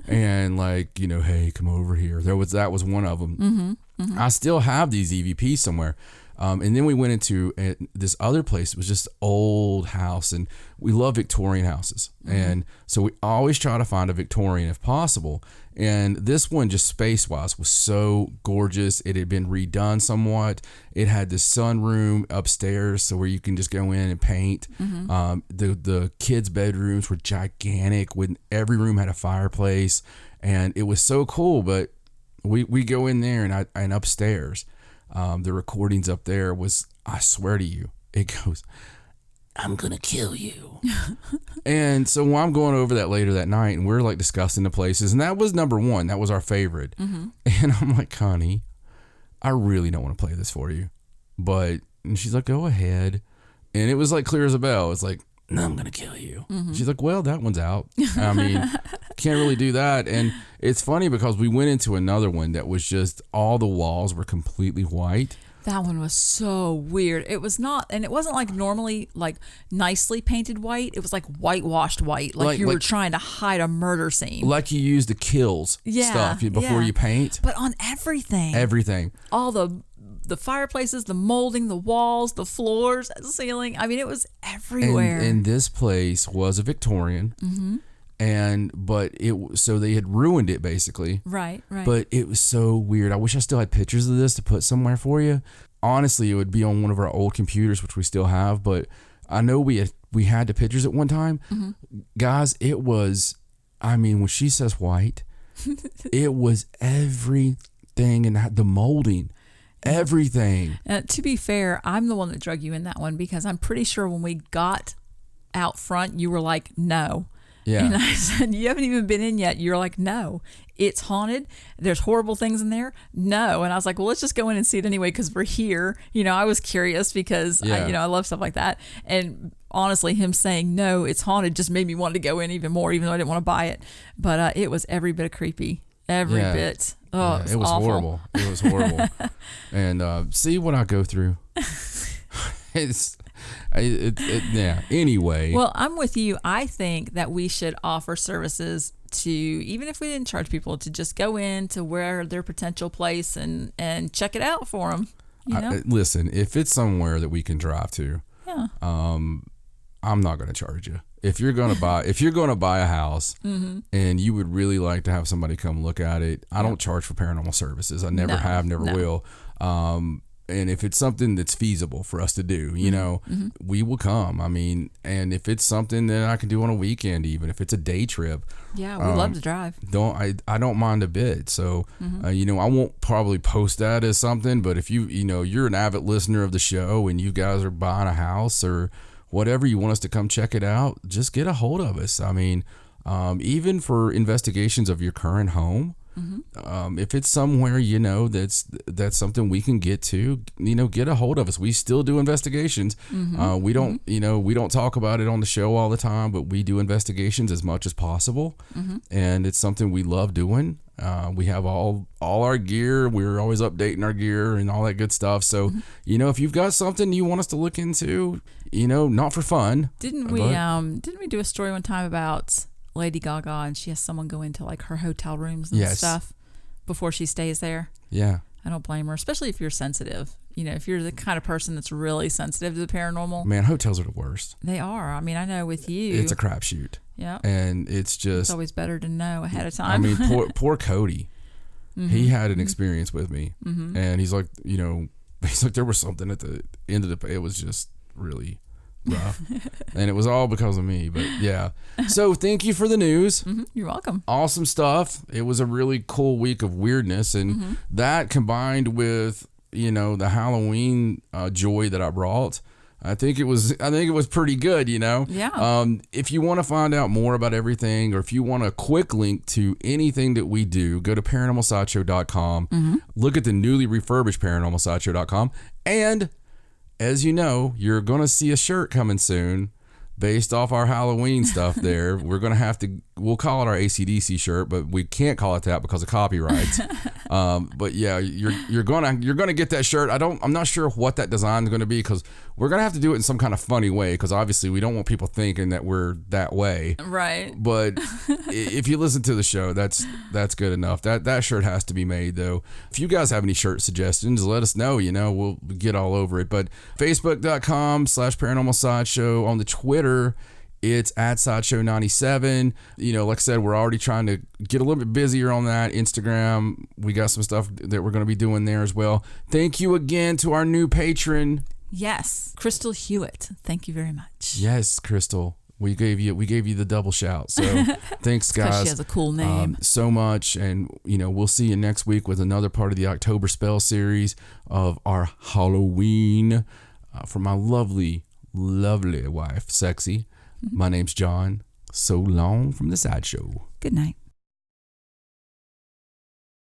Speaker 1: And like, hey, come over here. That was one of them. I still have these EVPs somewhere. And then we went into this other place. It was just old house, and we love Victorian houses. And so we always try to find a Victorian if possible. And this one, just space-wise, was so gorgeous. It had been redone somewhat. It had this sunroom upstairs, so where you can just go in and paint. The kids' bedrooms were gigantic. Every room had a fireplace, and it was so cool. But we go in there, and upstairs, the recordings up there was, I swear to you, it goes, "I'm gonna kill you." And so I'm going over that later that night, and we're like discussing the places, and that was number one. That was our favorite. And I'm like, "Connie, I really don't want to play this for you," and she's like, "Go ahead." And it was like clear as a bell. It's like, "No, I'm gonna kill you." She's like, "Well, that one's out. I mean, can't really do that." And it's funny because we went into another one that was just all the walls were completely white.
Speaker 3: That one was so weird. It was not, and it wasn't like normally like nicely painted white. It was like whitewashed white, like you were trying to hide a murder scene.
Speaker 1: Like you use the kills stuff before you paint.
Speaker 3: But on everything.
Speaker 1: Everything.
Speaker 3: All the fireplaces, the molding, the walls, the floors, the ceiling. I mean, it was everywhere.
Speaker 1: And this place was a Victorian. So they had ruined it basically.
Speaker 3: Right.
Speaker 1: But it was so weird. I wish I still had pictures of this to put somewhere for you. Honestly, it would be on one of our old computers, which we still have. But I know we had the pictures at one time. Guys, it was, I mean, when she says white, it was everything, and the molding. Everything.
Speaker 3: To be fair, I'm the one that drug you in that one because I'm pretty sure when we got out front, you were like, "No."
Speaker 1: Yeah.
Speaker 3: And I said, "You haven't even been in yet." You're like, "No, it's haunted. There's horrible things in there." No. And I was like, "Well, let's just go in and see it anyway because we're here." I was curious because, I love stuff like that. And honestly, him saying, "No, it's haunted," just made me want to go in even more, even though I didn't want to buy it. But it was every bit of creepy. Every bit. Oh, it was awful.
Speaker 1: Horrible. It was horrible. And see what I go through. Anyway.
Speaker 3: Well, I'm with you. I think that we should offer services to, even if we didn't charge people, to just go in to where their potential place and check it out for them.
Speaker 1: Listen, if it's somewhere that we can drive to, I'm not going to charge you. If you're going to buy a house and you would really like to have somebody come look at it, I don't charge for paranormal services. I never have, never will. And if it's something that's feasible for us to do, we will come. I mean, and if it's something that I can do on a weekend, even if it's a day trip.
Speaker 3: Yeah, we love to drive.
Speaker 1: I don't mind a bit. So, I won't probably post that as something, but if you're an avid listener of the show and you guys are buying a house or whatever, you want us to come check it out, just get a hold of us. I mean, even for investigations of your current home, if it's somewhere, that's something we can get to, get a hold of us. We still do investigations. We don't, we don't talk about it on the show all the time, but we do investigations as much as possible. And it's something we love doing. We have all our gear. We're always updating our gear and all that good stuff. So, if you've got something you want us to look into, not for fun.
Speaker 3: Didn't we do a story one time about Lady Gaga and she has someone go into like her hotel rooms and stuff before she stays there?
Speaker 1: Yeah.
Speaker 3: I don't blame her, especially if you're sensitive. If you're the kind of person that's really sensitive to the paranormal.
Speaker 1: Man, hotels are the worst.
Speaker 3: They are. I mean, I know with you.
Speaker 1: It's a crapshoot.
Speaker 3: Yeah.
Speaker 1: And it's
Speaker 3: always better to know ahead of time.
Speaker 1: I mean, poor Cody. He had an experience with me. And he's like, there was something at the end of it was just really rough. And it was all because of me. But yeah. So thank you for the news.
Speaker 3: You're welcome.
Speaker 1: Awesome stuff. It was a really cool week of weirdness. And that combined with, the Halloween joy that I brought, I think it was pretty good,
Speaker 3: Yeah.
Speaker 1: If you want to find out more about everything, or if you want a quick link to anything that we do, go to paranormalsideshow.com. Look at the newly refurbished paranormalsideshow.com. And as you know, you're going to see a shirt coming soon based off our Halloween stuff there. We'll call it our AC/DC shirt, but we can't call it that because of copyrights. But yeah, you're gonna get that shirt. I'm not sure what that design is gonna be, because we're gonna have to do it in some kind of funny way, because obviously we don't want people thinking that we're that way.
Speaker 3: Right.
Speaker 1: But if you listen to the show, that's good enough. That shirt has to be made, though. If you guys have any shirt suggestions, let us know. We'll get all over it. But Facebook.com/Paranormal Sideshow. On the Twitter, it's @Sideshow97. Like I said, we're already trying to get a little bit busier on that. Instagram, we got some stuff that we're going to be doing there as well. Thank you again to our new patron.
Speaker 3: Yes, Crystal Hewitt. Thank you very much.
Speaker 1: Yes, Crystal. We gave you the double shout. So thanks, guys.
Speaker 3: Because she has a cool name.
Speaker 1: So much. And, we'll see you next week with another part of the October spell series of our Halloween. For my lovely, lovely wife, Sexy. My name's John. So long from the Sideshow.
Speaker 3: Good night.